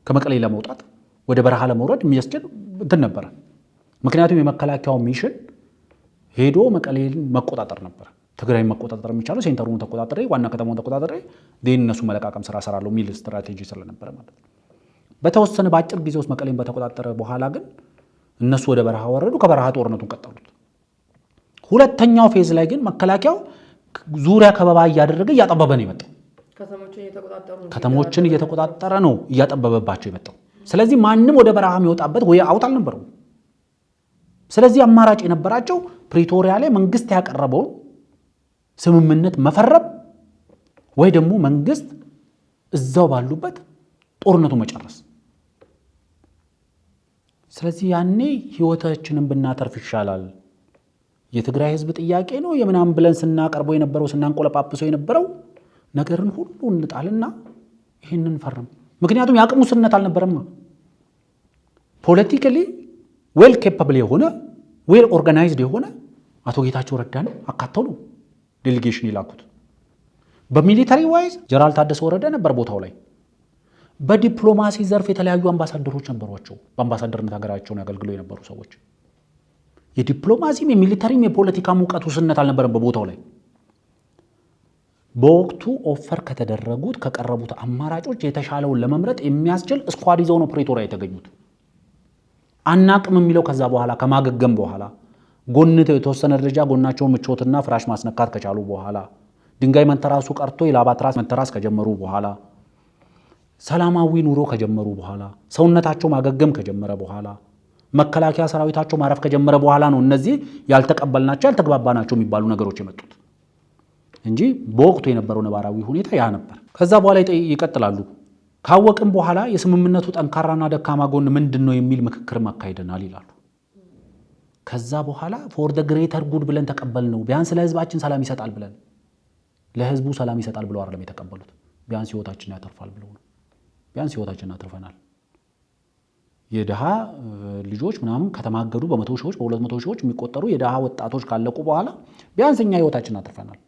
ከመቀሌ ለመውጣት ወደ በረሃ ለመውረድ የሚያስችል እንትን ነበረ። ምክንያቱም የመከላከያው ሚሽን ሄዶ መቀሌን መቆጣጠር ነበር። ትግራይ መቆጣጠር የሚቻለው ሴንተሩን ተቆጣጠረ፣ ዋና ከተማውን ተቆጣጠረ፣ እነሱ መለቃቀም ስራ ሰራለው የሚል ስትራቴጂ ስለነበረ ማለት ነው። በተወሰነ በአጭር ጊዜ ውስጥ መቀሌን በተቆጣጠረ በኋላ ግን እነሱ ወደ በረሃ ወረዱ። ከበረሃ ጦርነቱን ቀጠሉት። ሁለተኛው ፌዝ ላይ ግን መከላከያው ዙሪያ ከበባ እያደረገ እያጠበበ ነው የመጣው። ከተሞችን እየተቆጣጠረ ነው እያጠበበባቸው የመጣው። ስለዚህ ማንም ወደ በረሃ የሚወጣበት ወይ አውት አልነበረውም። ስለዚህ አማራጭ የነበራቸው ፕሪቶሪያ ላይ መንግስት ያቀረበውን ስምምነት መፈረም ወይ ደግሞ መንግስት እዛው ባሉበት ጦርነቱ መጨረስ። ስለዚህ ያኔ ህይወታችንን ብናተርፍ ይሻላል፣ የትግራይ ህዝብ ጥያቄ ነው የምናምን ብለን ስናቀርበው የነበረው ስናንቆለጳጵሰው የነበረው ነገርን ሁሉ እንጣልና ይህንን ፈርም። ምክንያቱም የአቅሙ ውስንነት አልነበረም። ፖለቲካሊ ዌል ኬፓብል የሆነ ዌል ኦርጋናይዝድ የሆነ አቶ ጌታቸው ረዳን አካተው ነው ዴሊጌሽን ይላኩት። በሚሊተሪ ዋይዝ ጀነራል ታደሰ ወረደ ነበር ቦታው ላይ። በዲፕሎማሲ ዘርፍ የተለያዩ አምባሳደሮች ነበሯቸው። በአምባሳደርነት ሀገራቸውን ያገልግሉ የነበሩ ሰዎች። የዲፕሎማሲም የሚሊተሪም የፖለቲካ ሙቀት ውስንነት አልነበረም በቦታው ላይ። በወቅቱ ኦፈር ከተደረጉት ከቀረቡት አማራጮች የተሻለውን ለመምረጥ የሚያስችል ስኳድ ይዘው ነው ፕሪቶሪያ የተገኙት። አናቅም የሚለው ከዛ በኋላ ከማገገም በኋላ የተወሰነ ደረጃ ጎናቸውን ምቾትና ፍራሽ ማስነካት ከቻሉ በኋላ ድንጋይ መንተራሱ ቀርቶ የላባትራስ መንተራስ ከጀመሩ በኋላ ሰላማዊ ኑሮ ከጀመሩ በኋላ ሰውነታቸው ማገገም ከጀመረ በኋላ መከላከያ ሰራዊታቸው ማረፍ ከጀመረ በኋላ ነው እነዚህ ያልተቀበልናቸው ያልተግባባናቸው የሚባሉ ነገሮች የመጡት እንጂ በወቅቱ የነበረው ነባራዊ ሁኔታ ያ ነበር። ከዛ በኋላ ይቀጥላሉ። ካወቅም በኋላ የስምምነቱ ጠንካራና ደካማ ጎን ምንድነው የሚል ምክክር ማካሄደናል ይላሉ። ከዛ በኋላ ፎር ዘ ግሬተር ጉድ ብለን ተቀበልነው። ቢያንስ ለህዝባችን ሰላም ይሰጣል ብለን ለህዝቡ ሰላም ይሰጣል ብለው አይደለም የተቀበሉት። ቢያንስ ህይወታችን ያተርፋል ብለው ነው። ቢያንስ ህይወታችን አትርፈናል። የደሃ ልጆች ምናምን ከተማገዱ በመቶ ሺዎች በሁለት መቶ ሺዎች የሚቆጠሩ የደሃ ወጣቶች ካለቁ በኋላ ቢያንስ እኛ ህይወታችን አትርፈናል።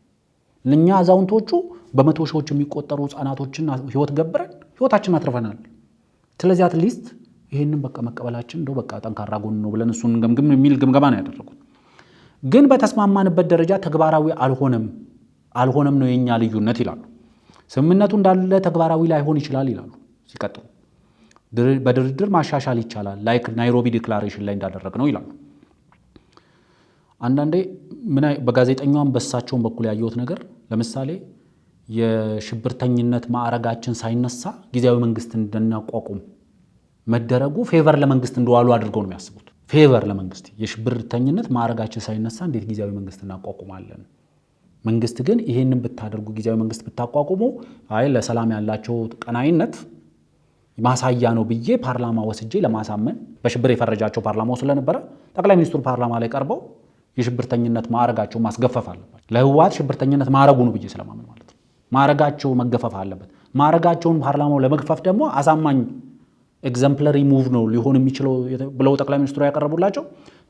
ለኛ አዛውንቶቹ በመቶ ሺዎች የሚቆጠሩ ህፃናቶችን ህይወት ገብረን ህይወታችን አትርፈናል። ስለዚህ አትሊስት ይሄንን በቃ መቀበላችን እንደው በቃ ጠንካራ ጎን ነው ብለን እሱን ገምግም የሚል ግምገማ ነው ያደረጉት። ግን በተስማማንበት ደረጃ ተግባራዊ አልሆነም ነው የኛ ልዩነት ይላሉ። ስምምነቱ እንዳለ ተግባራዊ ላይሆን ይችላል ይላሉ። ሲቀጥሉ በድርድር ማሻሻል ይቻላል ላይክ ናይሮቢ ዲክላሬሽን ላይ እንዳደረግነው ይላሉ። አንዳንዴ በጋዜጠኛውም በሳቸውን በኩል ያየሁት ነገር ለምሳሌ የሽብርተኝነት ማዕረጋችን ሳይነሳ ጊዜያዊ መንግስት እንድናቋቁም መደረጉ ፌቨር ለመንግስት እንደዋሉ አድርገው ነው የሚያስቡት። ፌቨር ለመንግስት የሽብርተኝነት ማዕረጋችን ሳይነሳ እንዴት ጊዜያዊ መንግስት እናቋቁማለን? መንግስት ግን ይሄንን ብታደርጉ ጊዜያዊ መንግስት ብታቋቁሙ አይ ለሰላም ያላቸው ቀናይነት ማሳያ ነው ብዬ ፓርላማ ወስጄ ለማሳመን በሽብር የፈረጃቸው ፓርላማው ስለነበረ ጠቅላይ ሚኒስትሩ ፓርላማ ላይ ቀርበው የሽብርተኝነት ማዕረጋቸው ማስገፈፍ አለበት። ለህወሓት ሽብርተኝነት ማዕረጉ ነው ብዬ ስለማመን ማለት ነው። ማዕረጋቸው መገፈፍ አለበት። ማዕረጋቸውን ፓርላማው ለመግፈፍ ደግሞ አሳማኝ ኤግዘምፕለሪ ሙቭ ነው ሊሆን የሚችለው ብለው ጠቅላይ ሚኒስትሩ ያቀረቡላቸው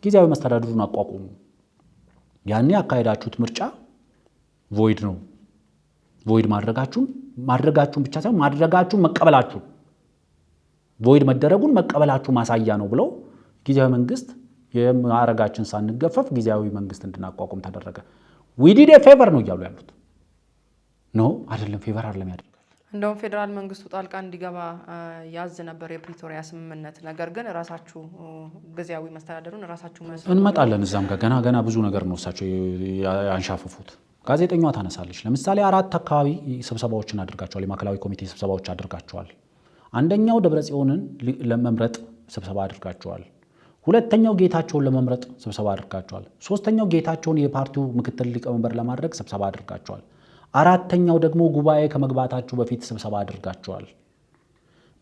ጊዜያዊ መስተዳድሩን አቋቁሙ። ያኔ ያካሄዳችሁት ምርጫ ቮይድ ነው። ቮይድ ማድረጋችሁን ብቻ ሳይሆን ማድረጋችሁን መቀበላችሁ ቮይድ መደረጉን መቀበላችሁ ማሳያ ነው ብለው ጊዜያዊ መንግስት የማዕረጋችን ሳንገፈፍ ጊዜያዊ መንግስት እንድናቋቁም ተደረገ። ዊ ዲድ ኤ ፌቨር ነው እያሉ ያሉት ነው አይደለም። ፌቨር አይደለም ያደርጋል። እንደውም ፌዴራል መንግስቱ ጣልቃ እንዲገባ ያዝ ነበር የፕሪቶሪያ ስምምነት። ነገር ግን ራሳችሁ ጊዜያዊ መስተዳደሩን ራሳችሁ እንመጣለን። እዛም ገና ብዙ ነገር ነው እሳቸው ያንሻፈፉት። ጋዜጠኛዋ ታነሳለች። ለምሳሌ 4 አካባቢ ስብሰባዎችን አድርጋቸዋል። የማዕከላዊ ኮሚቴ ስብሰባዎች አድርጋቸዋል። አንደኛው ደብረጽዮንን ለመምረጥ ስብሰባ አድርጋቸዋል። ሁለተኛው ጌታቸውን ለመምረጥ ስብሰባ አድርጋቸዋል። ሶስተኛው ጌታቸውን የፓርቲው ምክትል ሊቀመንበር ለማድረግ ስብሰባ አድርጋቸዋል። አራተኛው ደግሞ ጉባኤ ከመግባታቸው በፊት ስብሰባ አድርጋቸዋል።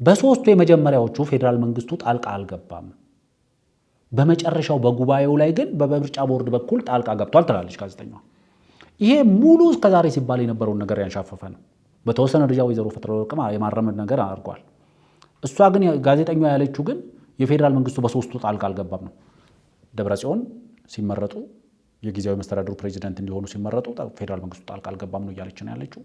በሶስቱ የመጀመሪያዎቹ ፌዴራል መንግስቱ ጣልቃ አልገባም። በመጨረሻው በጉባኤው ላይ ግን በምርጫ ቦርድ በኩል ጣልቃ ገብቷል ትላለች ጋዜጠኛዋ። ይሄ ሙሉ እስከዛሬ ሲባል የነበረውን ነገር ያንሻፈፈ ነው። በተወሰነ ደረጃ ወይዘሮ ፈትለወርቅም የማረመድ ነገር አድርጓል። እሷ ግን ጋዜጠኛዋ ያለችው ግን የፌዴራል መንግስቱ በሶስቱ ጣልቃ አልገባም ነው። ደብረጽዮን ሲመረጡ የጊዜያዊ መስተዳድሩ ፕሬዚዳንት እንዲሆኑ ሲመረጡ ፌዴራል መንግስቱ ጣልቃ አልገባም ነው እያለች ነው ያለችው።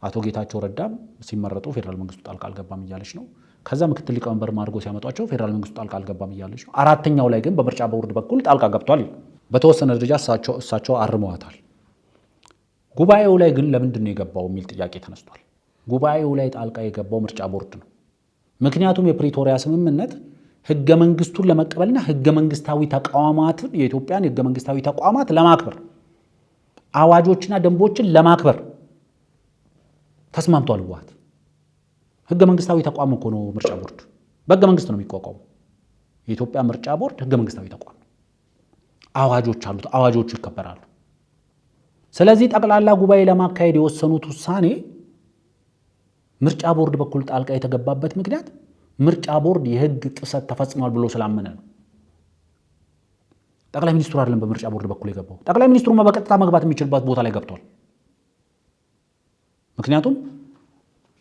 አቶ ጌታቸው ረዳም ሲመረጡ ፌዴራል መንግስቱ ጣልቃ አልገባም እያለች ነው። ከዛ ምክትል ሊቀመንበር አድርጎ ሲያመጧቸው ፌዴራል መንግስቱ ጣልቃ አልገባም እያለች ነው። አራተኛው ላይ ግን በምርጫ ቦርድ በኩል ጣልቃ ገብቷል። በተወሰነ ደረጃ እሳቸው አርመዋታል። ጉባኤው ላይ ግን ለምንድን ነው የገባው የሚል ጥያቄ ተነስቷል። ጉባኤው ላይ ጣልቃ የገባው ምርጫ ቦርድ ነው። ምክንያቱም የፕሪቶሪያ ስምምነት ህገ መንግስቱን ለመቀበልና ህገ መንግስታዊ ተቋማትን የኢትዮጵያን ህገ መንግስታዊ ተቋማት ለማክበር አዋጆችና ደንቦችን ለማክበር ተስማምቷል። ህወሓት ህገ መንግስታዊ ተቋም እኮ ነው። ምርጫ ቦርድ በህገ መንግስት ነው የሚቋቋመው። የኢትዮጵያ ምርጫ ቦርድ ህገ መንግስታዊ ተቋም ነው። አዋጆች አሉት። አዋጆቹ ይከበራሉ። ስለዚህ ጠቅላላ ጉባኤ ለማካሄድ የወሰኑት ውሳኔ ምርጫ ቦርድ በኩል ጣልቃ የተገባበት ምክንያት ምርጫ ቦርድ የህግ ጥሰት ተፈጽሟል ብሎ ስላመነ ነው። ጠቅላይ ሚኒስትሩ አይደለም በምርጫ ቦርድ በኩል የገባው። ጠቅላይ ሚኒስትሩ በቀጥታ መግባት የሚችልበት ቦታ ላይ ገብቷል። ምክንያቱም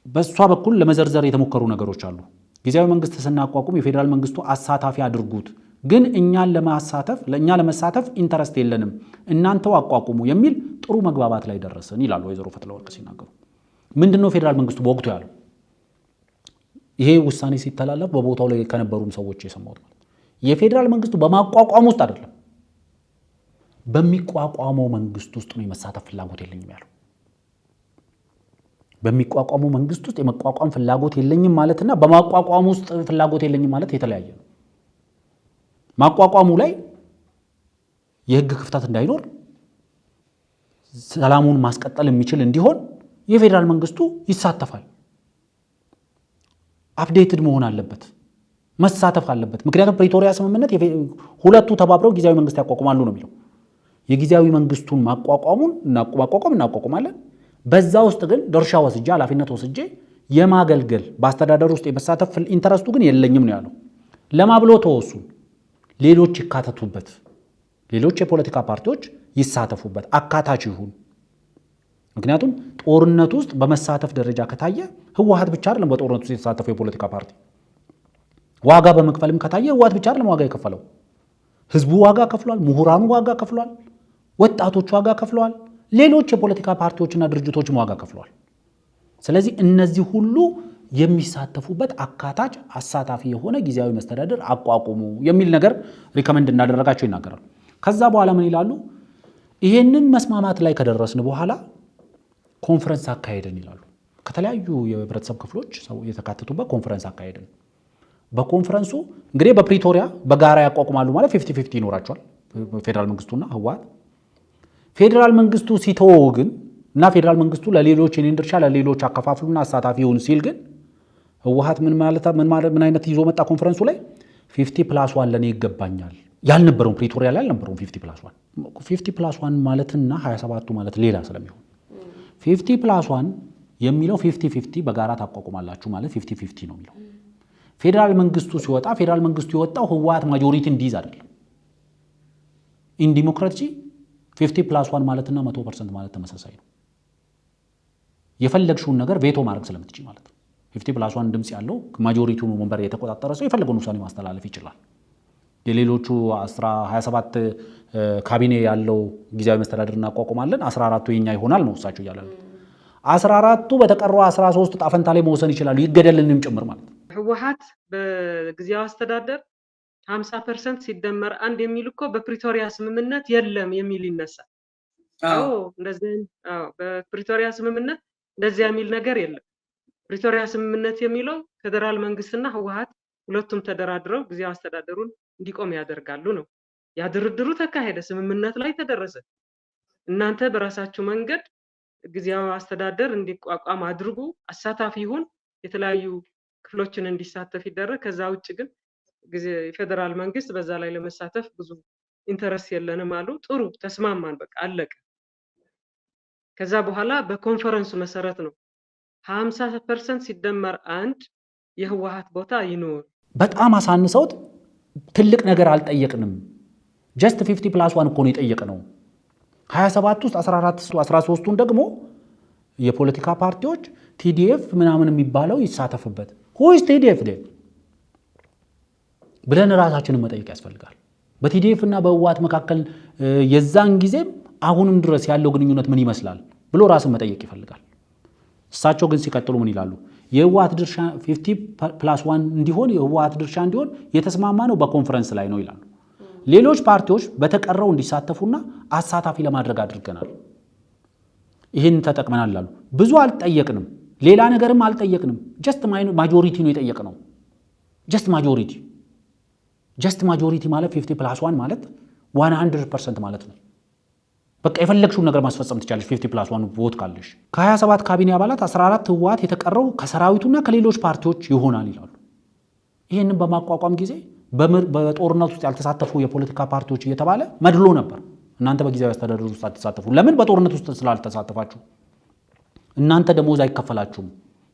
በእሷ በኩል ለመዘርዘር የተሞከሩ ነገሮች አሉ። ጊዜያዊ መንግስት ስናቋቁም የፌዴራል መንግስቱ አሳታፊ አድርጉት፣ ግን ለእኛ ለመሳተፍ ኢንተረስት የለንም፣ እናንተው አቋቁሙ የሚል ጥሩ መግባባት ላይ ደረስን ይላሉ ወይዘሮ ፈትለወርቅ ሲናገሩ። ምንድነው ፌዴራል መንግስቱ በወቅቱ ያለው? ይሄ ውሳኔ ሲተላለፍ በቦታው ላይ ከነበሩም ሰዎች የሰማሁት ማለት የፌዴራል መንግስቱ በማቋቋም ውስጥ አይደለም በሚቋቋመው መንግስት ውስጥ ነው የመሳተፍ ፍላጎት የለኝም ያለው። በሚቋቋመው መንግስት ውስጥ የመቋቋም ፍላጎት የለኝም ማለትና በማቋቋም ውስጥ ፍላጎት የለኝም ማለት የተለያየ ነው። ማቋቋሙ ላይ የህግ ክፍተት እንዳይኖር ሰላሙን ማስቀጠል የሚችል እንዲሆን የፌዴራል መንግስቱ ይሳተፋል። አፕዴትድ መሆን አለበት፣ መሳተፍ አለበት። ምክንያቱም ፕሪቶሪያ ስምምነት ሁለቱ ተባብረው ጊዜያዊ መንግስት ያቋቁማሉ ነው የሚለው። የጊዜያዊ መንግስቱን ማቋቋሙን እናቋቁማለን። በዛ ውስጥ ግን ድርሻ ወስጄ ኃላፊነት ወስጄ የማገልገል በአስተዳደር ውስጥ የመሳተፍ ኢንተረስቱ ግን የለኝም ነው ያለው። ለማብሎ ተወሱ ሌሎች ይካተቱበት፣ ሌሎች የፖለቲካ ፓርቲዎች ይሳተፉበት፣ አካታች ይሁን። ምክንያቱም ጦርነት ውስጥ በመሳተፍ ደረጃ ከታየ ህወሓት ብቻ አይደለም በጦርነት ውስጥ የተሳተፈው የፖለቲካ ፓርቲ። ዋጋ በመክፈልም ከታየ ህወሓት ብቻ አይደለም ዋጋ የከፈለው። ህዝቡ ዋጋ ከፍሏል፣ ምሁራኑ ዋጋ ከፍሏል፣ ወጣቶች ዋጋ ከፍለዋል፣ ሌሎች የፖለቲካ ፓርቲዎችና ድርጅቶችም ዋጋ ከፍለዋል። ስለዚህ እነዚህ ሁሉ የሚሳተፉበት አካታች አሳታፊ የሆነ ጊዜያዊ መስተዳደር አቋቁሙ የሚል ነገር ሪከመንድ እንዳደረጋቸው ይናገራሉ። ከዛ በኋላ ምን ይላሉ? ይሄንን መስማማት ላይ ከደረስን በኋላ ኮንፈረንስ አካሄድን ይላሉ። ከተለያዩ የህብረተሰብ ክፍሎች የተካተቱበት ኮንፈረንስ አካሄድን። በኮንፈረንሱ እንግዲህ በፕሪቶሪያ በጋራ ያቋቁማሉ ማለት 50-50 ይኖራቸዋል ፌዴራል መንግስቱና ህወሓት። ፌዴራል መንግስቱ ሲተወው ግን እና ፌዴራል መንግስቱ ለሌሎች የኔን ድርሻ ለሌሎች አከፋፍሉና አሳታፊ ይሁን ሲል ግን ህወሓት ምን አይነት ይዞ መጣ? ኮንፈረንሱ ላይ 50+1 ለኔ ይገባኛል ያልነበረው ፕሪቶሪያ ላይ አልነበረውም። 50+1 50+1 ማለትና 27ቱ ማለት ሌላ ስለሚሆን 50+1 የሚለው 50-50 በጋራ ታቋቁማላችሁ ማለት 50-50 ነው የሚለው። ፌዴራል መንግስቱ ሲወጣ ፌዴራል መንግስቱ የወጣው ህወሓት ማጆሪቲ እንዲይዝ አይደለም። ኢን ዲሞክራሲ 50+1 ማለትና 100% ማለት ተመሳሳይ ነው። የፈለግሽውን ነገር ቬቶ ማድረግ ስለምትችል ማለት ነው። 50+1 ድምጽ ያለው ማጆሪቲውን ወንበር የተቆጣጠረ ሰው የፈለገውን ውሳኔ ማስተላለፍ ይችላል። የሌሎቹ 27 ካቢኔ ያለው ጊዜያዊ መስተዳድር እናቋቁማለን 14ቱ የኛ ይሆናል ነው እሳቸው እያላሉ 14ቱ በተቀረው 13 ጣፈንታ ላይ መወሰን ይችላሉ ይገደልንም ጭምር ማለት ነው። ህወሓት በጊዜያዊ አስተዳደር 50% ሲደመር አንድ የሚል እኮ በፕሪቶሪያ ስምምነት የለም የሚል ይነሳል። እንደዚህ በፕሪቶሪያ ስምምነት እንደዚህ የሚል ነገር የለም። ፕሪቶሪያ ስምምነት የሚለው ፌደራል መንግስትና ህወሓት ሁለቱም ተደራድረው ጊዜያዊ አስተዳደሩን እንዲቆም ያደርጋሉ ነው። ያ ድርድሩ ተካሄደ፣ ስምምነት ላይ ተደረሰ። እናንተ በራሳችሁ መንገድ ጊዜያዊ አስተዳደር እንዲቋቋም አድርጉ፣ አሳታፊ ይሁን፣ የተለያዩ ክፍሎችን እንዲሳተፍ ይደረግ። ከዛ ውጭ ግን ፌደራል መንግስት በዛ ላይ ለመሳተፍ ብዙ ኢንተረስት የለንም አሉ። ጥሩ ተስማማን፣ በቃ አለቀ። ከዛ በኋላ በኮንፈረንሱ መሰረት ነው 50% ሲደመር አንድ የህወሓት ቦታ ይኖር። በጣም አሳንሰውት ትልቅ ነገር አልጠየቅንም። ጀስት 50+1 እኮ ነው የጠየቅነው። 27 ውስጥ 13ቱን ደግሞ የፖለቲካ ፓርቲዎች ቲዲኤፍ ምናምን የሚባለው ይሳተፍበት። ሁይስ ቲዲኤፍ ብለን ራሳችንን መጠየቅ ያስፈልጋል። በቲዲኤፍ እና በህወሓት መካከል የዛን ጊዜም አሁንም ድረስ ያለው ግንኙነት ምን ይመስላል ብሎ ራስን መጠየቅ ይፈልጋል። እሳቸው ግን ሲቀጥሉ ምን ይላሉ? የህወሓት ድርሻ 50+1 እንዲሆን የህወሓት ድርሻ እንዲሆን የተስማማ ነው በኮንፈረንስ ላይ ነው ይላሉ። ሌሎች ፓርቲዎች በተቀረው እንዲሳተፉና አሳታፊ ለማድረግ አድርገናል፣ ይህን ተጠቅመናል ይላሉ። ብዙ አልጠየቅንም፣ ሌላ ነገርም አልጠየቅንም። ጀስት ማጆሪቲ ነው የጠየቅነው። ጀስት ማጆሪቲ ማለት 50+1 ማለት 100% ማለት ነው። በቃ የፈለግሽውን ነገር ማስፈጸም ትችላለሽ 50+1 ቮት ካለሽ። ከ27 ካቢኔ አባላት 14 ህወሓት የተቀረው ከሰራዊቱና ከሌሎች ፓርቲዎች ይሆናል ይላሉ። ይህንን በማቋቋም ጊዜ በጦርነት ውስጥ ያልተሳተፉ የፖለቲካ ፓርቲዎች እየተባለ መድሎ ነበር። እናንተ በጊዜያዊ አስተዳደር ውስጥ አትሳተፉ፣ ለምን? በጦርነት ውስጥ ስላልተሳተፋችሁ። እናንተ ደሞዝ አይከፈላችሁም፣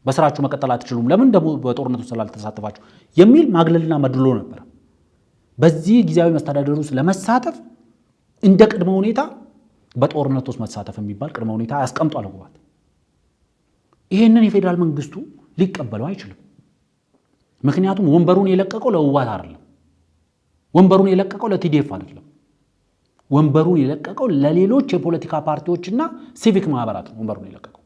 በስራችሁ መቀጠል አትችሉም፣ ለምን? በጦርነት ውስጥ ስላልተሳተፋችሁ የሚል ማግለልና መድሎ ነበር። በዚህ ጊዜያዊ መስተዳደር ውስጥ ለመሳተፍ እንደ ቅድመ ሁኔታ በጦርነት ውስጥ መሳተፍ የሚባል ቅድመ ሁኔታ ያስቀምጧል ህወሓት። ይህንን የፌዴራል መንግስቱ ሊቀበለው አይችልም። ምክንያቱም ወንበሩን የለቀቀው ለህወሓት አይደለም፣ ወንበሩን የለቀቀው ለቲዲኤፍ አይደለም፣ ወንበሩን የለቀቀው ለሌሎች የፖለቲካ ፓርቲዎችና ሲቪክ ማህበራት ነው ወንበሩን የለቀቀው።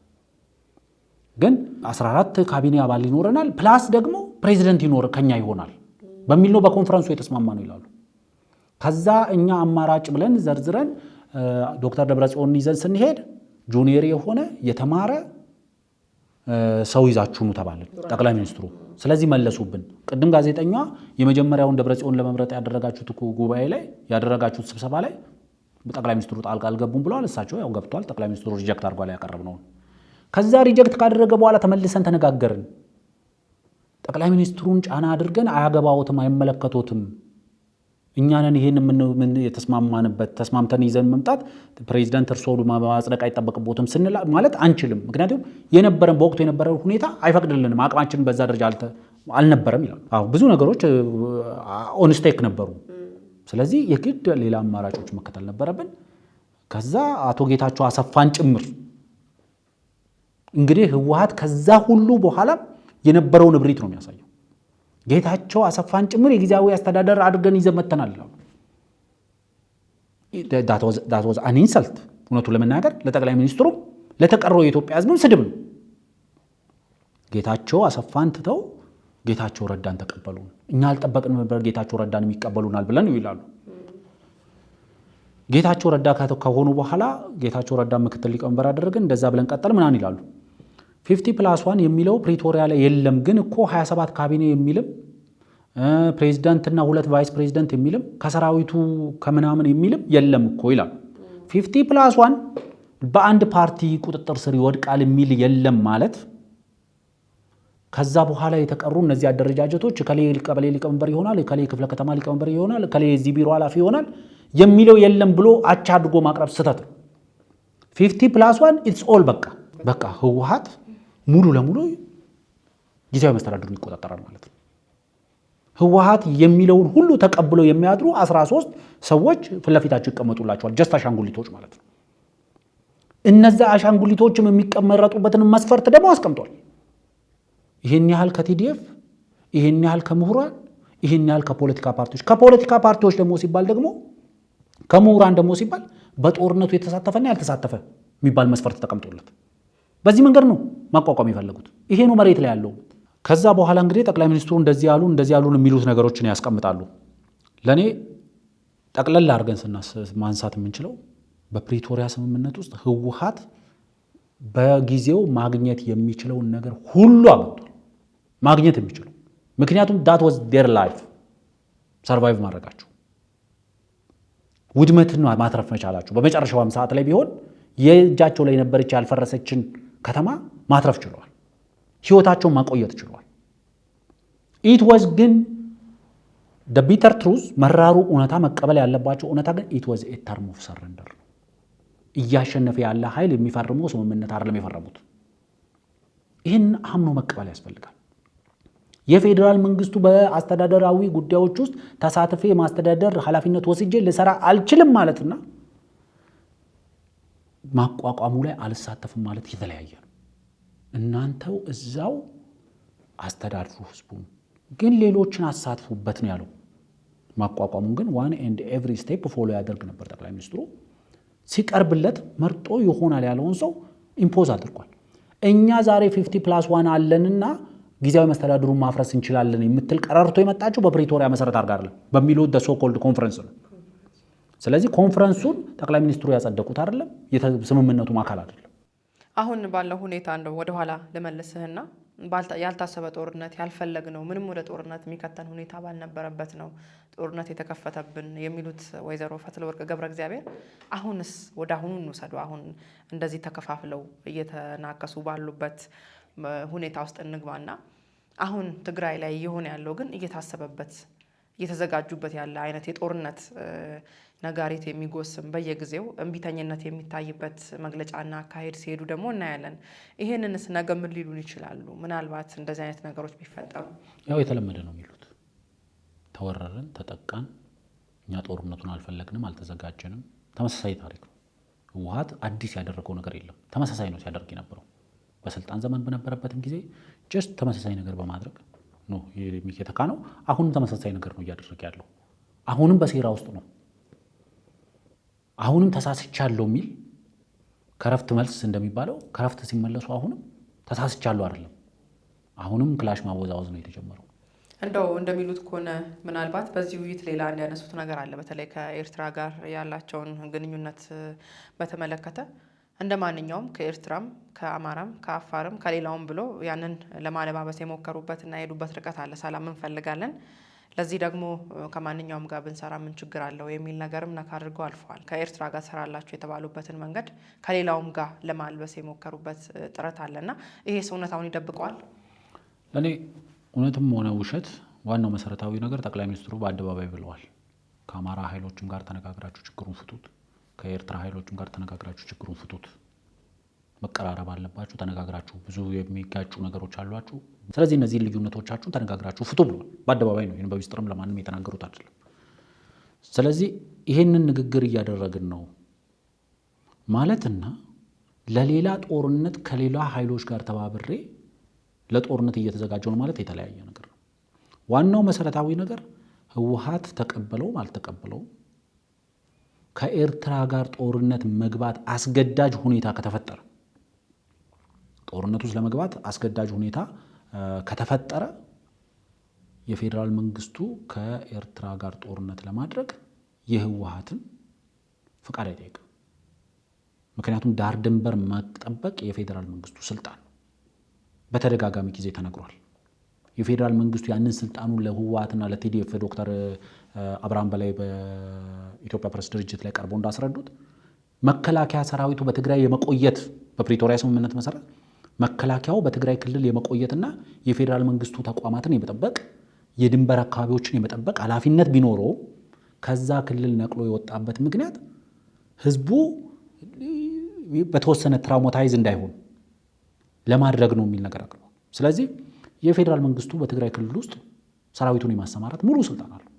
ግን 14 ካቢኔ አባል ይኖረናል ፕላስ ደግሞ ፕሬዚደንት ከኛ ይሆናል በሚል ነው በኮንፈረንሱ የተስማማ ነው ይላሉ። ከዛ እኛ አማራጭ ብለን ዘርዝረን ዶክተር ደብረጽዮን ይዘን ስንሄድ ጁኒየር የሆነ የተማረ ሰው ይዛችሁ ነው ተባልን ጠቅላይ ሚኒስትሩ። ስለዚህ መለሱብን። ቅድም ጋዜጠኛ የመጀመሪያውን ደብረጽዮን ለመምረጥ ያደረጋችሁት ጉባኤ ላይ ያደረጋችሁት ስብሰባ ላይ ጠቅላይ ሚኒስትሩ ጣልቃ አልገቡም ብለዋል። እሳቸው ያው ገብቷል። ጠቅላይ ሚኒስትሩ ሪጀክት አድርጓል ያቀረብነው። ከዛ ሪጀክት ካደረገ በኋላ ተመልሰን ተነጋገርን። ጠቅላይ ሚኒስትሩን ጫና አድርገን አያገባዎትም፣ አይመለከቶትም፣ እኛንን ይሄን ምን የተስማማንበት ተስማምተን ይዘን መምጣት ፕሬዚዳንት እርስዎ ማጽደቅ አይጠበቅቦትም ስንል ማለት አንችልም። ምክንያቱም በወቅቱ የነበረው ሁኔታ አይፈቅድልንም፣ አቅማችን በዛ ደረጃ አልነበረም ይላሉ። አዎ ብዙ ነገሮች ኦንስቴክ ነበሩ። ስለዚህ የግድ ሌላ አማራጮች መከተል ነበረብን። ከዛ አቶ ጌታቸው አሰፋን ጭምር እንግዲህ ህወሓት ከዛ ሁሉ በኋላ የነበረውን እብሪት ነው የሚያሳየው። ጌታቸው አሰፋን ጭምር የጊዜያዊ አስተዳደር አድርገን ይዘን መጥተናል ይላሉ። ዳት ዋዝ አን ኢንሰልት። እውነቱን ለመናገር ለጠቅላይ ሚኒስትሩ ለተቀረው የኢትዮጵያ ህዝብም ስድብ ነው። ጌታቸው አሰፋን ትተው ጌታቸው ረዳን ተቀበሉን። እኛ አልጠበቅንም ነበር ጌታቸው ረዳን የሚቀበሉናል ብለን ይላሉ። ጌታቸው ረዳ ከሆኑ በኋላ ጌታቸው ረዳ ምክትል ሊቀመንበር አደረግን፣ እንደዛ ብለን ቀጠል ምናምን ይላሉ። 50+1 የሚለው ፕሪቶሪያ ላይ የለም፣ ግን እኮ 27 ካቢኔ የሚልም ፕሬዚዳንትና 2 ቫይስ ፕሬዚዳንት የሚልም ከሰራዊቱ ከምናምን የሚልም የለም እኮ ይላሉ። 50+1 በአንድ ፓርቲ ቁጥጥር ስር ይወድቃል የሚል የለም ማለት ከዛ በኋላ የተቀሩ እነዚህ አደረጃጀቶች ከሌ ቀበሌ ሊቀመንበር ይሆናል፣ ከሌ ክፍለ ከተማ ሊቀመንበር ይሆናል፣ ከሌ እዚህ ቢሮ ኃላፊ ይሆናል የሚለው የለም ብሎ አቻ አድርጎ ማቅረብ ስህተት ነው። 50+1 ኢትስ ኦል በቃ ህወሓት ሙሉ ለሙሉ ጊዜያዊ መስተዳድሩን ይቆጣጠራል ማለት ነው። ህወሓት የሚለውን ሁሉ ተቀብለው የሚያድሩ 13 ሰዎች ፊት ለፊታቸው ይቀመጡላቸዋል። ጀስት አሻንጉሊቶች ማለት ነው። እነዛ አሻንጉሊቶችም የሚቀመረጡበትን መስፈርት ደግሞ አስቀምጧል። ይሄን ያህል ከቲዲኤፍ፣ ይሄን ያህል ከምሁራን፣ ይሄን ያህል ከፖለቲካ ፓርቲዎች ደግሞ ሲባል ደግሞ ከምሁራን ደግሞ ሲባል በጦርነቱ የተሳተፈና ያልተሳተፈ የሚባል መስፈርት ተቀምጦለት በዚህ መንገድ ነው ማቋቋም የፈለጉት። ይሄ ነው መሬት ላይ ያለው። ከዛ በኋላ እንግዲህ ጠቅላይ ሚኒስትሩ እንደዚህ ያሉ የሚሉት ነገሮችን ያስቀምጣሉ። ለኔ ጠቅለል አድርገን ማንሳት የምንችለው በፕሪቶሪያ ስምምነት ውስጥ ህወሓት በጊዜው ማግኘት የሚችለውን ነገር ሁሉ አግኝቷል። ማግኘት የሚችለው ምክንያቱም that was their life ሰርቫይቭ ማድረጋቸው ውድመትን ማትረፍ መቻላቸው በመጨረሻው ሰዓት ላይ ቢሆን የእጃቸው ላይ ነበረች ያልፈረሰችን ከተማ ማትረፍ ችለዋል። ህይወታቸውን ማቆየት ችለዋል። it was ግን the bitter truth መራሩ እውነታ መቀበል ያለባቸው እውነታ ግን it was a term of surrender እያሸነፈ ያለ ኃይል የሚፈርመው ስምምነት አይደለም የፈረሙት። ይህን አምኖ መቀበል ያስፈልጋል። የፌዴራል መንግስቱ በአስተዳደራዊ ጉዳዮች ውስጥ ተሳትፌ የማስተዳደር ኃላፊነት ወስጄ ልሰራ አልችልም ማለትና ማቋቋሙ ላይ አልሳተፍም ማለት የተለያየ ነው። እናንተው እዛው አስተዳድሩ ህዝቡን፣ ግን ሌሎችን አሳትፉበት ነው ያለው። ማቋቋሙን ግን one and every step ፎሎ ያደርግ ነበር ጠቅላይ ሚኒስትሩ። ሲቀርብለት መርጦ ይሆናል ያለውን ሰው ኢምፖዝ አድርጓል። እኛ ዛሬ 50+1 አለንና ጊዜያዊ መስተዳድሩን ማፍረስ እንችላለን የምትል ቀረርቶ የመጣችው በፕሪቶሪያ መሰረት አድርጋለን በሚለው ሶ ኮልድ ኮንፈረንስ ነው። ስለዚህ ኮንፈረንሱን ጠቅላይ ሚኒስትሩ ያጸደቁት አይደለም፣ የስምምነቱ አካል አይደለም። አሁን ባለው ሁኔታ እንደው ወደኋላ ልመልስህና ያልታሰበ ጦርነት ያልፈለግነው ምንም ወደ ጦርነት የሚከተን ሁኔታ ባልነበረበት ነው ጦርነት የተከፈተብን የሚሉት ወይዘሮ ፈትለወርቅ ገብረ እግዚአብሔር አሁንስ ወደ አሁኑ እንውሰዱ። አሁን እንደዚህ ተከፋፍለው እየተናከሱ ባሉበት ሁኔታ ውስጥ እንግባና አሁን ትግራይ ላይ እየሆነ ያለው ግን እየታሰበበት እየተዘጋጁበት ያለ አይነት የጦርነት ነጋሪት የሚጎስም በየጊዜው እንቢተኝነት የሚታይበት መግለጫና አካሄድ ሲሄዱ ደግሞ እናያለን። ይሄንንስ ነገ ምን ሊሉን ይችላሉ? ምናልባት እንደዚህ አይነት ነገሮች ቢፈጠሩ ያው የተለመደ ነው የሚሉት ተወረረን፣ ተጠቃን፣ እኛ ጦርነቱን አልፈለግንም፣ አልተዘጋጀንም። ተመሳሳይ ታሪክ ነው። ህወሓት አዲስ ያደረገው ነገር የለም። ተመሳሳይ ነው ሲያደርግ የነበረው በስልጣን ዘመን በነበረበትም ጊዜ ጀስት ተመሳሳይ ነገር በማድረግ ነው የሚከተካ ነው። አሁንም ተመሳሳይ ነገር ነው እያደረገ ያለው። አሁንም በሴራ ውስጥ ነው። አሁንም ተሳስቻለሁ የሚል ከረፍት መልስ እንደሚባለው ከረፍት ሲመለሱ አሁንም ተሳስቻለሁ አይደለም፣ አሁንም ክላሽ ማወዛወዝ ነው የተጀመረው። እንደው እንደሚሉት ከሆነ ምናልባት በዚህ ውይይት ሌላ እንዲያነሱት ነገር አለ። በተለይ ከኤርትራ ጋር ያላቸውን ግንኙነት በተመለከተ እንደ ማንኛውም ከኤርትራም ከአማራም ከአፋርም ከሌላውም ብሎ ያንን ለማለባበስ የሞከሩበት እና የሄዱበት ርቀት አለ። ሰላም እንፈልጋለን፣ ለዚህ ደግሞ ከማንኛውም ጋር ብንሰራ ምን ችግር አለው የሚል ነገርም ነካ አድርገው አልፈዋል። ከኤርትራ ጋር ሰራላችሁ የተባሉበትን መንገድ ከሌላውም ጋር ለማልበስ የሞከሩበት ጥረት አለና ይሄ እውነታውን ይደብቀዋል? ለእኔ እውነትም ሆነ ውሸት ዋናው መሰረታዊ ነገር ጠቅላይ ሚኒስትሩ በአደባባይ ብለዋል። ከአማራ ኃይሎችም ጋር ተነጋግራችሁ ችግሩን ፍቱት፣ ከኤርትራ ኃይሎችም ጋር ተነጋግራችሁ ችግሩን ፍቱት፣ መቀራረብ አለባችሁ፣ ተነጋግራችሁ ብዙ የሚጋጩ ነገሮች አሏችሁ፣ ስለዚህ እነዚህ ልዩነቶቻችሁን ተነጋግራችሁ ፍቱ ብለዋል። በአደባባይ ነው። ይሄን በሚስጥርም ለማንም የተናገሩት አይደለም። ስለዚህ ይሄንን ንግግር እያደረግን ነው ማለትና ለሌላ ጦርነት ከሌላ ኃይሎች ጋር ተባብሬ ለጦርነት እየተዘጋጀው ነው ማለት የተለያየ ነገር ነው። ዋናው መሰረታዊ ነገር ህወሓት ተቀበለው አልተቀበለው ከኤርትራ ጋር ጦርነት መግባት አስገዳጅ ሁኔታ ከተፈጠረ ጦርነት ውስጥ ለመግባት አስገዳጅ ሁኔታ ከተፈጠረ የፌዴራል መንግስቱ ከኤርትራ ጋር ጦርነት ለማድረግ የህወሓትን ፍቃድ አይጠይቅም። ምክንያቱም ዳር ድንበር መጠበቅ የፌዴራል መንግስቱ ስልጣን ነው። በተደጋጋሚ ጊዜ ተነግሯል። የፌዴራል መንግስቱ ያንን ስልጣኑን ለህወሓትና ለቲዲኤፍ ዶክተር አብርሃም በላይ በኢትዮጵያ ፕሬስ ድርጅት ላይ ቀርበው እንዳስረዱት መከላከያ ሰራዊቱ በትግራይ የመቆየት በፕሪቶሪያ ስምምነት መሰረት መከላከያው በትግራይ ክልል የመቆየትና የፌዴራል መንግስቱ ተቋማትን የመጠበቅ የድንበር አካባቢዎችን የመጠበቅ ኃላፊነት ቢኖረው ከዛ ክልል ነቅሎ የወጣበት ምክንያት ህዝቡ በተወሰነ ትራውማታይዝ እንዳይሆን ለማድረግ ነው የሚል ነገር አቅርቧል። ስለዚህ የፌዴራል መንግስቱ በትግራይ ክልል ውስጥ ሰራዊቱን የማሰማራት ሙሉ ስልጣን አለው።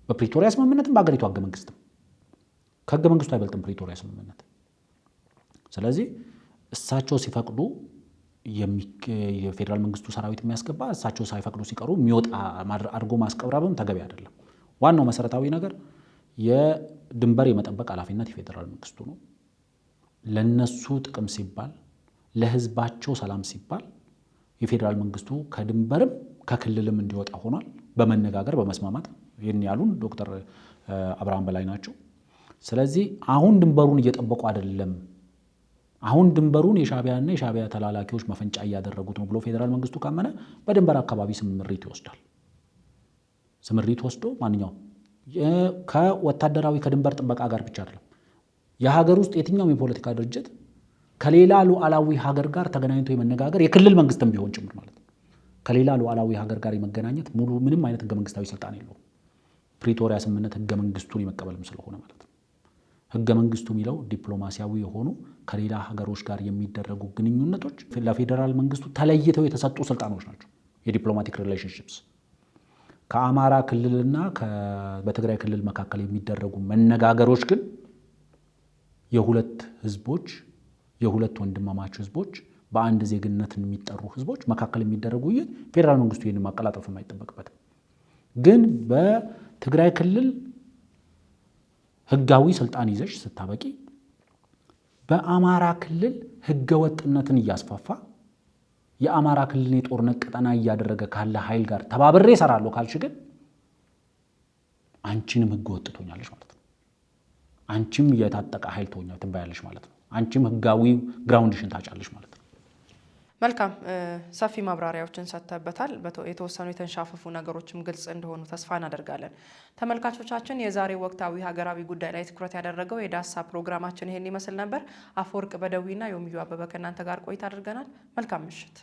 በፕሪቶሪያ ስምምነትም በአገሪቱ ህገ መንግስትም ከህገ መንግስቱ አይበልጥም ፕሪቶሪያ ስምምነት። ስለዚህ እሳቸው ሲፈቅዱ የፌዴራል መንግስቱ ሰራዊት የሚያስገባ እሳቸው ሳይፈቅዱ ሲቀሩ የሚወጣ አድርጎ ማስቀብራብም ተገቢ አይደለም። ዋናው መሰረታዊ ነገር የድንበር የመጠበቅ ኃላፊነት የፌዴራል መንግስቱ ነው። ለነሱ ጥቅም ሲባል ለህዝባቸው ሰላም ሲባል የፌዴራል መንግስቱ ከድንበርም ከክልልም እንዲወጣ ሆኗል። በመነጋገር በመስማማት ይህን ያሉን ዶክተር አብርሃም በላይ ናቸው። ስለዚህ አሁን ድንበሩን እየጠበቁ አይደለም፣ አሁን ድንበሩን የሻዕቢያና የሻዕቢያ ተላላኪዎች መፈንጫ እያደረጉት ነው ብሎ ፌዴራል መንግስቱ ካመነ በድንበር አካባቢ ስምሪት ይወስዳል። ስምሪት ወስዶ ማንኛውም ከወታደራዊ ከድንበር ጥበቃ ጋር ብቻ አይደለም፣ የሀገር ውስጥ የትኛውም የፖለቲካ ድርጅት ከሌላ ሉዓላዊ ሀገር ጋር ተገናኝቶ የመነጋገር የክልል መንግስትም ቢሆን ጭምር ማለት ነው። ከሌላ ሉዓላዊ ሀገር ጋር የመገናኘት ሙሉ ምንም አይነት ህገ መንግስታዊ ስልጣን የለውም። ፕሪቶሪያ ስምምነት ህገ መንግስቱን የመቀበልም ስለሆነ ማለት ነው። ህገ መንግስቱ የሚለው ዲፕሎማሲያዊ የሆኑ ከሌላ ሀገሮች ጋር የሚደረጉ ግንኙነቶች ለፌዴራል መንግስቱ ተለይተው የተሰጡ ስልጣኖች ናቸው። የዲፕሎማቲክ ሪሌሽንሺፕስ ከአማራ ክልልና በትግራይ ክልል መካከል የሚደረጉ መነጋገሮች ግን የሁለት ህዝቦች የሁለት ወንድማማች ህዝቦች በአንድ ዜግነት የሚጠሩ ህዝቦች መካከል የሚደረጉ ውይይት ፌዴራል መንግስቱ ይህን ማቀላጠፍ የማይጠበቅበትም። ግን በትግራይ ክልል ህጋዊ ስልጣን ይዘሽ ስታበቂ በአማራ ክልል ህገወጥነትን እያስፋፋ የአማራ ክልልን የጦርነት ቀጠና እያደረገ ካለ ኃይል ጋር ተባብሬ እሰራለሁ ካልሽ ግን አንቺንም ህገወጥ ትሆኛለሽ ማለት ነው። አንቺም የታጠቀ ኃይል ትባያለሽ ማለት ነው። አንቺም ህጋዊ ግራውንድሽን ታጫለሽ ማለት ነው። መልካም ሰፊ ማብራሪያዎችን ሰጥተበታል። የተወሰኑ የተንሻፈፉ ነገሮችም ግልጽ እንደሆኑ ተስፋ እናደርጋለን። ተመልካቾቻችን የዛሬው ወቅታዊ ሀገራዊ ጉዳይ ላይ ትኩረት ያደረገው የዳሰሳ ፕሮግራማችን ይሄን ይመስል ነበር። አፈወርቅ በደዊና ዮምዩ አበበ ከእናንተ ጋር ቆይታ አድርገናል። መልካም ምሽት።